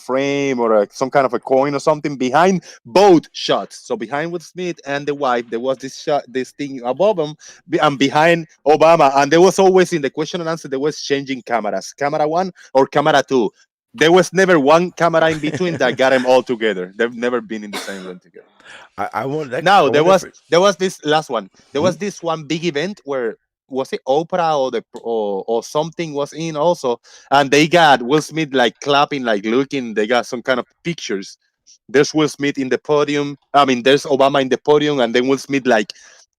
S9: some kind of a coin or something behind both shots. So behind Will Smith and the wife, there was this thing above them, and behind Obama. And there was always in the question and answer, there was changing cameras, camera 1 or camera 2. There was never one camera in between that got them all together. They've never been in the same room together. There was this last one. There was this one big event where. Was it Oprah or something was in also, and they got Will Smith like clapping, like looking. They got some kind of pictures. There's Will Smith in the podium. I mean, there's Obama in the podium, and then Will Smith like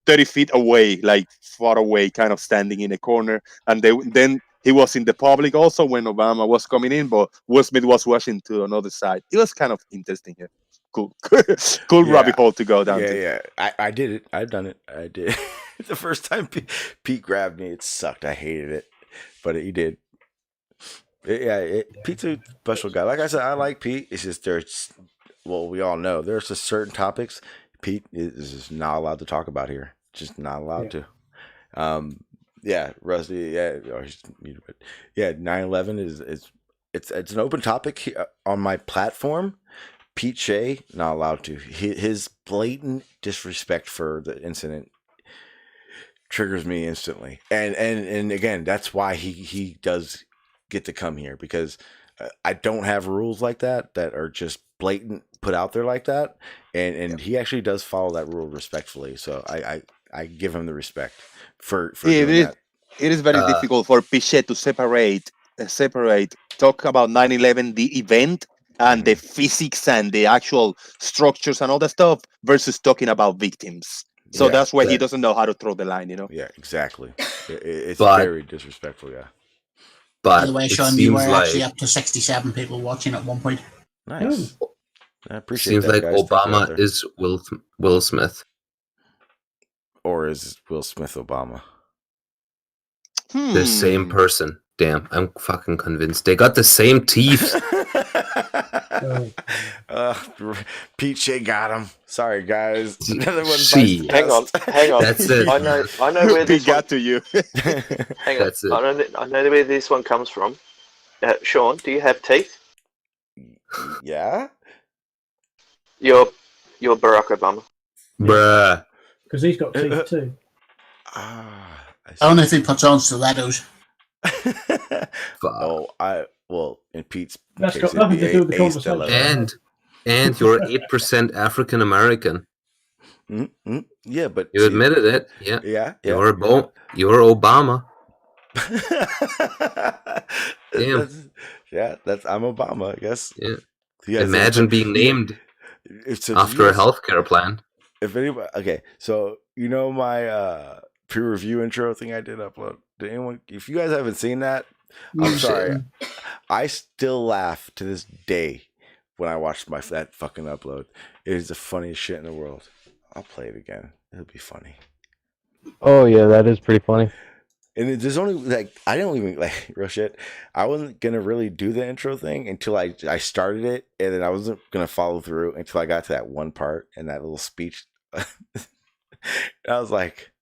S9: 30 feet away, like far away, kind of standing in a corner. And then he was in the public also when Obama was coming in, but Will Smith was watching to another side. It was kind of interesting here. Cool, cool rabbit hole to go down to.
S2: Yeah, I did it. I've done it. I did. The first time Pete grabbed me, it sucked. I hated it, but he did. Pete's a special guy. Like I said, I like Pete. It's just we all know there's just certain topics Pete is just not allowed to talk about here. Just not allowed to. Rusty. 9/11 is it's an open topic here on my platform. Pete Shea, not allowed to. His blatant disrespect for the incident triggers me instantly. And again, that's why he does get to come here, because I don't have rules like that are just blatant put out there like that. And he actually does follow that rule respectfully. So I give him the respect for doing that.
S9: It is very difficult for Pichet to separate, talk about 9/11, the event, and the physics and the actual structures and all that stuff versus talking about victims. So that's why he doesn't know how to throw the line, you know?
S2: Yeah, exactly. It's very disrespectful, yeah.
S8: By the way, Sean, you were actually up to 67 people watching at one point.
S2: Nice. I appreciate
S5: that. Seems like Obama is Will Smith.
S2: Or is Will Smith Obama?
S5: The same person. Damn, I'm fucking convinced. They got the same teeth.
S2: Pete Shea got him. Sorry, guys.
S4: Hang on.
S5: That's it.
S4: I know where this
S9: got to you.
S4: Hang on. I know where this one comes from. Sean, do you have teeth?
S2: Yeah.
S4: You're Barack Obama.
S5: Bruh.
S3: Because he's got teeth too.
S8: Only if he puts on stilettos.
S2: In Pete's
S3: that's
S2: case,
S3: got nothing to do with the conversation.
S5: And you're 8% African American.
S2: Yeah, but
S5: you admitted it. Yeah.
S2: Yeah.
S5: You're Obama. Damn.
S2: I'm Obama, I guess.
S5: Yeah.
S2: You guys-
S5: Imagine being named
S2: So
S5: after a healthcare plan.
S2: If anybody, okay, so you know my peer review intro thing I did upload. Did anyone? If you guys haven't seen that, I'm sorry. I still laugh to this day when I watch that fucking upload. It is the funniest shit in the world. I'll play it again. It'll be funny.
S7: Oh yeah, that is pretty funny.
S2: And there's only like I don't even like real shit. I wasn't gonna really do the intro thing until I started it, and then I wasn't gonna follow through until I got to that one part and that little speech. I was like,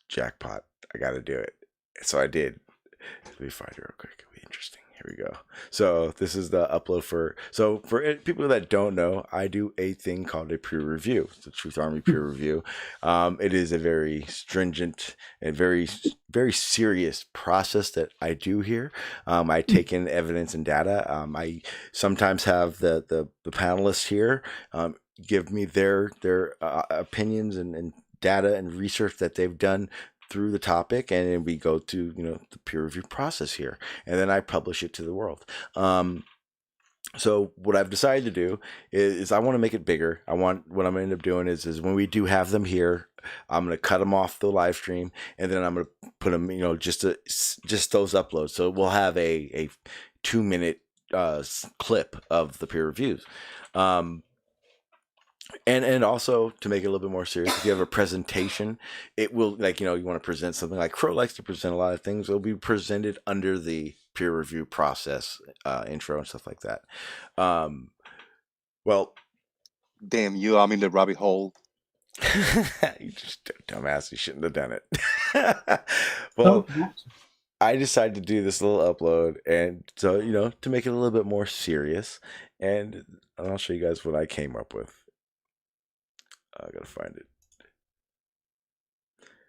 S2: jackpot! I got to do it. So I did. Let me find it real quick. It'll be interesting. Here we go. So this is the upload for people that don't know, I do a thing called a peer review. It's the Truth Army peer review. It is a very stringent and very, very serious process that I do here. I take in evidence and data. I sometimes have the panelists here give me their opinions and data and research that they've done through the topic, and then we go to the peer review process here, and then I publish it to the world. So what I've decided to do is I want to make it bigger. What I'm going to end up doing is when we do have them here, I'm going to cut them off the live stream, and then I'm going to put them just those uploads. So we'll have a 2-minute clip of the peer reviews. And also to make it a little bit more serious, if you have a presentation, it will you want to present something like Crow likes to present a lot of things. It'll be presented under the peer review process, intro and stuff like that. Well,
S9: damn you! I'm in the rabbit hole.
S2: You just dumbass. You shouldn't have done it. Well, I decided to do this little upload, and so to make it a little bit more serious, and I'll show you guys what I came up with. I gotta find it.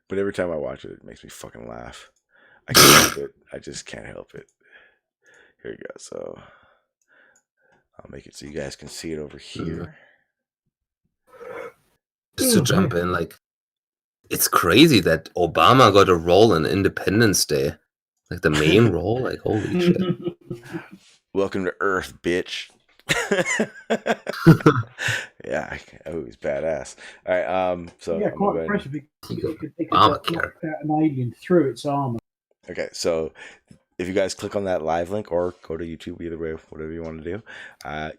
S2: But every time I watch it, it makes me fucking laugh. I can't help it. I just can't help it. Here we go. So I'll make it so you guys can see it over here.
S5: Just to jump in, it's crazy that Obama got a role in Independence Day. Like the main role. Like, holy shit.
S2: Welcome to Earth, bitch. Yeah, he's badass. All right, so
S3: yeah, quite impressive. They could knock out an alien through its armor.
S2: Okay, so if you guys click on that live link or go to YouTube, either way, whatever you want to do,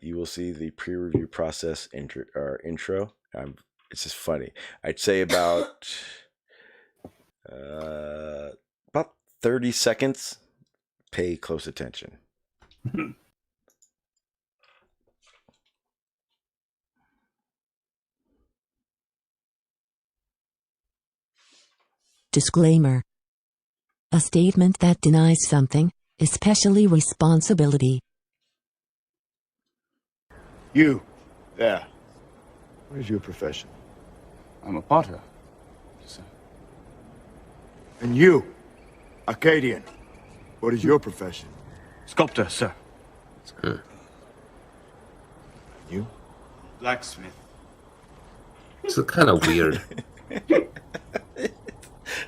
S2: you will see the peer review process intro. It's just funny. I'd say about 30 seconds. Pay close attention.
S11: Disclaimer. A statement that denies something, especially responsibility.
S12: You, there. What is your profession?
S13: I'm a potter, sir.
S12: And you, Arcadian. What is your profession?
S13: Sculptor, sir.
S12: You?
S13: Blacksmith.
S5: It's kind of weird.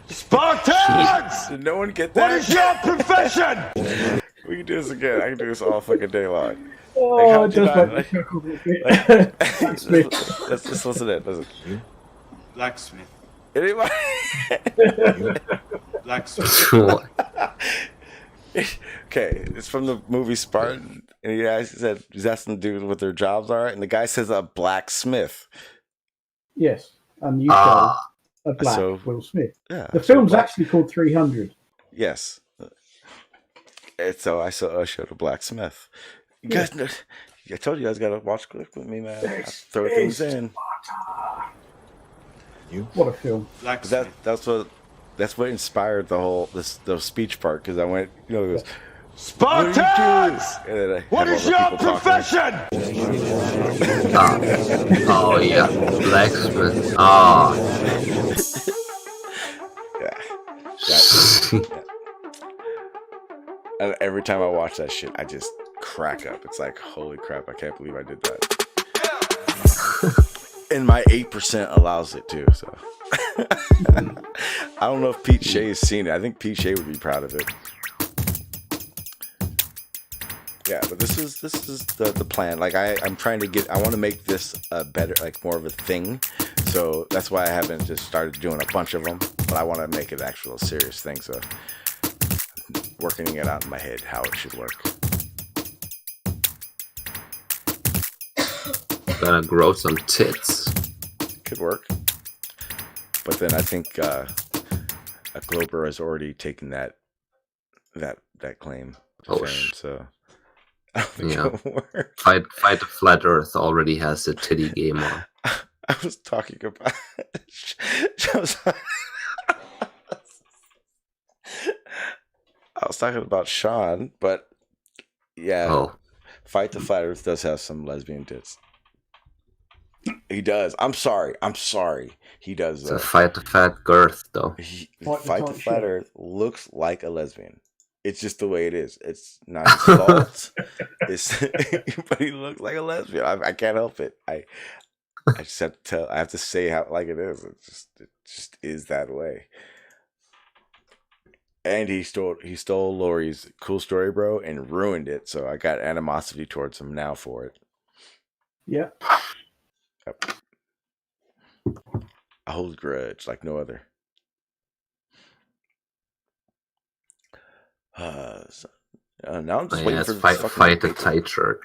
S12: Spartans!
S2: Did no one get that?
S12: What is your profession?
S2: We can do this again. I can do this all fucking day long.
S3: Oh,
S2: Like, let's just listen to it. Listen.
S13: Blacksmith.
S2: Anybody?
S13: Blacksmith.
S2: Okay, it's from the movie Spartan, and he guys said he's asking the dude what their jobs are, and the guy says a blacksmith.
S3: Yes, and you show a black Will Smith.
S2: Yeah,
S3: the film's actually called 300.
S2: Yes. And so I showed a blacksmith. You guys know, I told you guys got to watch Click with me, man. I throw things in.
S3: What a film!
S2: That's what inspired the speech part, because I went, it goes,
S12: Spartans!
S2: What is your profession?
S5: Oh yeah, blacksmith.
S2: Yeah. And every time I watch that shit, I just crack up. It's like, holy crap, I can't believe I did that. And my 8% allows it too, so. I don't know if Pete Shea has seen it. I think Pete Shea would be proud of it. Yeah, but this is the plan. Like I'm trying to I want to make this a better, like more of a thing. So that's why I haven't just started doing a bunch of them. But I want to make it an actual serious thing. So I'm working it out in my head how it should work.
S5: Gonna grow some tits.
S2: Could work. But then I think a Glober has already taken that claim to fame. So I don't think it'll work.
S5: Fight the Flat Earth already has a titty game on.
S2: I was talking about I was talking about Sean, but yeah, Fight the Flat Earth does have some lesbian tits. He does. I'm sorry. He does.
S5: So Fight the Fat Girth, though.
S2: Fight the Flat Earth looks like a lesbian. It's just the way it is. It's not his fault. But he looks like a lesbian. I can't help it. I just have to tell. I have to say how like it is. It just is that way. And he stole Lori's cool story, bro, and ruined it. So I got animosity towards him now for it.
S3: Yeah.
S2: Yep. I hold a grudge like no other. Now I'm just waiting for
S5: fight the tight shirt.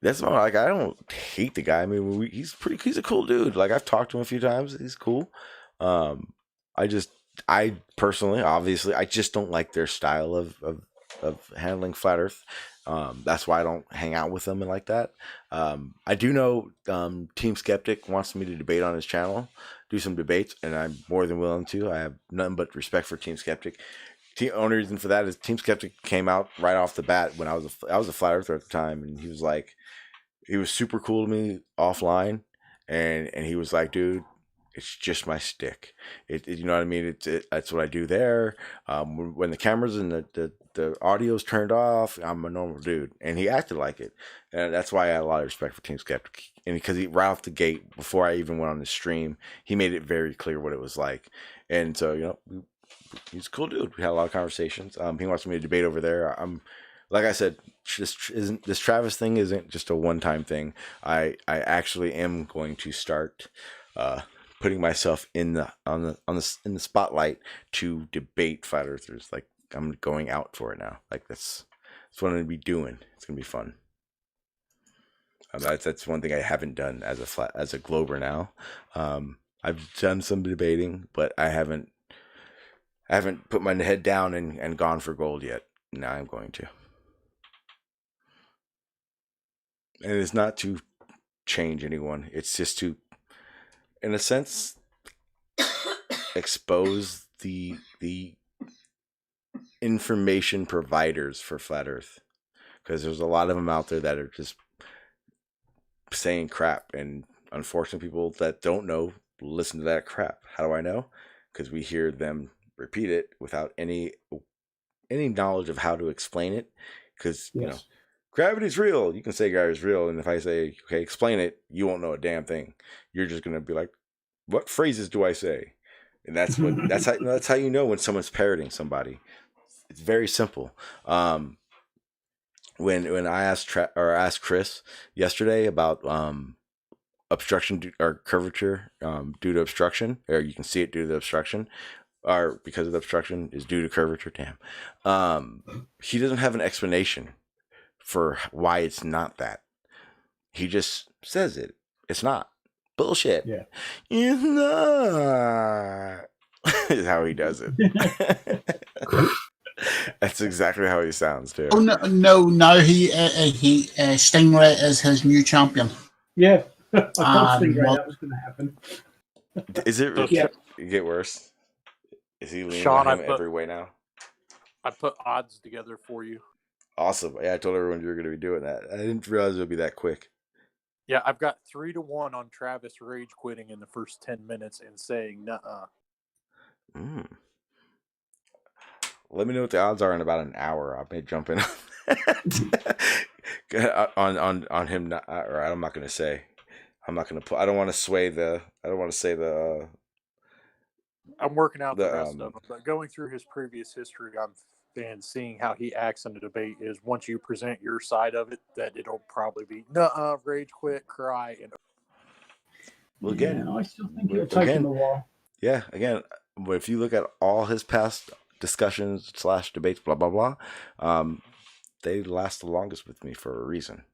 S2: That's why, like, I don't hate the guy. I mean, he's a cool dude. Like, I've talked to him a few times. He's cool. I personally, obviously, I just don't like their style of handling Flat Earth. That's why I don't hang out with them and like that. I do know Team Skeptic wants me to debate on his channel, do some debates, and I'm more than willing to. I have nothing but respect for Team Skeptic. The only reason for that is Team Skeptic came out right off the bat when I was a Flat Earther at the time, and he was super cool to me offline, and he was like, dude, it's just my stick. You know what I mean? That's what I do there. When the cameras and the audio's turned off, I'm a normal dude. And he acted like it. And that's why I had a lot of respect for Team Skeptic. And because right off the gate, before I even went on the stream, he made it very clear what it was like. And so, you know, he's a cool dude. We had a lot of conversations. He wants me to debate over there. Like I said, this Travis thing isn't just a one-time thing. I actually am going to start putting myself in the spotlight to debate Flat Earthers. Like, I'm going out for it now. Like, that's what I'm gonna be doing. It's gonna be fun. That's one thing I haven't done as a Glober now. I've done some debating, but I haven't put my head down and gone for gold yet. Now I'm going to. And it's not to change anyone. It's just to, in a sense, expose the information providers for Flat Earth. Because there's a lot of them out there that are just saying crap. And unfortunately, people that don't know listen to that crap. How do I know? Because we hear them repeat it without any knowledge of how to explain it. Because, you know, gravity's real. You can say gravity's real. And if I say, okay, explain it, you won't know a damn thing. You're just going to be like, what phrases do I say? And that's how you know when someone's parroting somebody. It's very simple. When I asked Chris yesterday about obstruction or curvature due to obstruction, or you can see it due to the obstruction, or because of the obstruction is due to curvature. Damn. He doesn't have an explanation for why it's not that. He just says it. It's not. Bullshit.
S3: Yeah.
S2: It's not. Is how he does it. That's exactly how he sounds too.
S8: Oh no! He Stingray is his new champion.
S3: Yeah, I thought Stingray that was going to happen.
S2: Is it really get worse? Is he leaning on him every way now?
S14: I put odds together for you.
S2: Awesome. Yeah, I told everyone you were going to be doing that. I didn't realize it would be that quick.
S14: Yeah, I've got 3-1 on Travis rage quitting in the first 10 minutes and saying nuh-uh.
S2: Let me know what the odds are in about an hour. I may jump in on him. Or I'm not going to say. I'm not gonna put. I don't want to sway the. I don't want to say the.
S14: I'm working out the
S2: The,
S14: rest of them, but going through his previous history, and seeing how he acts in a debate is once you present your side of it, that it'll probably be rage quit, cry, and
S2: Well, again,
S3: Yeah, I still think it'll take him a while.
S2: Yeah, again, if you look at all his past discussions / debates, blah blah blah, they last the longest with me for a reason.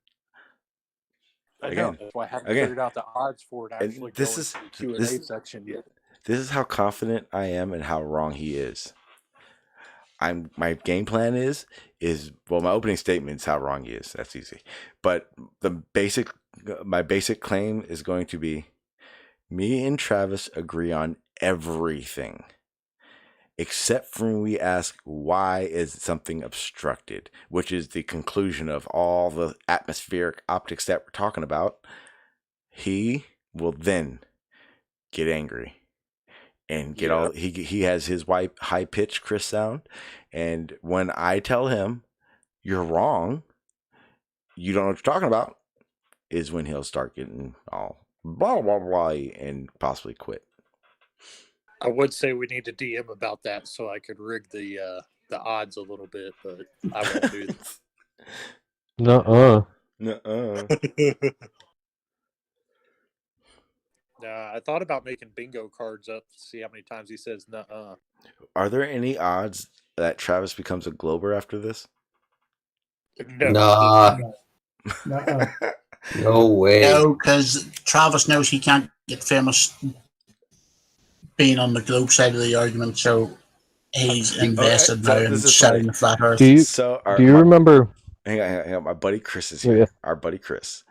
S14: I know
S2: Again,
S14: that's why I haven't
S2: again,
S14: figured out the odds for it actually
S2: and this
S14: going
S2: is
S14: to the Q&A
S2: this
S14: section yet.
S2: this is how confident I am and how wrong he is. My game plan is well, my opening statement is how wrong he is. That's easy, but my basic claim is going to be: me and Travis agree on everything, except for when we ask why is something obstructed, which is the conclusion of all the atmospheric optics that we're talking about. He will then get angry and get all he has his high pitched Chris sound, and when I tell him you're wrong, you don't know what you're talking about, is when he'll start getting all blah blah blah and possibly quit.
S14: I would say we need to DM about that so I could rig the odds a little bit, but I won't do that.
S2: Nuh-uh.
S14: I thought about making bingo cards up to see how many times he says nuh-uh.
S2: Are there any odds that Travis becomes a Glober after this?
S14: No.
S5: Nah. No way.
S8: No, because Travis knows he can't get famous being on the Globe side of the argument, so he's invested now in selling the flat Earth.
S7: Do you remember?
S2: Hang on. My buddy Chris is here. Yeah. Our buddy Chris.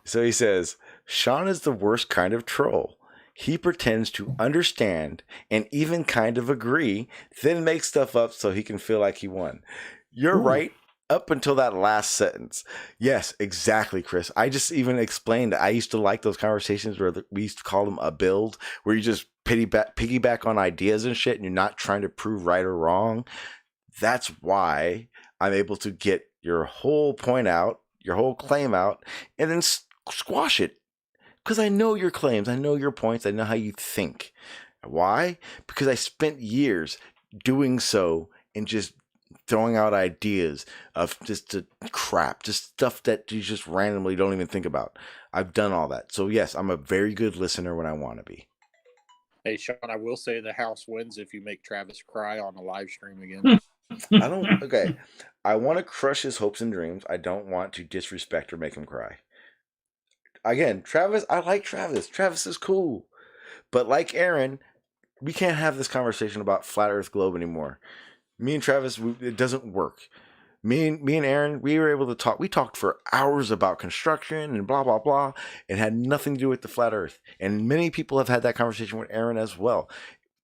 S2: So he says, Sean is the worst kind of troll. He pretends to understand and even kind of agree, then makes stuff up so he can feel like he won. You're right up until that last sentence. Yes, exactly, Chris. I just even explained that I used to like those conversations where we used to call them a build, where you just piggyback on ideas and shit, and you're not trying to prove right or wrong. That's why I'm able to get your whole point out, your whole claim out, and then squash it. Because I know your claims, I know your points, I know how you think. Why? Because I spent years doing so and just throwing out ideas of just crap, just stuff that you just randomly don't even think about. I've done all that. So yes, I'm a very good listener when I want to be.
S14: Hey, Sean, I will say the house wins if you make Travis cry on a live stream again.
S2: I want to crush his hopes and dreams. I don't want to disrespect or make him cry. Again, Travis, I like Travis. Travis is cool. But like Aaron, we can't have this conversation about Flat Earth Globe anymore. Me and Travis, it doesn't work. Me and Aaron, we were able to talk. We talked for hours about construction and blah, blah, blah, and had nothing to do with the Flat Earth. And many people have had that conversation with Aaron as well.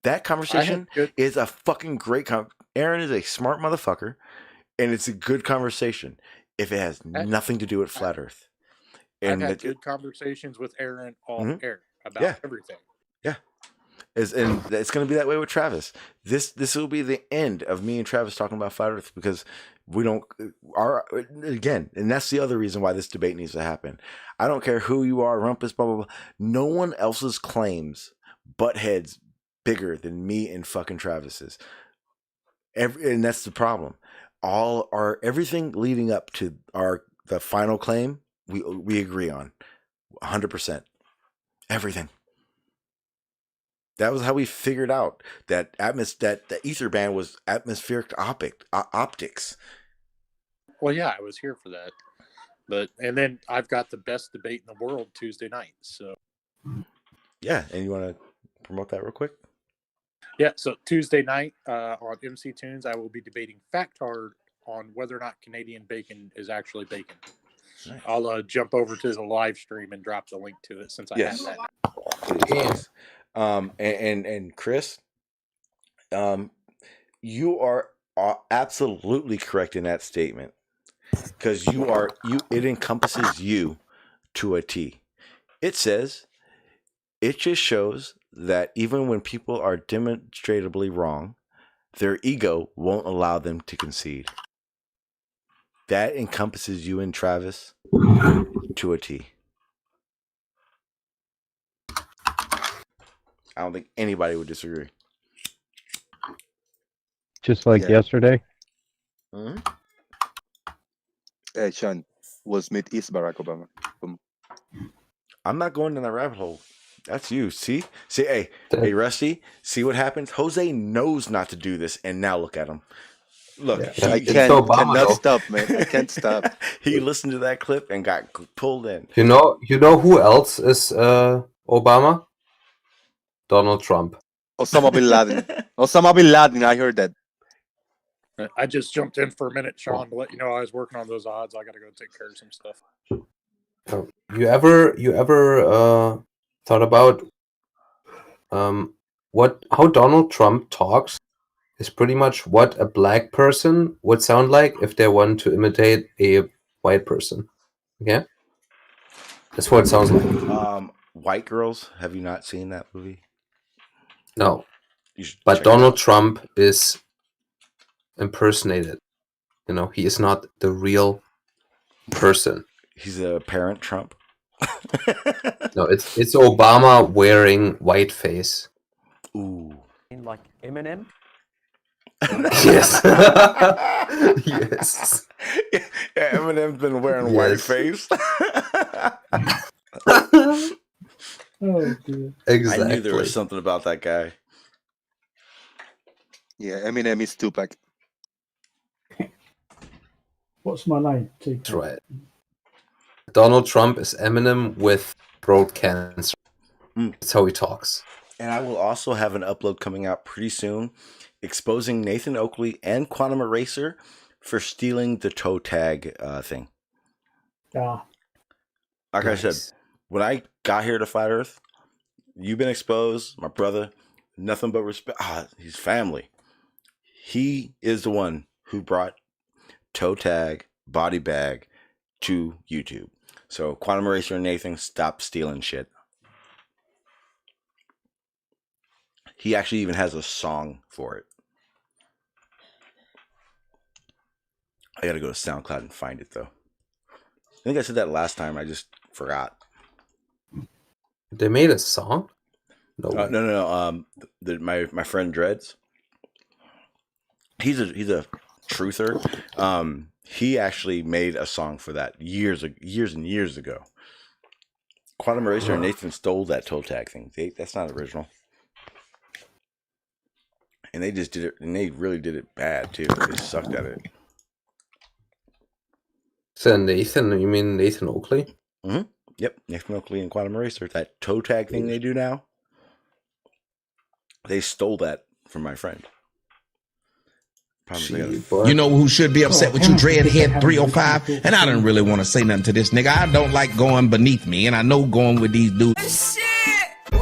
S2: That conversation is a fucking great Aaron is a smart motherfucker, and it's a good conversation if it has nothing to do with Flat Earth.
S14: I've had good conversations with Aaron off air about everything.
S2: Yeah. And it's going to be that way with Travis. This will be the end of me and Travis talking about Flat Earth, because we don't again, and that's the other reason why this debate needs to happen. I don't care who you are, Rumpus, blah, blah, blah. No one else's claims butt heads bigger than me and fucking Travis's. And that's the problem. Everything leading up to the final claim, we agree on 100%. Everything. That was how we figured out that the ether band was atmospheric optics.
S14: Well, yeah, I was here for that. And then I've got the best debate in the world Tuesday night. So
S2: yeah, and you want to promote that real quick?
S14: Yeah, so Tuesday night on MC Tunes, I will be debating Factard on whether or not Canadian bacon is actually bacon. Nice. I'll jump over to the live stream and drop the link to it since I have that now.
S2: Yes. And Chris, you are absolutely correct in that statement, because it encompasses you to a T. It just shows that even when people are demonstrably wrong, their ego won't allow them to concede. That encompasses you and Travis to a T. I don't think anybody would disagree.
S7: Just like yesterday.
S2: Mm-hmm.
S9: Hey, Sean, Will Smith is Barack Obama.
S2: I'm not going down that rabbit hole. That's you. See, hey, Rusty. See what happens? Jose knows not to do this, and now look at him. Look,
S9: I cannot stop, man. I can't stop.
S2: He listened to that clip and got pulled in.
S5: You know who else is Obama? Donald Trump.
S9: Osama bin Laden. Osama bin Laden. I heard that.
S14: I just jumped in for a minute, Sean, to let you know I was working on those odds. I got to go take care of some stuff.
S5: You ever thought about how Donald Trump talks is pretty much what a black person would sound like if they want to imitate a white person. Okay? That's what it sounds like.
S2: White Girls, have you not seen that movie?
S5: No. But Donald Trump is impersonated. You know, he is not the real person.
S2: He's a parent Trump.
S5: No, it's Obama wearing whiteface.
S2: Ooh.
S15: Like Eminem?
S5: Yes. Yes.
S2: Yeah, Eminem's been wearing whiteface.
S3: Oh dear.
S5: Exactly.
S2: I knew there was something about that guy.
S9: Yeah, Eminem is Tupac.
S3: What's my name?
S5: That's right. Donald Trump is Eminem with throat cancer. That's how he talks.
S2: And I will also have an upload coming out pretty soon exposing Nathan Oakley and Quantum Eraser for stealing the toe tag thing.
S3: Ah.
S2: Like I said, when I got here to Flat Earth, you've been exposed, my brother, nothing but respect. He's family. He is the one who brought toe tag, body bag to YouTube. So Quantum Eraser and Nathan, stop stealing shit. He actually even has a song for it. I gotta go to SoundCloud and find it though. I think I said that last time. I just forgot.
S5: They made a song?
S2: No. My friend Dreads. He's a truther. He actually made a song for that years and years ago. Quantum Eraser and Nathan stole that toe tag thing. That's not original. And they just did it, and they really did it bad too. They sucked at it.
S5: So Nathan, you mean Nathan Oakley?
S2: Mm-hmm. Yep, Nathan Oakley and Quantum Eraser. That toe tag thing they do now. They stole that from my friend.
S16: You know who should be upset with you, Dreadhead 305? And I didn't really want to say nothing to this nigga. I don't like going beneath me, and I know going with these dudes.
S17: We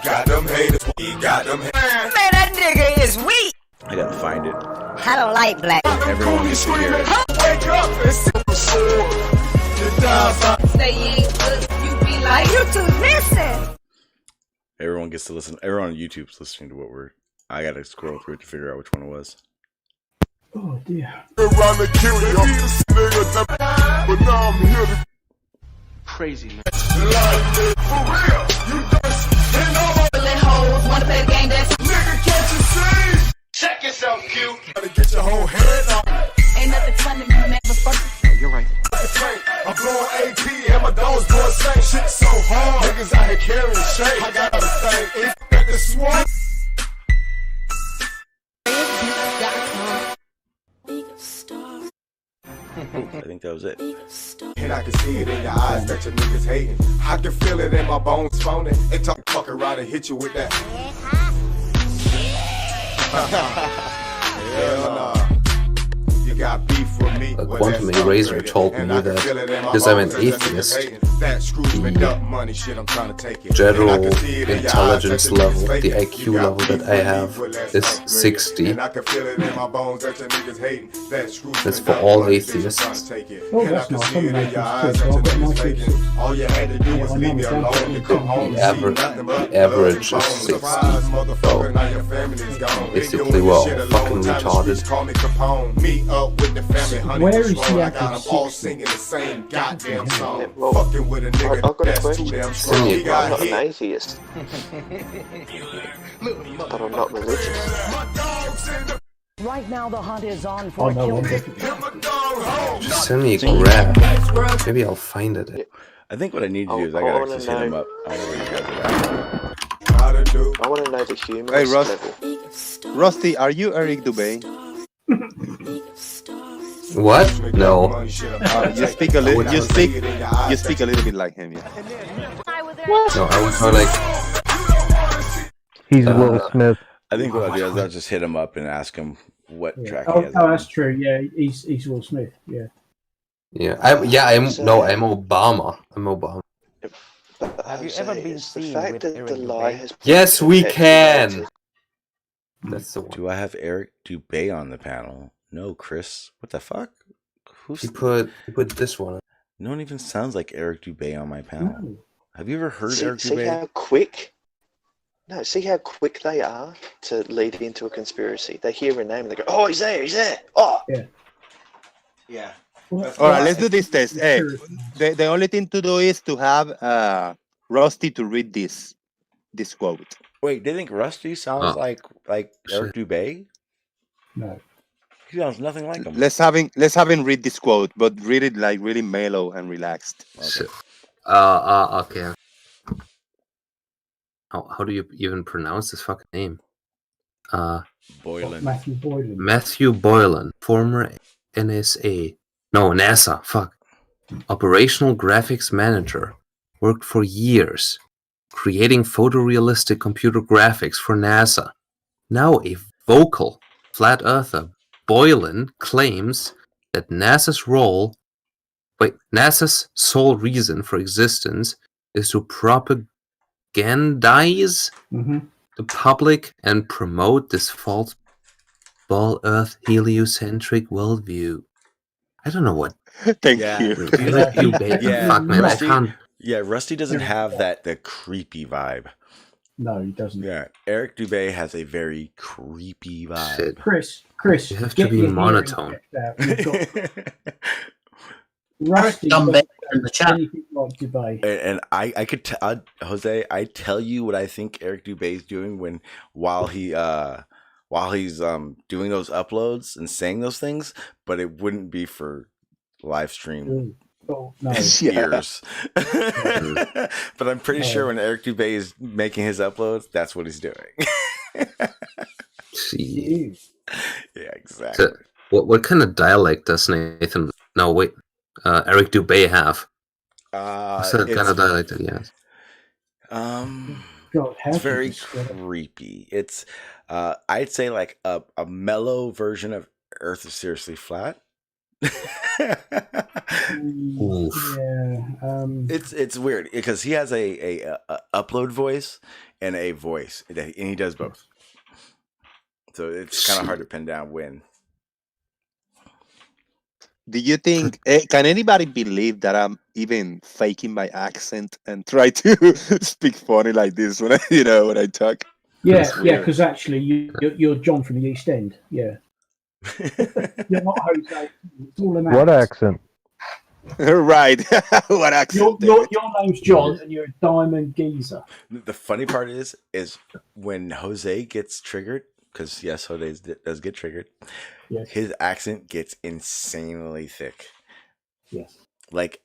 S17: got them haters. We got them haters.
S18: Man, that nigga is weak.
S2: I gotta find it.
S18: I don't like black.
S2: Everyone gets to hear it.
S17: Wake up and see the sword.
S18: Say you ain't good, you be like, you too missing.
S2: Everyone gets to listen. Everyone on YouTube's listening to what we're. I gotta scroll through it to figure out which one it was.
S3: Oh dear.
S17: Around to kill you, nigga, but now I'm here to
S13: Crazy man.
S17: for real. You just hit over
S18: hoes wanna play the game that's
S17: nigga, can't you see?
S13: Check yourself, Q.
S17: Gotta get your whole head up.
S18: ain't nothing fun to me, man, but fuck.
S13: Oh, you're right.
S17: I'm blowing AP and my dogs doing same shit so hard. Niggas out here carrying shit. I got a thing. It's at the swamp.
S2: I think that was it.
S17: And I can see it in your eyes that your niggas hating. I can feel it in my bones phoning. And talk fuck around and hit you with that. Hell nah. You got beef with me.
S5: Quantum Eraser told me that because I'm an atheist, the general intelligence level, the IQ level that I have is 60. That's for all atheists.
S3: Oh, that's nice. I'm an atheist too, so I've got my kids.
S5: The average is 60. So basically, we're all fucking retarded.
S17: up with the family, honey.
S3: Where
S17: was
S3: is
S17: wrong.
S3: the
S17: I got
S3: average
S17: them all
S3: 60?
S17: singing the same goddamn song.
S4: Yeah, well,
S17: Fucking with a
S4: I've
S17: nigga
S4: got a
S17: that's too
S4: question.
S17: damn strong. He
S4: I'm
S17: got
S4: not an
S17: hit.
S4: atheist, but I'm not religious.
S18: Right now, the hunt is on
S3: Oh
S18: for a
S3: no,
S18: killer.
S3: I'm definitely.
S5: Just send me a graph. Maybe I'll find it.
S2: I think what I need to do is I gotta actually hit him up. I don't know where you guys are at.
S4: I want to know the humorous
S9: Hey, Russ.
S4: level.
S9: Rusty, are you Eric Dubé?
S5: What? No.
S9: You speak a little. You speak a little bit like him. Yeah.
S5: No, I was more like.
S7: He's Will Smith.
S2: I think what I'll do is I'll just hit him up and ask him what track he
S3: Oh,
S2: has.
S3: oh, that's true. Yeah, he's Will Smith. Yeah.
S5: Yeah, I'm Obama. I'm Obama.
S4: Have you ever been seen with the lie has
S5: Yes, we can. That's the one.
S2: Do I have Eric Dubé on the panel? No, Chris. What the fuck?
S5: He put this one.
S2: No one even sounds like Eric Dubé on my panel.
S3: No.
S2: Have you ever heard Eric
S4: See
S2: Dubé?
S4: how quick? No, see how quick they are to lead into a conspiracy. They hear a name and they go, "Oh, he's there! He's there!" Oh,
S3: yeah,
S9: yeah. All right, let's do this test. Hey, the only thing to do is to have Rusty to read this quote.
S2: Wait, they think Rusty sounds like Eric Dubé?
S3: No.
S2: He sounds nothing like him.
S9: Let's have him read this quote, but read it like really mellow and relaxed.
S5: Okay. Okay. How do you even pronounce this fucking name?
S2: Boylan.
S3: Matthew Boylan.
S5: Matthew Boylan, former NASA. Fuck. Operational graphics manager. Worked for years, creating photorealistic computer graphics for NASA. Now a vocal flat earther, Boylan claims that NASA's sole reason for existence is to propagandize the public and promote this false ball Earth heliocentric worldview. I don't know what.
S9: Thank
S2: Yeah.
S9: you.
S5: Fuck, man,
S2: Rusty,
S5: I can't.
S2: Yeah, Rusty doesn't have the creepy vibe.
S3: No, he doesn't.
S2: Yeah, Eric Dubé has a very creepy vibe.
S5: Shit.
S3: Chris,
S5: You have
S3: get
S5: to be
S3: your hearing
S5: monotone.
S3: checked out. You've got Rusty
S8: Dumb
S3: doesn't
S8: in the chat.
S3: anything like Dubé.
S2: And I could Jose, I tell you what I think Eric Dubé is doing while he's doing those uploads and saying those things, but it wouldn't be for live stream.
S3: Oh, no.
S2: Ears. But I'm pretty sure when Eric Dubé is making his uploads, that's what he's doing.
S5: See.
S2: Yeah, exactly.
S5: So, what kind of dialect does Nathan? No, wait. Eric Dubé have? What's that kind of dialect that he has?
S3: God, how
S2: It's
S3: do
S2: very
S3: you describe it?
S2: creepy. It's I'd say like a mellow version of Earth is Seriously Flat.
S5: Oof.
S3: Yeah.
S2: It's weird because he has a upload voice and a voice, and he does both. So it's kind of hard to pin down when.
S9: Do you think? Can anybody believe that I'm even faking my accent and try to speak funny like this when I talk?
S3: Yeah, because actually you're John from the East End. Yeah. You're not Jose. It's all an
S7: What
S3: act.
S7: accent?
S9: Right. What accent?
S3: Your name's John, and you're a diamond geezer.
S2: The funny part is when Jose gets triggered, because yes, Jose does get triggered.
S3: Yes.
S2: His accent gets insanely thick.
S3: Yes.
S2: Like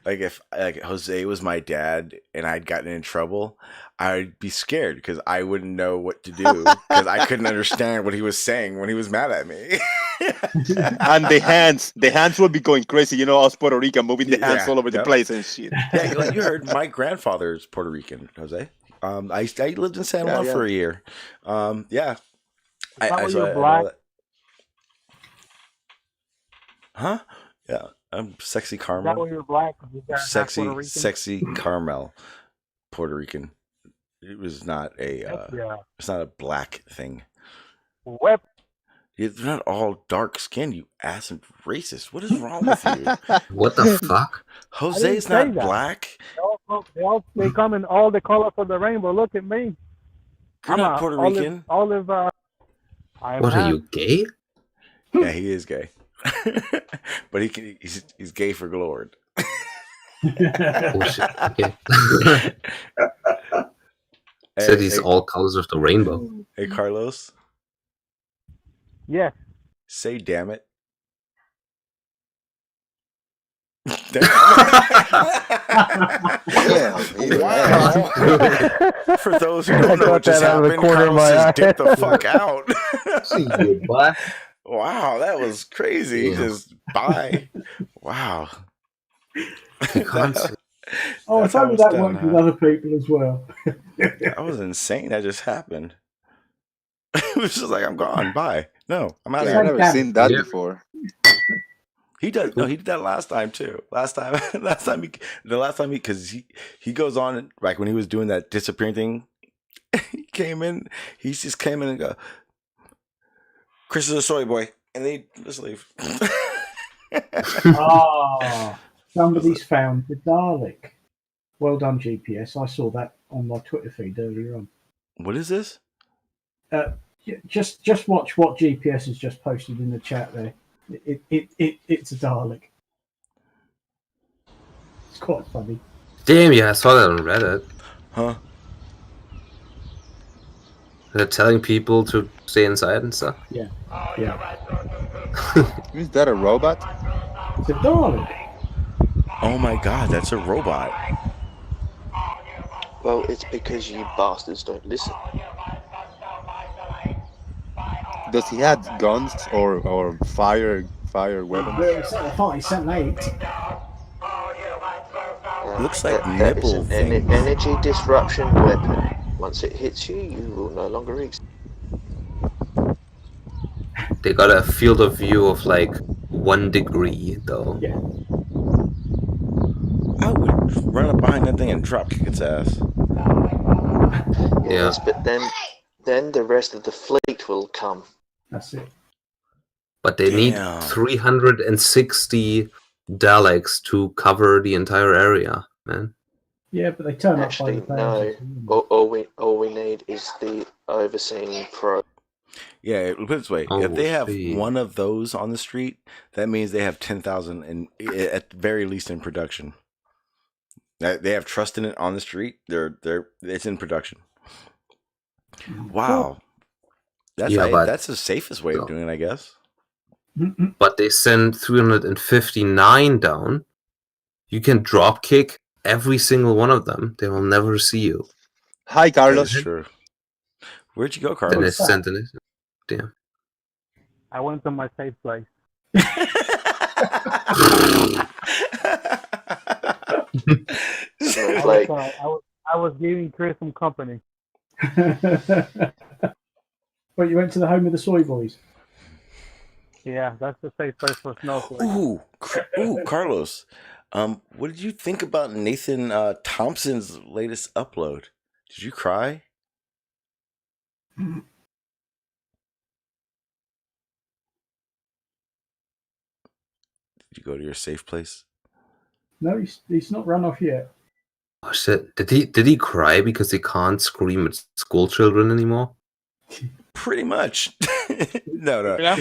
S2: if Jose was my dad and I'd gotten in trouble, I'd be scared because I wouldn't know what to do because I couldn't understand what he was saying when he was mad at me.
S9: And the hands would be going crazy. Us Puerto Rican moving the hands all over the place and shit.
S2: Yeah, like you heard, my grandfather's Puerto Rican, Jose. I lived in San Juan for a year. Yeah.
S7: You're black?
S2: Huh? Yeah, I'm sexy
S7: Is that
S2: Carmel.
S7: why you're black? You got half Puerto Rican?
S2: Sexy Carmel, Puerto Rican. It was not a.
S7: Yeah.
S2: It's not a black thing.
S7: What?
S2: They're not all dark skinned, you ass and racist. What is wrong with you?
S5: What the fuck?
S2: Jose's
S7: I didn't
S2: not
S7: say that.
S2: black.
S7: They come in all the colors of the rainbow. Look at me.
S2: You're not Puerto Rican.
S7: Olive.
S5: What are you, gay?
S2: Yeah, he is gay. But he's gay for glory.
S5: Oh shit. Okay. Said he's all colors of the rainbow.
S2: Hey, Carlos.
S7: Yeah.
S2: Say damn it. Wow. For those who don't know what just happened, Carlos just dipped the fuck out.
S5: See you, boy.
S2: Wow, that was crazy.
S5: Yeah.
S2: Just bye. Wow.
S3: Oh, I told you that worked with other people as well.
S2: That was insane. That just happened. It was just like, I'm gone. Bye. No, I'm out of here.
S9: I've never seen that before.
S2: He does. No, he did that last time too. Last time, because he goes on like when he was doing that disappearing thing. He came in. He just came in and go, "Chris is a soy boy," and they just leave.
S3: Ah, somebody's found the Dalek. Well done, GPS. I saw that on my Twitter feed earlier on.
S2: What is this?
S3: Just watch what GPS has just posted in the chat there. It's a Dalek. It's quite funny.
S5: Damn, yeah, I saw that on Reddit.
S2: Huh?
S5: They're telling people to stay inside and stuff.
S3: Yeah. Yeah.
S9: Is that a robot?
S3: It's a Dalek.
S2: Oh my god, that's a robot.
S4: Well, it's because you bastards don't listen.
S9: Does he have guns or fire weapons?
S3: It's an 8.
S2: Looks like
S4: that is
S2: nipple
S4: an
S2: things.
S4: energy disruption weapon. Once it hits you, you will no longer exist.
S5: They got a field of view of like 1 degree though.
S3: Yeah.
S2: I would run up behind that thing and drop kick its ass.
S4: Yes, but then the rest of the fleet will come.
S3: That's it.
S5: But they need 360 Daleks to cover the entire area, man.
S3: Yeah, but they turn
S4: Actually,
S3: up by the
S4: no.
S3: thousands.
S4: All we need is the overseeing pro.
S2: Yeah, put it this way:
S5: Oh,
S2: if they have
S5: shit.
S2: one of those on the street, that means they have 10,000 at the very least in production. They have trust in it on the street. It's in production. Wow, that's that's the safest way of doing it, I guess.
S5: But they send 359 down. You can drop kick every single one of them. They will never see you.
S9: Hi, Carlos.
S2: That's true. Where'd you go,
S5: Then they
S2: Carlos?
S5: sent it. Damn.
S7: I went to my safe place. I was giving Chris some company.
S3: Well, you went to the home of the soy boys.
S7: Yeah, that's the safe place for snowflakes.
S2: Ooh, Carlos. What did you think about Nathan Thompson's latest upload? Did you cry? Did you go to your safe place?
S3: No, he's not run off yet.
S5: Oh shit! Did he cry because he can't scream at school children anymore?
S2: Pretty much. No.
S5: Yeah.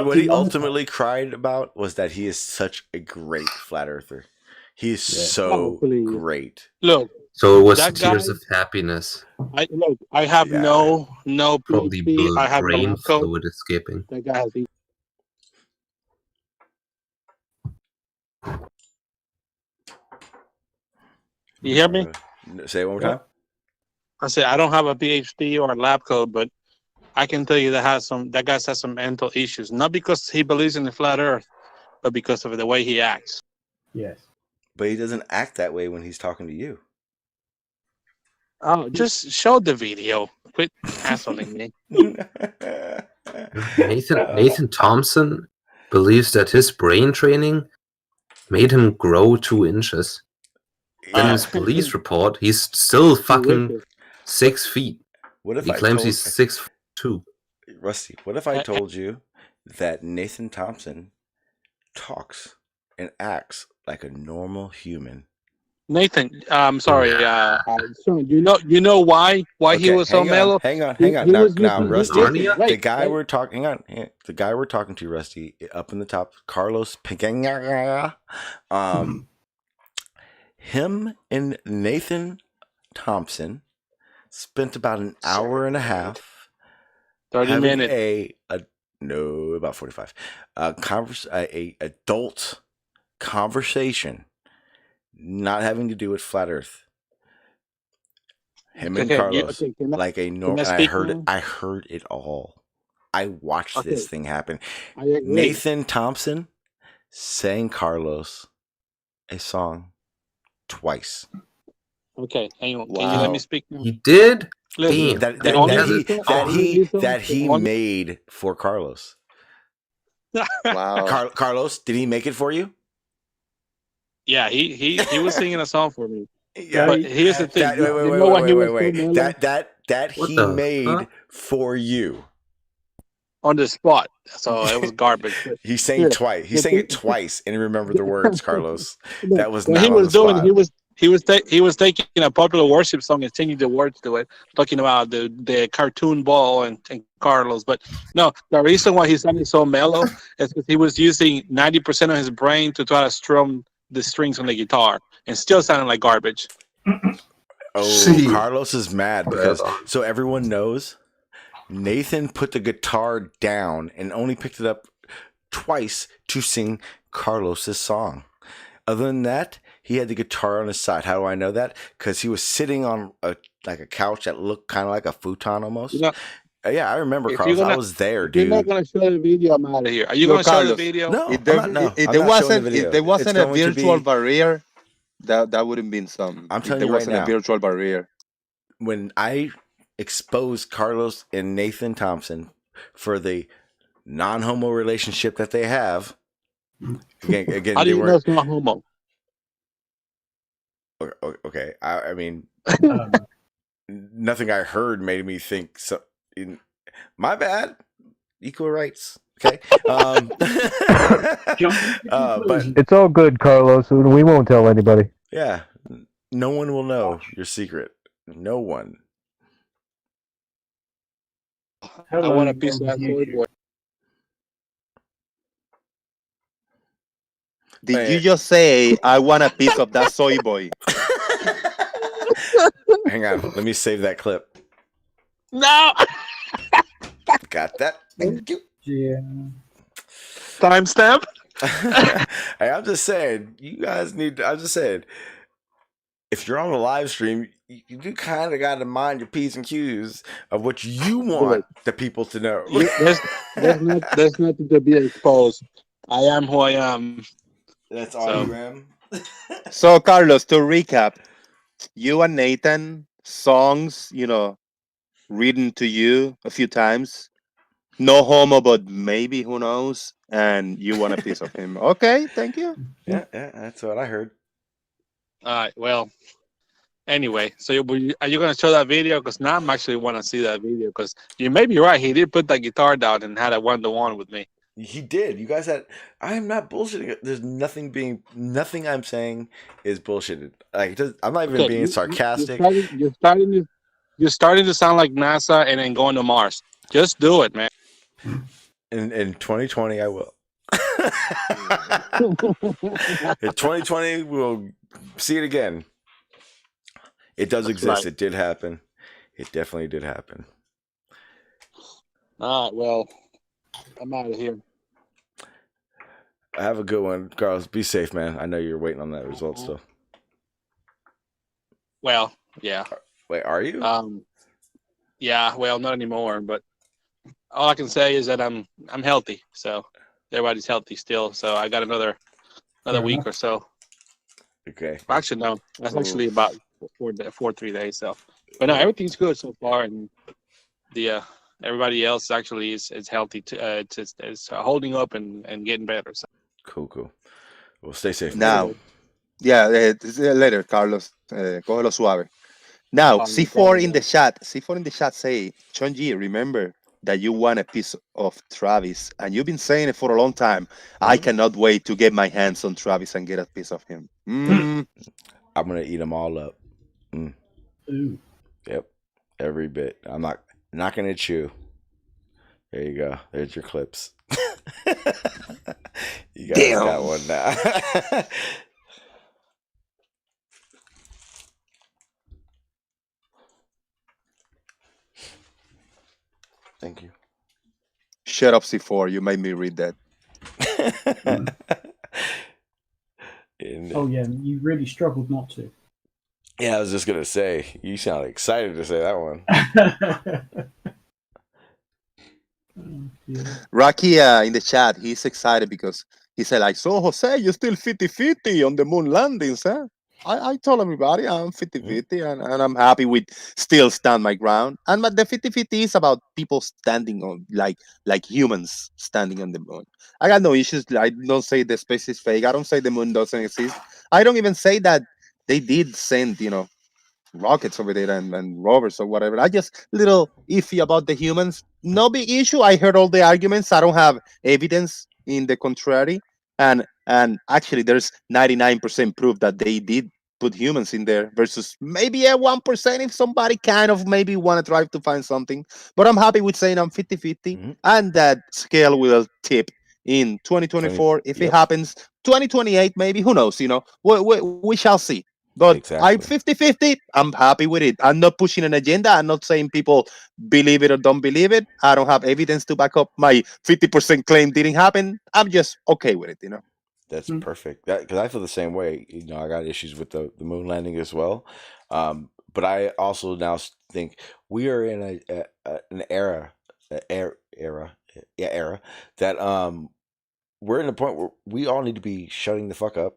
S2: What he ultimately cried about was that he is such a great flat earther. He is so great.
S15: Look.
S5: So it was
S15: that
S5: tears
S15: guy-
S5: of happiness.
S15: I have no
S5: Probably
S15: PhD. I have no
S5: brain
S15: lab coat.
S5: fluid escaping.
S15: That guy has. You hear me?
S2: Say it one more time.
S15: I said I don't have a PhD or a lab coat, but I can tell you that guy has some mental issues. Not because he believes in the flat Earth, but because of the way he acts.
S3: Yes.
S2: But he doesn't act that way when he's talking to you.
S15: Oh, just show the video. Quit assholing me.
S5: Nathan Thompson believes that his brain training made him grow 2 inches. In his police report, he's still fucking 6 feet.
S2: What if
S5: he
S2: I
S5: claims
S2: told-
S5: he's 6'2"?
S2: Rusty, what if I told you that Nathan Thompson talks and acts like a normal human?
S15: Nathan, I'm sorry. Sean, you know why he
S2: Okay,
S15: was so mellow?
S2: hang on.
S15: He
S2: Now,
S15: was
S2: now,
S15: using
S2: Rusty,
S15: listen,
S2: the
S15: wait,
S2: guy
S15: wait.
S2: we're talking, hang on, the guy we're talking to, Rusty, up in the top, Carlos Pequeña, him and Nathan Thompson spent about an hour and a half
S15: 30
S2: having
S15: minutes.
S2: about 45, a adult conversation, not having to do with flat Earth. Him and Carlos, like a normal. I heard it all. I watched this thing happen. Nathan Thompson sang Carlos a song twice.
S15: Okay, hang on. Can you let me speak now?
S5: He did.
S15: Listen,
S2: That he made for Carlos.
S9: Wow.
S2: Carlos, did he make it for you?
S15: Yeah, he was singing a song for me.
S2: Yeah,
S15: but here's the thing.
S2: That he made for you
S15: on the spot. So it was garbage.
S2: He sang it twice. He sang it twice and remembered the words, Carlos. That was not
S15: he
S2: on
S15: was
S2: the
S15: doing.
S2: spot.
S15: He was taking a popular worship song and changing the words to it, talking about the cartoon ball and Carlos. But no, the reason why he sounded so mellow is because he was using 90% of his brain to try to strum the strings on the guitar and still sounding like garbage.
S2: Carlos is mad because so everyone knows Nathan put the guitar down and only picked it up twice to sing Carlos's song. Other than that, he had the guitar on his side. How do I know that? Because he was sitting on a couch that looked kind of like a futon almost. Yeah, I remember, Carlos. I was there, dude.
S15: You're not going to show the video. I'm out of here. Are you going to show the video?
S2: No,
S9: if there wasn't a virtual barrier, that wouldn't been something.
S2: I'm telling
S9: you
S2: right now.
S9: There wasn't a virtual barrier.
S2: When I exposed Carlos and Nathan Thompson for the non-homo relationship that they have, again,
S15: how do you know it's not homo?
S2: Okay, I mean, nothing I heard made me think so. My bad. Equal rights. Okay. But
S7: it's all good, Carlos. We won't tell anybody.
S2: Yeah, no one will know your secret. No one.
S15: I want a piece of that soy boy.
S9: Did you just say I want a piece of that soy boy?
S2: Hang on, let me save that clip.
S15: No.
S2: Got that? Thank you.
S3: Yeah.
S15: Timestamp.
S2: Hey, I'm just saying, you guys need. I'm just saying, if you're on a live stream, you do kind of got to mind your P's and Q's of what you want the people to know.
S15: There's nothing to be exposed. I am who I am.
S2: That's all you am.
S9: So, Carlos, to recap, you and Nathan, songs, written to you a few times. No homo, but maybe, who knows? And you want a piece of him. Okay, thank you.
S2: Yeah, that's what I heard.
S15: All right, well, anyway, so are you going to show that video? Because now I'm actually want to see that video because you may be right. He did put that guitar down and had a one-to-one with me.
S2: He did. You guys had. I am not bullshitting. There's nothing I'm saying is bullshitted. Like I'm not even being sarcastic.
S15: You're starting to sound like NASA and then going to Mars. Just do it, man.
S2: In 2020, I will. In 2020, we'll see it again. It does exist. Right. It did happen. It definitely did happen.
S15: All right. Well, I'm out of here.
S2: Have a good one, Carlos. Be safe, man. I know you're waiting on that result still.
S15: Well, yeah.
S2: Wait, are you?
S15: Yeah. Well, not anymore. But all I can say is that I'm healthy. So everybody's healthy still. So I got another week or so.
S2: Okay.
S15: Actually, no. That's actually about 3 days. So, but no, everything's good so far, and the everybody else actually is healthy. Is holding up and getting better. So.
S2: Cool. Well, stay safe.
S9: Now, later, Carlos. Cógelo suave. Now, C4 in the chat. C4 in the chat say, Chonji, remember that you want a piece of Travis, and you've been saying it for a long time. I cannot wait to get my hands on Travis and get a piece of him.
S2: I'm gonna eat them all up.
S3: Ooh.
S2: Yep, every bit. I'm not gonna chew. There you go. There's your clips. You guys got
S4: Damn.
S2: one now. Thank you.
S9: Shut up, C4. You made me read that.
S3: Oh yeah, you really struggled not to.
S2: Yeah, I was just gonna say, you sound excited to say that one.
S9: Rocky in the chat, he's excited because he said, like, so Jose, you're still 50-50 on the moon landings, huh? I told everybody I'm 50-50 and I'm happy with still stand my ground. And but the 50-50 is about people standing on like humans standing on the moon. I got no issues. I don't say the space is fake. I don't say the moon doesn't exist. I don't even say that they did send, rockets over there and rovers or whatever. I just little iffy about the humans. No big issue. I heard all the arguments. I don't have evidence in the contrary. And actually there's 99% proof that they did put humans in there versus maybe a 1% if somebody kind of maybe want to try to find something. But I'm happy with saying I'm 50-50 and that scale will tip in 2024. If it happens 2028, maybe, who knows, we shall see. But I'm 50-50. I'm happy with it. I'm not pushing an agenda. I'm not saying people believe it or don't believe it. I don't have evidence to back up my 50% claim didn't happen. I'm just okay with it,
S2: That's perfect. Because I feel the same way. I got issues with the moon landing as well. But I also now think we are in an era that we're in a point where we all need to be shutting the fuck up.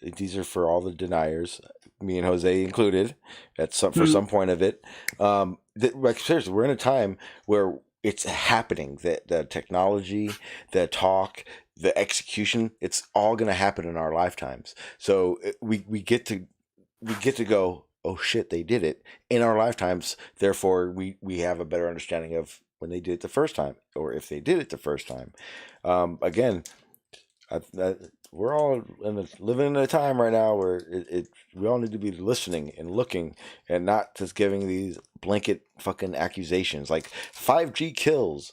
S2: These are for all the deniers, me and Jose included, for some point of it. Like seriously, we're in a time where it's happening. The technology, the talk, the execution, it's all going to happen in our lifetimes. So we get to go, oh shit, they did it in our lifetimes. Therefore, we have a better understanding of when they did it the first time, or if they did it the first time. Again, we're all living in a time right now where we all need to be listening and looking and not just giving these blanket fucking accusations like 5G kills.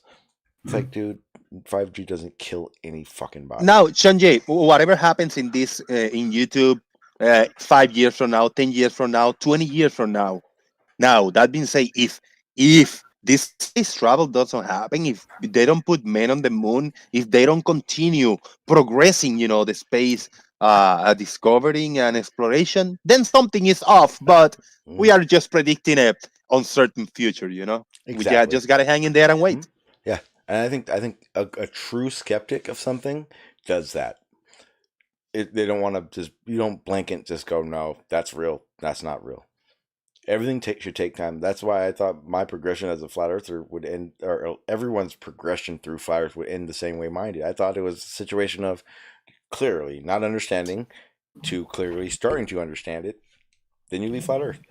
S2: It's like, dude, 5G doesn't kill any fucking body.
S9: Now, Sanjay, whatever happens in this in YouTube 5 years from now, 10 years from now, 20 years from now. Now, that being said, if this space travel doesn't happen, if they don't put men on the moon, if they don't continue progressing, the space discovering and exploration, then something is off. But we are just predicting a uncertain future, We just got to hang in there and wait.
S2: Yeah, and I think a true skeptic of something does that. They don't want to you don't blanket just go, no, that's real, that's not real. Everything should take time. That's why I thought my progression as a flat earther would end, or everyone's progression through flat earth would end the same way mine did. I thought it was a situation of clearly not understanding to clearly starting to understand it. Then you leave flat earth.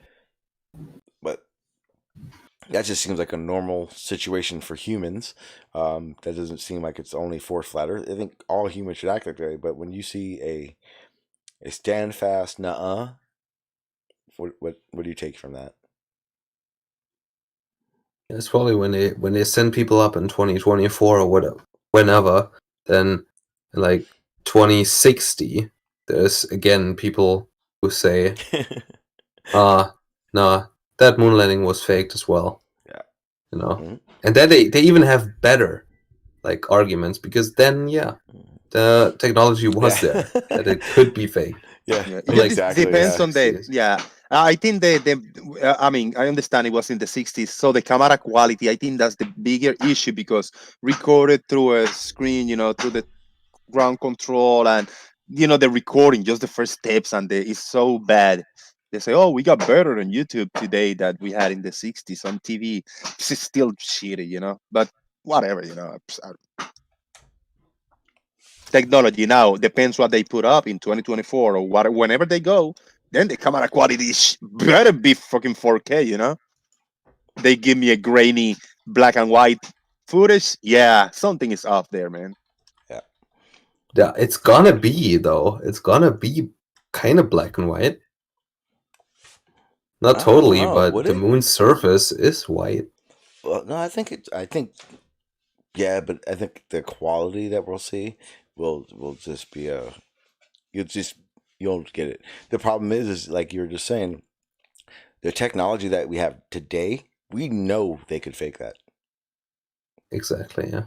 S2: But that just seems like a normal situation for humans. That doesn't seem like it's only for flat earth. I think all humans should act like that. But when you see a stand fast, nuh-uh, what do you take from that?
S5: It's probably when they send people up in 2024 or whatever, whenever, then like 2060, there's again people who say, nah, that moon landing was faked as well.
S2: Yeah.
S5: And then they even have better like arguments because then the technology was there that it could be fake.
S9: Exactly. Depends on I think I mean, I understand it was in the 60s, so the camera quality, I think that's the bigger issue because recorded through a screen, through the ground control and the recording, just the first steps, and it's so bad. They say, oh, we got better on YouTube today that we had in the 60s on TV. It's still shitty, but whatever, Technology now depends what they put up in 2024 or whenever they go. Then the camera quality better be fucking 4K, They give me a grainy black and white footage. Yeah, something is off there, man.
S5: Yeah, it's gonna be though. It's gonna be kind of black and white. Not
S2: I don't
S5: totally,
S2: know.
S5: but
S2: Would
S5: the
S2: it?
S5: moon's surface is white.
S2: Well, no, I think it. I think yeah, but I think the quality that we'll see will just be a. You'll get it. The problem is like you were just saying, the technology that we have today, we know they could fake that.
S5: Exactly. Yeah.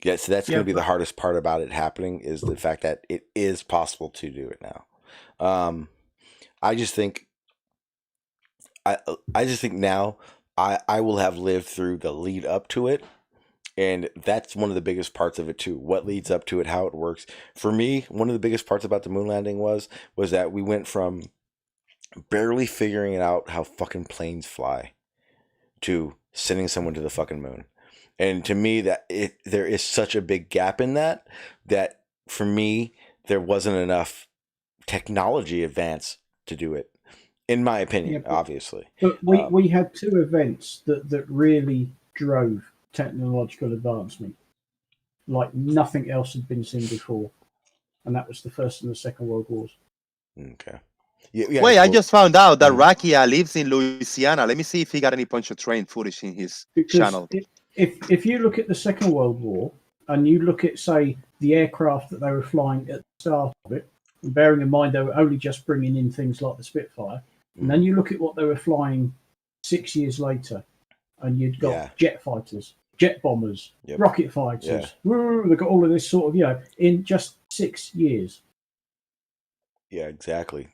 S2: Yeah, so that's going to be
S3: but-
S2: the hardest part about it happening is the fact that it is possible to do it now. I just think I just think now I will have lived through the lead up to it, and that's one of the biggest parts of it too. What leads up to it, how it works. For me, one of the biggest parts about the moon landing was that we went from barely figuring out how fucking planes fly to sending someone to the fucking moon. And to me, there is such a big gap in that for me there wasn't enough technology advance to do it, in my opinion.
S3: Yeah,
S2: obviously,
S3: but we had two events that really drove technological advancement, like nothing else had been seen before, and that was the First and the Second World Wars.
S2: Okay. Yeah,
S9: Wait, I
S2: well,
S9: just found out that Rakia lives in Louisiana. Let me see if he got any Punch a Train footage in his channel.
S3: If you look at the Second World War and you look at, say, the aircraft that they were flying at the start of it, and bearing in mind they were only just bringing in things like the Spitfire, and then you look at what they were flying 6 years later, and you'd got jet fighters, jet bombers, rocket fighters. Woo, they've got all of this sort of, in just 6 years.
S2: Yeah, exactly.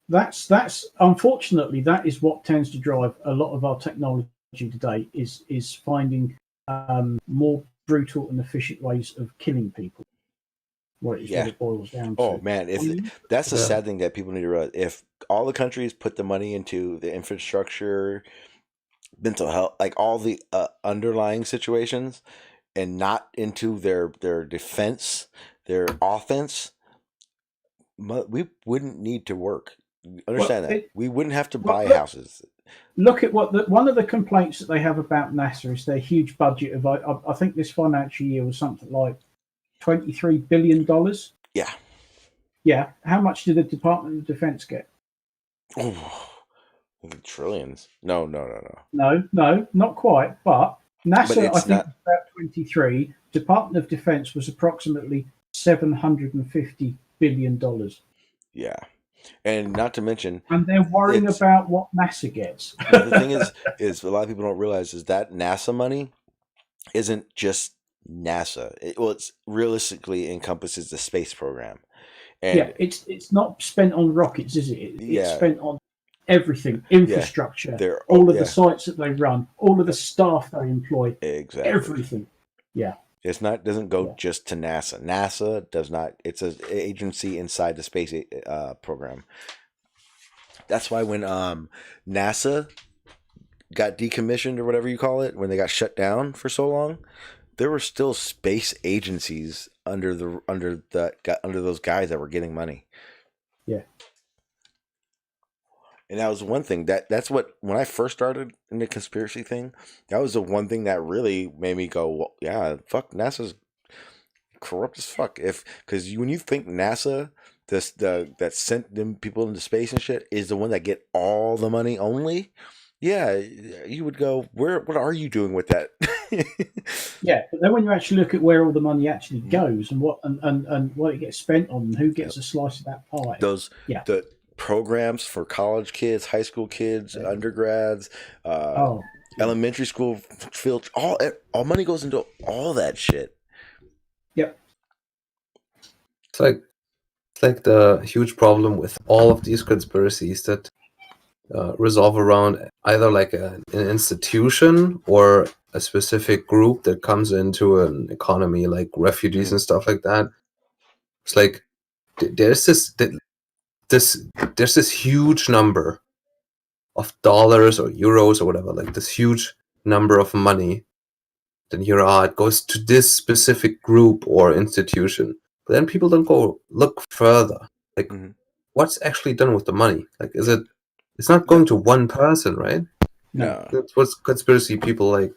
S3: That's unfortunately that is what tends to drive a lot of our technology today is finding more brutal and efficient ways of killing people. What it boils down to.
S2: Oh man, that's the sad thing that people need to realize. If all the countries put the money into the infrastructure, mental health, like all the underlying situations, and not into their defense, their offense, we wouldn't need to work. Understand that we wouldn't have to buy houses.
S3: Look at one of the complaints that they have about NASA is their huge budget of I think this financial year was something like $23 billion.
S2: Yeah.
S3: Yeah. How much did the Department of Defense get?
S2: Oh, trillions. No,
S3: No, not quite. But NASA, I think,
S2: not...
S3: was about 23. Department of Defense was approximately $750 billion.
S2: Yeah. And not to mention,
S3: and they're worrying about what NASA gets.
S2: The thing is a lot of people don't realize is that NASA money isn't just NASA. It's realistically encompasses the space program. And
S3: it's not spent on rockets, is it? It's spent on everything, infrastructure, all of the sites that they run, all of the staff they employ, everything. Yeah.
S2: Doesn't go just to NASA. NASA does not. It's an agency inside the space program. That's why when NASA got decommissioned or whatever you call it, when they got shut down for so long, there were still space agencies under those guys that were getting money.
S3: Yeah.
S2: And that was one thing that's what, when I first started in the conspiracy thing, that was the one thing that really made me go, well, yeah, fuck, NASA's corrupt as fuck. Because when you think NASA, that sent them people into space and shit, is the one that get all the money only, yeah, you would go, what are you doing with that?
S3: Yeah, but then when you actually look at where all the money actually goes and what and what it gets spent on and who gets a slice of that pie,
S2: the programs for college kids, high school kids, undergrads, elementary school field, all money goes into all that shit.
S3: Yep.
S5: It's like the huge problem with all of these conspiracies that resolve around either like an institution or a specific group that comes into an economy, like refugees and stuff like that. It's like there's this huge number of dollars or euros or whatever, like this huge number of money. Then it goes to this specific group or institution. But then people don't go look further. Like, what's actually done with the money? Like, it's not going to one person, right?
S2: No.
S5: That's what conspiracy people like.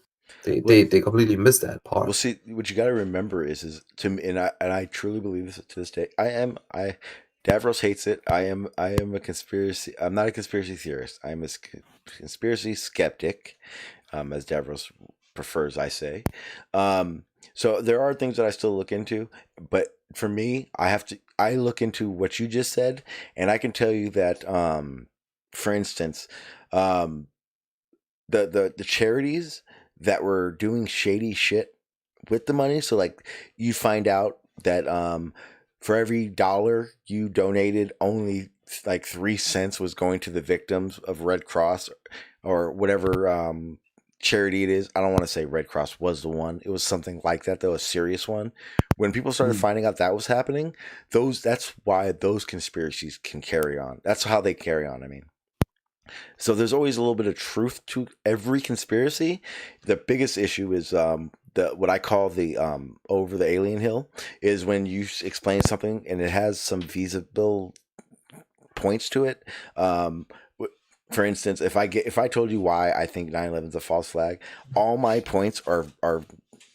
S5: They completely miss that part.
S2: Well, see, what you got to remember is to me, and I truly believe this to this day. Davros hates it. I am a conspiracy. I'm not a conspiracy theorist. I'm a conspiracy skeptic, as Davros prefers. I say. So there are things that I still look into, but for me, I look into what you just said, and I can tell you that, for instance, the charities that were doing shady shit with the money. So like you find out that for every dollar you donated, only like 3 cents was going to the victims of Red Cross or whatever charity it is. I don't want to say Red Cross was the one. It was something like that, though, a serious one. When people started finding out that was happening, that's why those conspiracies can carry on. That's how they carry on. I mean. So there's always a little bit of truth to every conspiracy. The biggest issue is what I call the over the alien hill is when you explain something and it has some feasible points to it. For instance, if I told you why I think 9/11 is a false flag, all my points are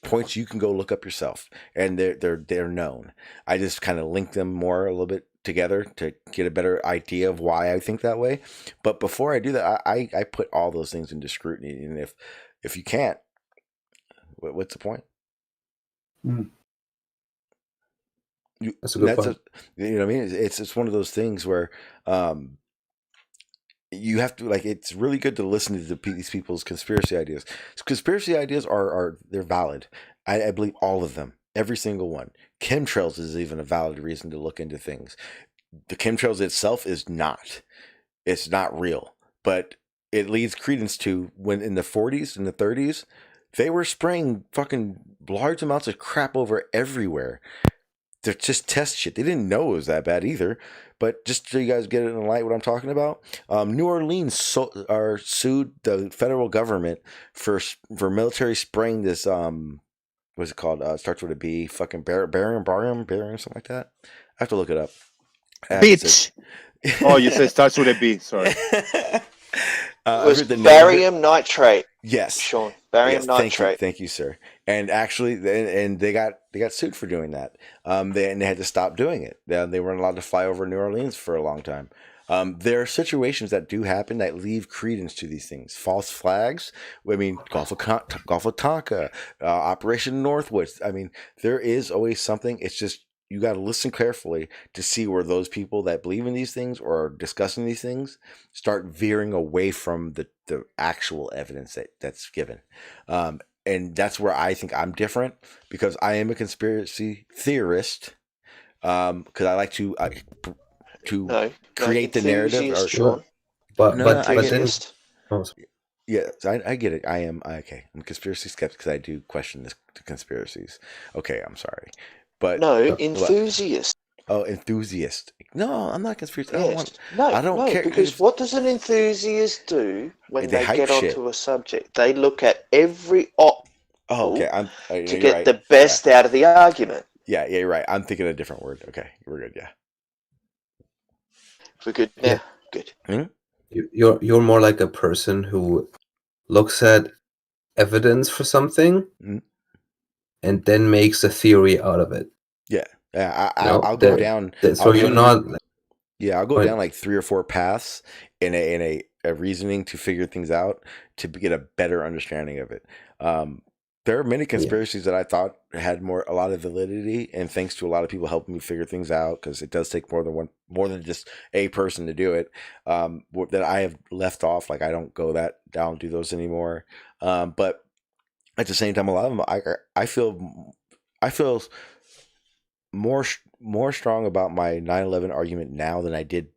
S2: points you can go look up yourself, and they're known. I just kind of link them more a little bit together to get a better idea of why I think that way. But before I do that, I put all those things into scrutiny, and if you can't, what's the point?
S5: That's a good point.
S2: You know what I mean? It's one of those things where you have to, like, it's really good to listen to these people's conspiracy ideas. Conspiracy ideas they're valid. I believe all of them, every single one. Chemtrails is even a valid reason to look into things. The chemtrails itself is not. It's not real, but it leads credence to when in the 40s and the 30s, they were spraying fucking large amounts of crap over everywhere. They're just test shit. They didn't know it was that bad either. But just so you guys get it in the light what I'm talking about, New Orleans sued the federal government for military spraying this what's it called? Starts with a B. Fucking barium, something like that. I have to look it up.
S9: Bitch. Oh, you said starts with a B. Sorry.
S4: It was barium nitrate.
S2: Yes,
S4: Sean. Barium nitrate.
S2: Thank you, sir. And actually, and they got sued for doing that. They had to stop doing it. They weren't allowed to fly over New Orleans for a long time. There are situations that do happen that leave credence to these things. False flags. I mean, Gulf of Tonka, Operation Northwoods. I mean, there is always something. It's just you got to listen carefully to see where those people that believe in these things or are discussing these things start veering away from the actual evidence that's given. And that's where I think I'm different, because I am a conspiracy theorist. Because I like to create the narrative. Yes, I get it. I am okay. I'm a conspiracy skeptic because I do question the conspiracies. Okay, I'm sorry, but
S4: enthusiast.
S2: Oh, enthusiast. No, I'm not a conspiracy.
S4: Yes.
S2: I don't care.
S4: Because what does an enthusiast do when they get onto a subject? They look at every option to get the best out of the argument.
S2: Yeah, you're right. I'm thinking a different word. Okay, we're good. Yeah,
S4: we're good now. Good.
S5: You're more like a person who looks at evidence for something and then makes a theory out of it.
S2: Yeah. I'll go down.
S5: So you're not.
S2: I'll go down like 3 or 4 paths in a reasoning to figure things out to get a better understanding of it. There are many conspiracies that I thought had a lot of validity, and thanks to a lot of people helping me figure things out, because it does take more than just a person to do it. That I have left off, like I don't go down do those anymore. But at the same time, a lot of them I feel more strong about my 9/11 argument now than I did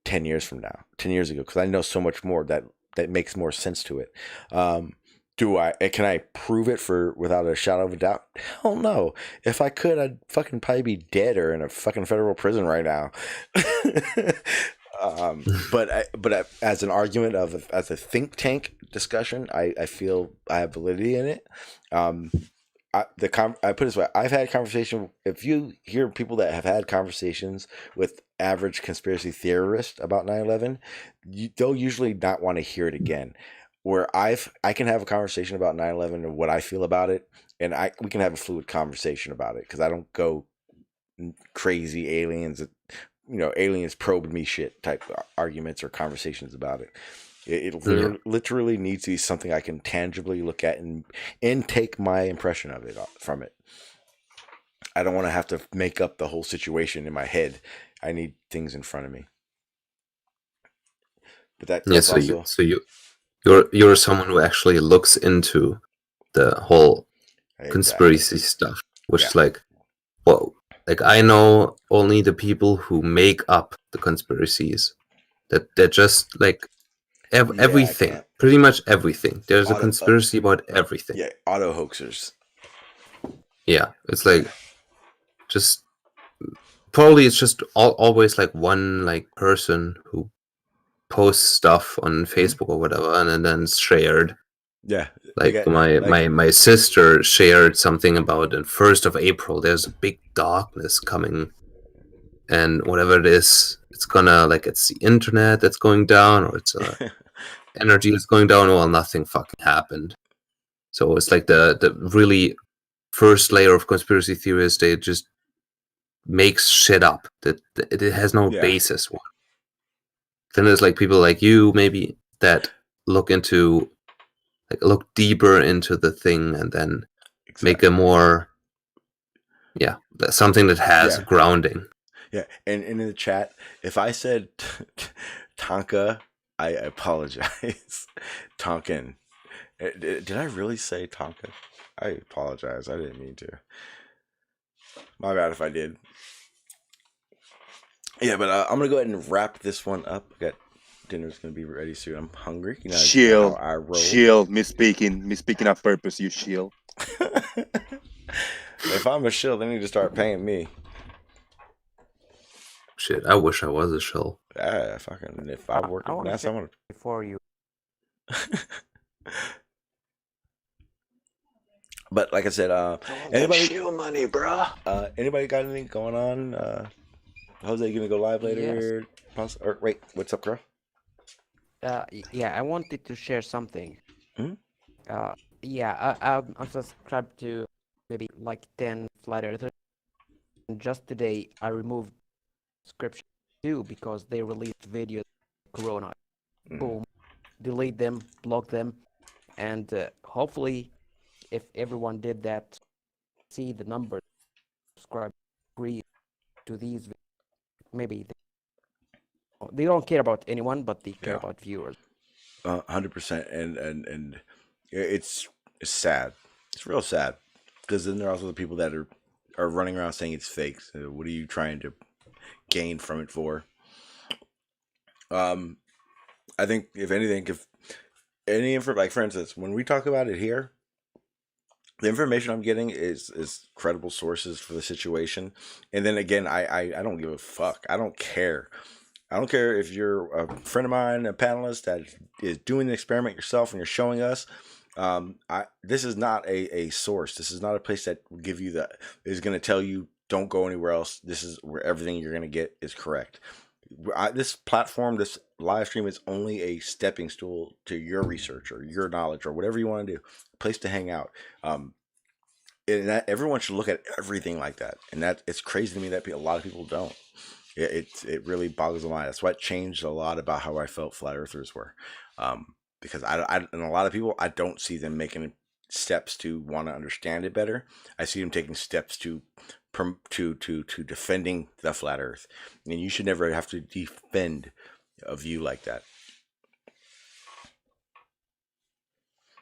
S2: 10 years ago, because I know so much more that makes more sense to it. Can I prove it without a shadow of a doubt? Hell no. If I could, I'd fucking probably be dead or in a fucking federal prison right now. But as an argument as a think tank discussion, I feel I have validity in it. I put it this way: I've had conversation. If you hear people that have had conversations with average conspiracy theorists about 9/11, they'll usually not want to hear it again. Where I can have a conversation about 9/11 and what I feel about it, and we can have a fluid conversation about it, because I don't go crazy aliens aliens probed me shit type arguments or conversations about it. It literally needs to be something I can tangibly look at and take my impression of it from it. I don't want to have to make up the whole situation in my head. I need things in front of me. But that's also...
S5: you're someone who actually looks into the whole conspiracy stuff, which is like, well, like I know only the people who make up the conspiracies. That they're just like everything, pretty much everything. There's a conspiracy about everything.
S2: Yeah, auto hoaxers.
S5: Yeah, it's like just probably it's just always like one like person who posts stuff on Facebook or whatever, and then it's shared.
S2: Yeah,
S5: like my sister shared something about the 1st of April. There's a big darkness coming, and whatever it is, it's gonna it's the internet that's going down, or it's energy that's going down. Well, nothing fucking happened. So it's like the really first layer of conspiracy theorists. They just makes shit up that it has no basis. Then there's like people like you maybe that look deeper into the thing and then make a more something that has grounding.
S2: Yeah, and in the chat, if I said Tonka, I apologize. Tonkin. Did I really say Tonka? I apologize. I didn't mean to. My bad if I did. Yeah, but I'm gonna go ahead and wrap this one up. Dinner's gonna be ready soon. I'm hungry.
S9: Shield. Shield. Misspeaking on purpose. You shield.
S2: If I'm a shield, they need to start paying me.
S5: Shit, I wish I was a shill.
S2: Yeah, fucking. If I work at NASA, I want to.
S19: Before you.
S2: But like I said, anybody
S4: shield money, bruh?
S2: Anybody got anything going on? Jose, you gonna go live later? Yes. Or wait, what's up, girl?
S19: Yeah, I wanted to share something.
S2: Hmm?
S19: I'm subscribed to maybe like 10 flat earthers. And just today, I removed subscription too because they released videos of Corona. Boom, delete them, block them, and hopefully, if everyone did that, see the numbers, subscribe, agree to these. Maybe they don't care about anyone, but they care about viewers.
S2: 100%, and it's sad. It's real sad because then there are also the people that are running around saying it's fake. So what are you trying to gain from it for? I think if anything, if any info, like for instance, when we talk about it here, the information I'm getting is credible sources for the situation. And then again, I don't give a fuck. I don't care. I don't care if you're a friend of mine, a panelist that is doing the experiment yourself and you're showing us. This is not a source. This is not a place that will give you is going to tell you don't go anywhere else. This is where everything you're going to get is correct. This platform, this live stream is only a stepping stool to your research or your knowledge or whatever you want to do. A place to hang out. And that everyone should look at everything like that. And that it's crazy to me that a lot of people don't. It really boggles the mind. That's what changed a lot about how I felt flat earthers were. Because and a lot of people, I don't see them making steps to want to understand it better. I see them taking steps to defending the flat earth, and you should never have to defend a view like that.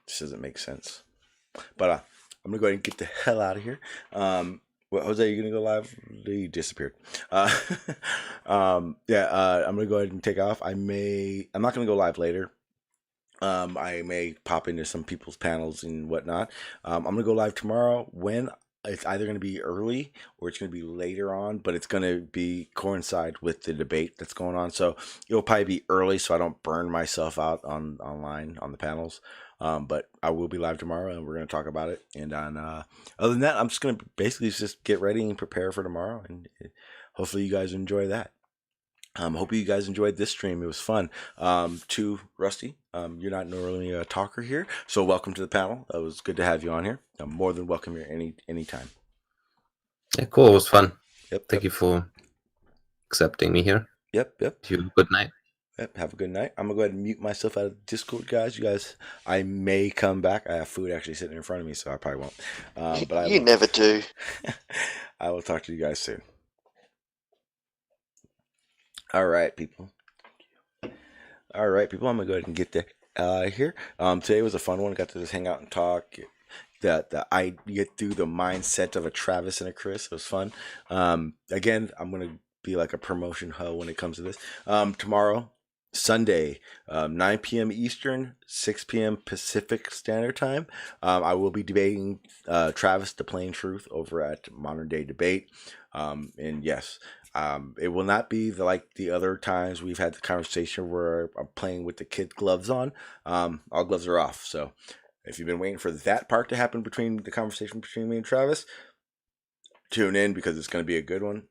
S2: This doesn't make sense. But I'm gonna go ahead and get the hell out of here. Jose, you gonna go live? He disappeared. I'm gonna go ahead and take off. I'm not gonna go live later. I may pop into some people's panels and whatnot. I'm gonna go live tomorrow. When it's either going to be early or it's going to be later on, but it's going to be coincide with the debate that's going on. So it'll probably be early so I don't burn myself out online on the panels. But I will be live tomorrow and we're going to talk about it. And other than that, I'm just going to basically just get ready and prepare for tomorrow. And hopefully you guys enjoy that. Hope you guys enjoyed this stream. It was fun. To Rusty, you're not normally a talker here, so welcome to the panel. It was good to have you on here. I'm more than welcome here anytime.
S5: Yeah, cool. It was fun. Thank you for accepting me here.
S2: Yep.
S5: You have a good night.
S2: Yep, have a good night. I'm gonna go ahead and mute myself out of Discord, guys. You guys, I may come back. I have food actually sitting in front of me, so I probably won't. But I
S4: You
S2: will,
S4: never do.
S2: I will talk to you guys soon. All right, people. I'm gonna go ahead and get that here. Today was a fun one. Got to just hang out and talk. I get through the mindset of a Travis and a Chris. It was fun. Again, I'm gonna be like a promotion hoe when it comes to this. Tomorrow, Sunday, 9 p.m. Eastern, 6 p.m. Pacific Standard Time. I will be debating Travis the Plain Truth over at Modern Day Debate. And yes, it will not be like the other times we've had the conversation where I'm playing with the kid gloves on. All gloves are off. So if you've been waiting for that part to happen between the conversation between me and Travis, tune in because it's going to be a good one.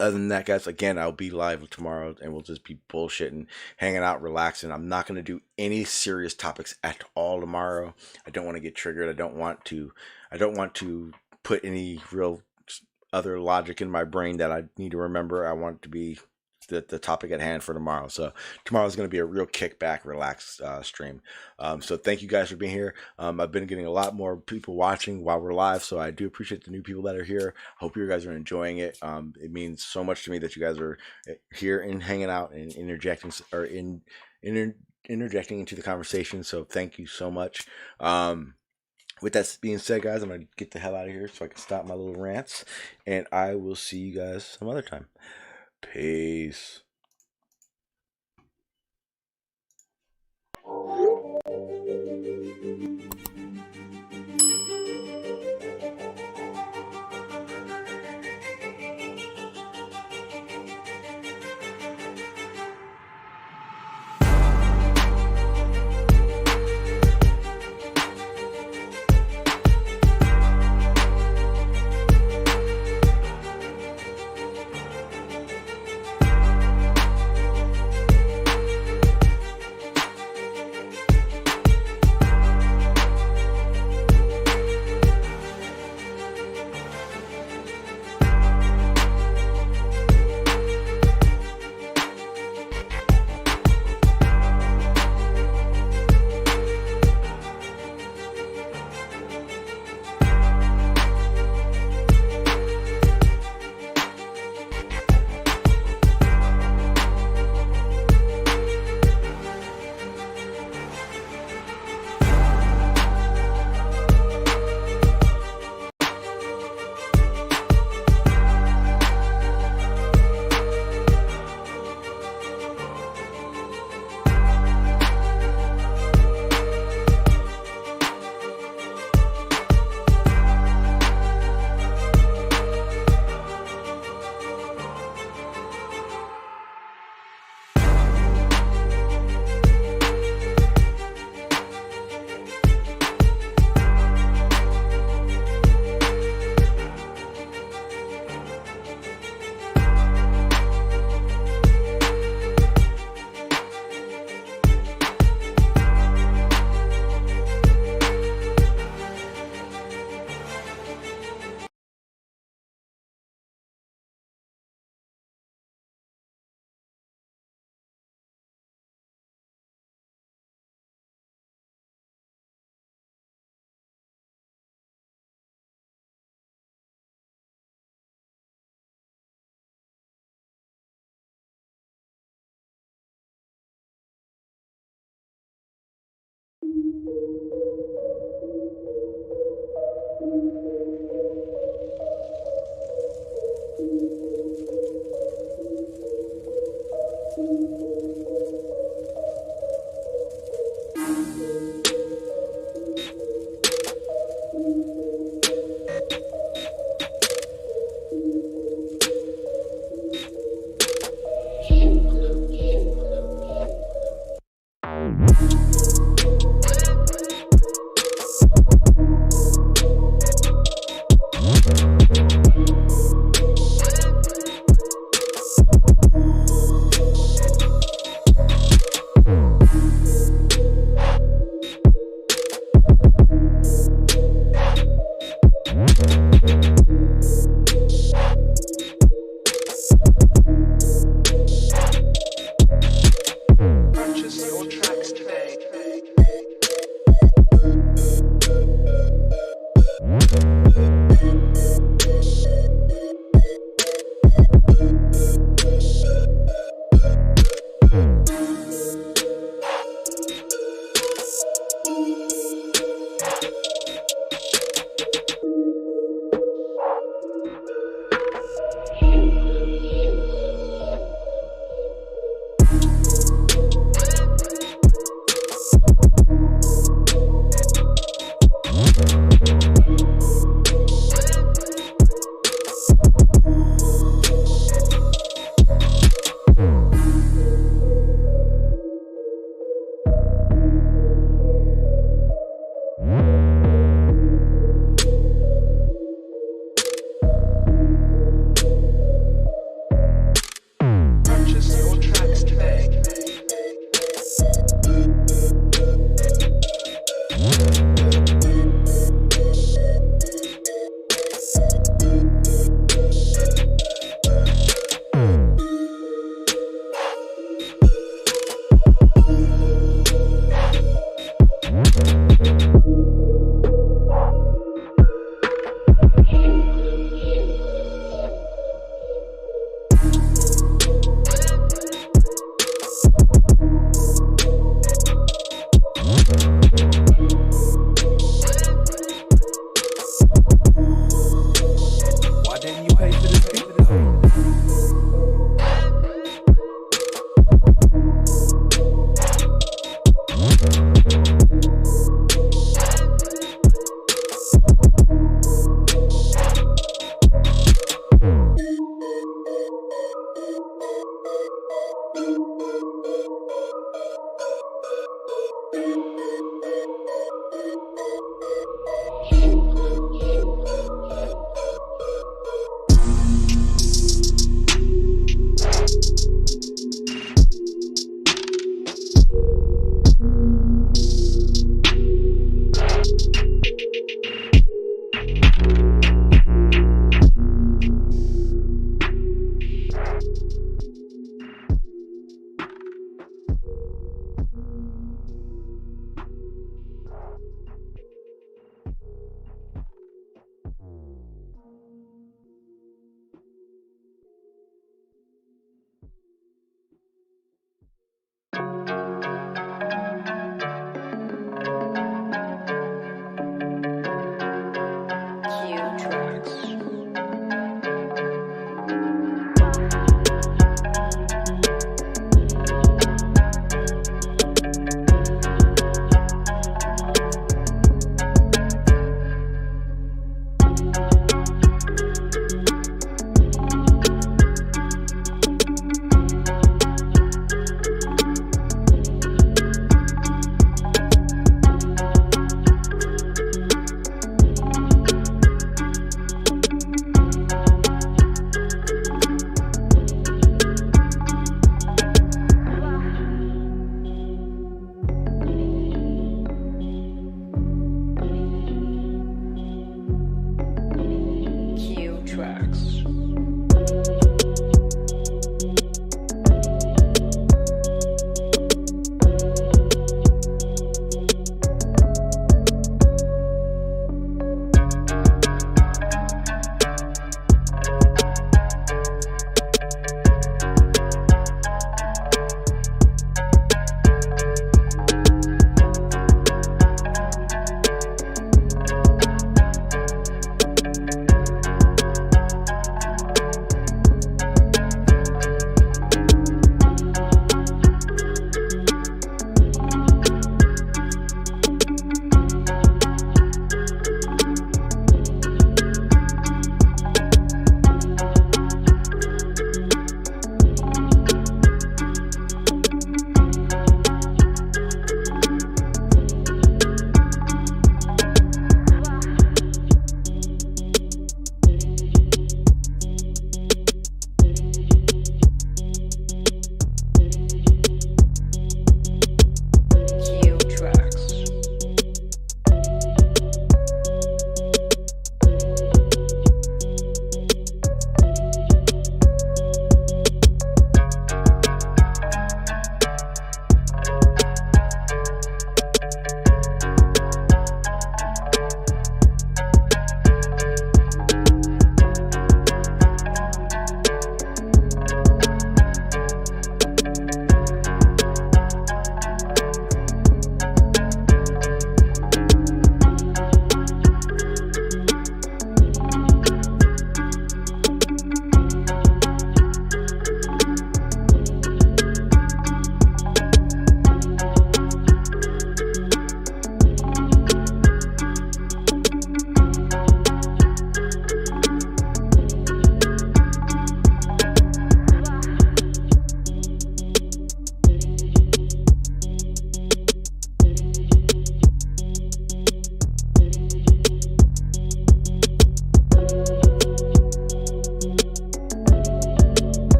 S2: Other than that, guys, again, I'll be live tomorrow and we'll just be bullshitting, hanging out, relaxing. I'm not going to do any serious topics at all tomorrow. I don't want to get triggered. I don't want to put any real other logic in my brain that I need to remember. I want it to be the topic at hand for tomorrow. So tomorrow's going to be a real kickback, relaxed stream. So thank you guys for being here. I've been getting a lot more people watching while we're live, so I do appreciate the new people that are here. Hope you guys are enjoying it. It means so much to me that you guys are here and hanging out and interjecting into the conversation. So thank you so much. With that being said, guys, I'm going to get the hell out of here so I can stop my little rants, and I will see you guys some other time. Peace.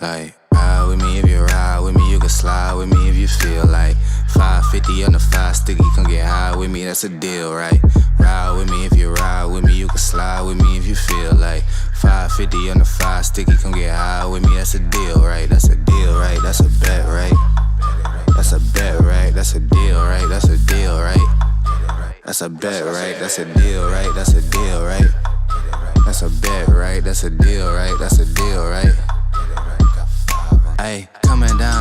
S1: Like, ride with me if you ride with me, you can slide with me if you feel like 550 on the 5 sticky, come get high with me, that's a deal, right? Ride with me if you ride with me, you can slide with me if you feel like 550 on the 5 sticky, come get high with me, that's a deal, right? That's a deal, right? That's a bet, right? That's a bet, right? That's a deal, right? That's a deal, right? That's a bet, right? That's a deal, right? That's a deal, right? That's a bet, right? That's a deal, right? That's a deal, right? Ay, coming down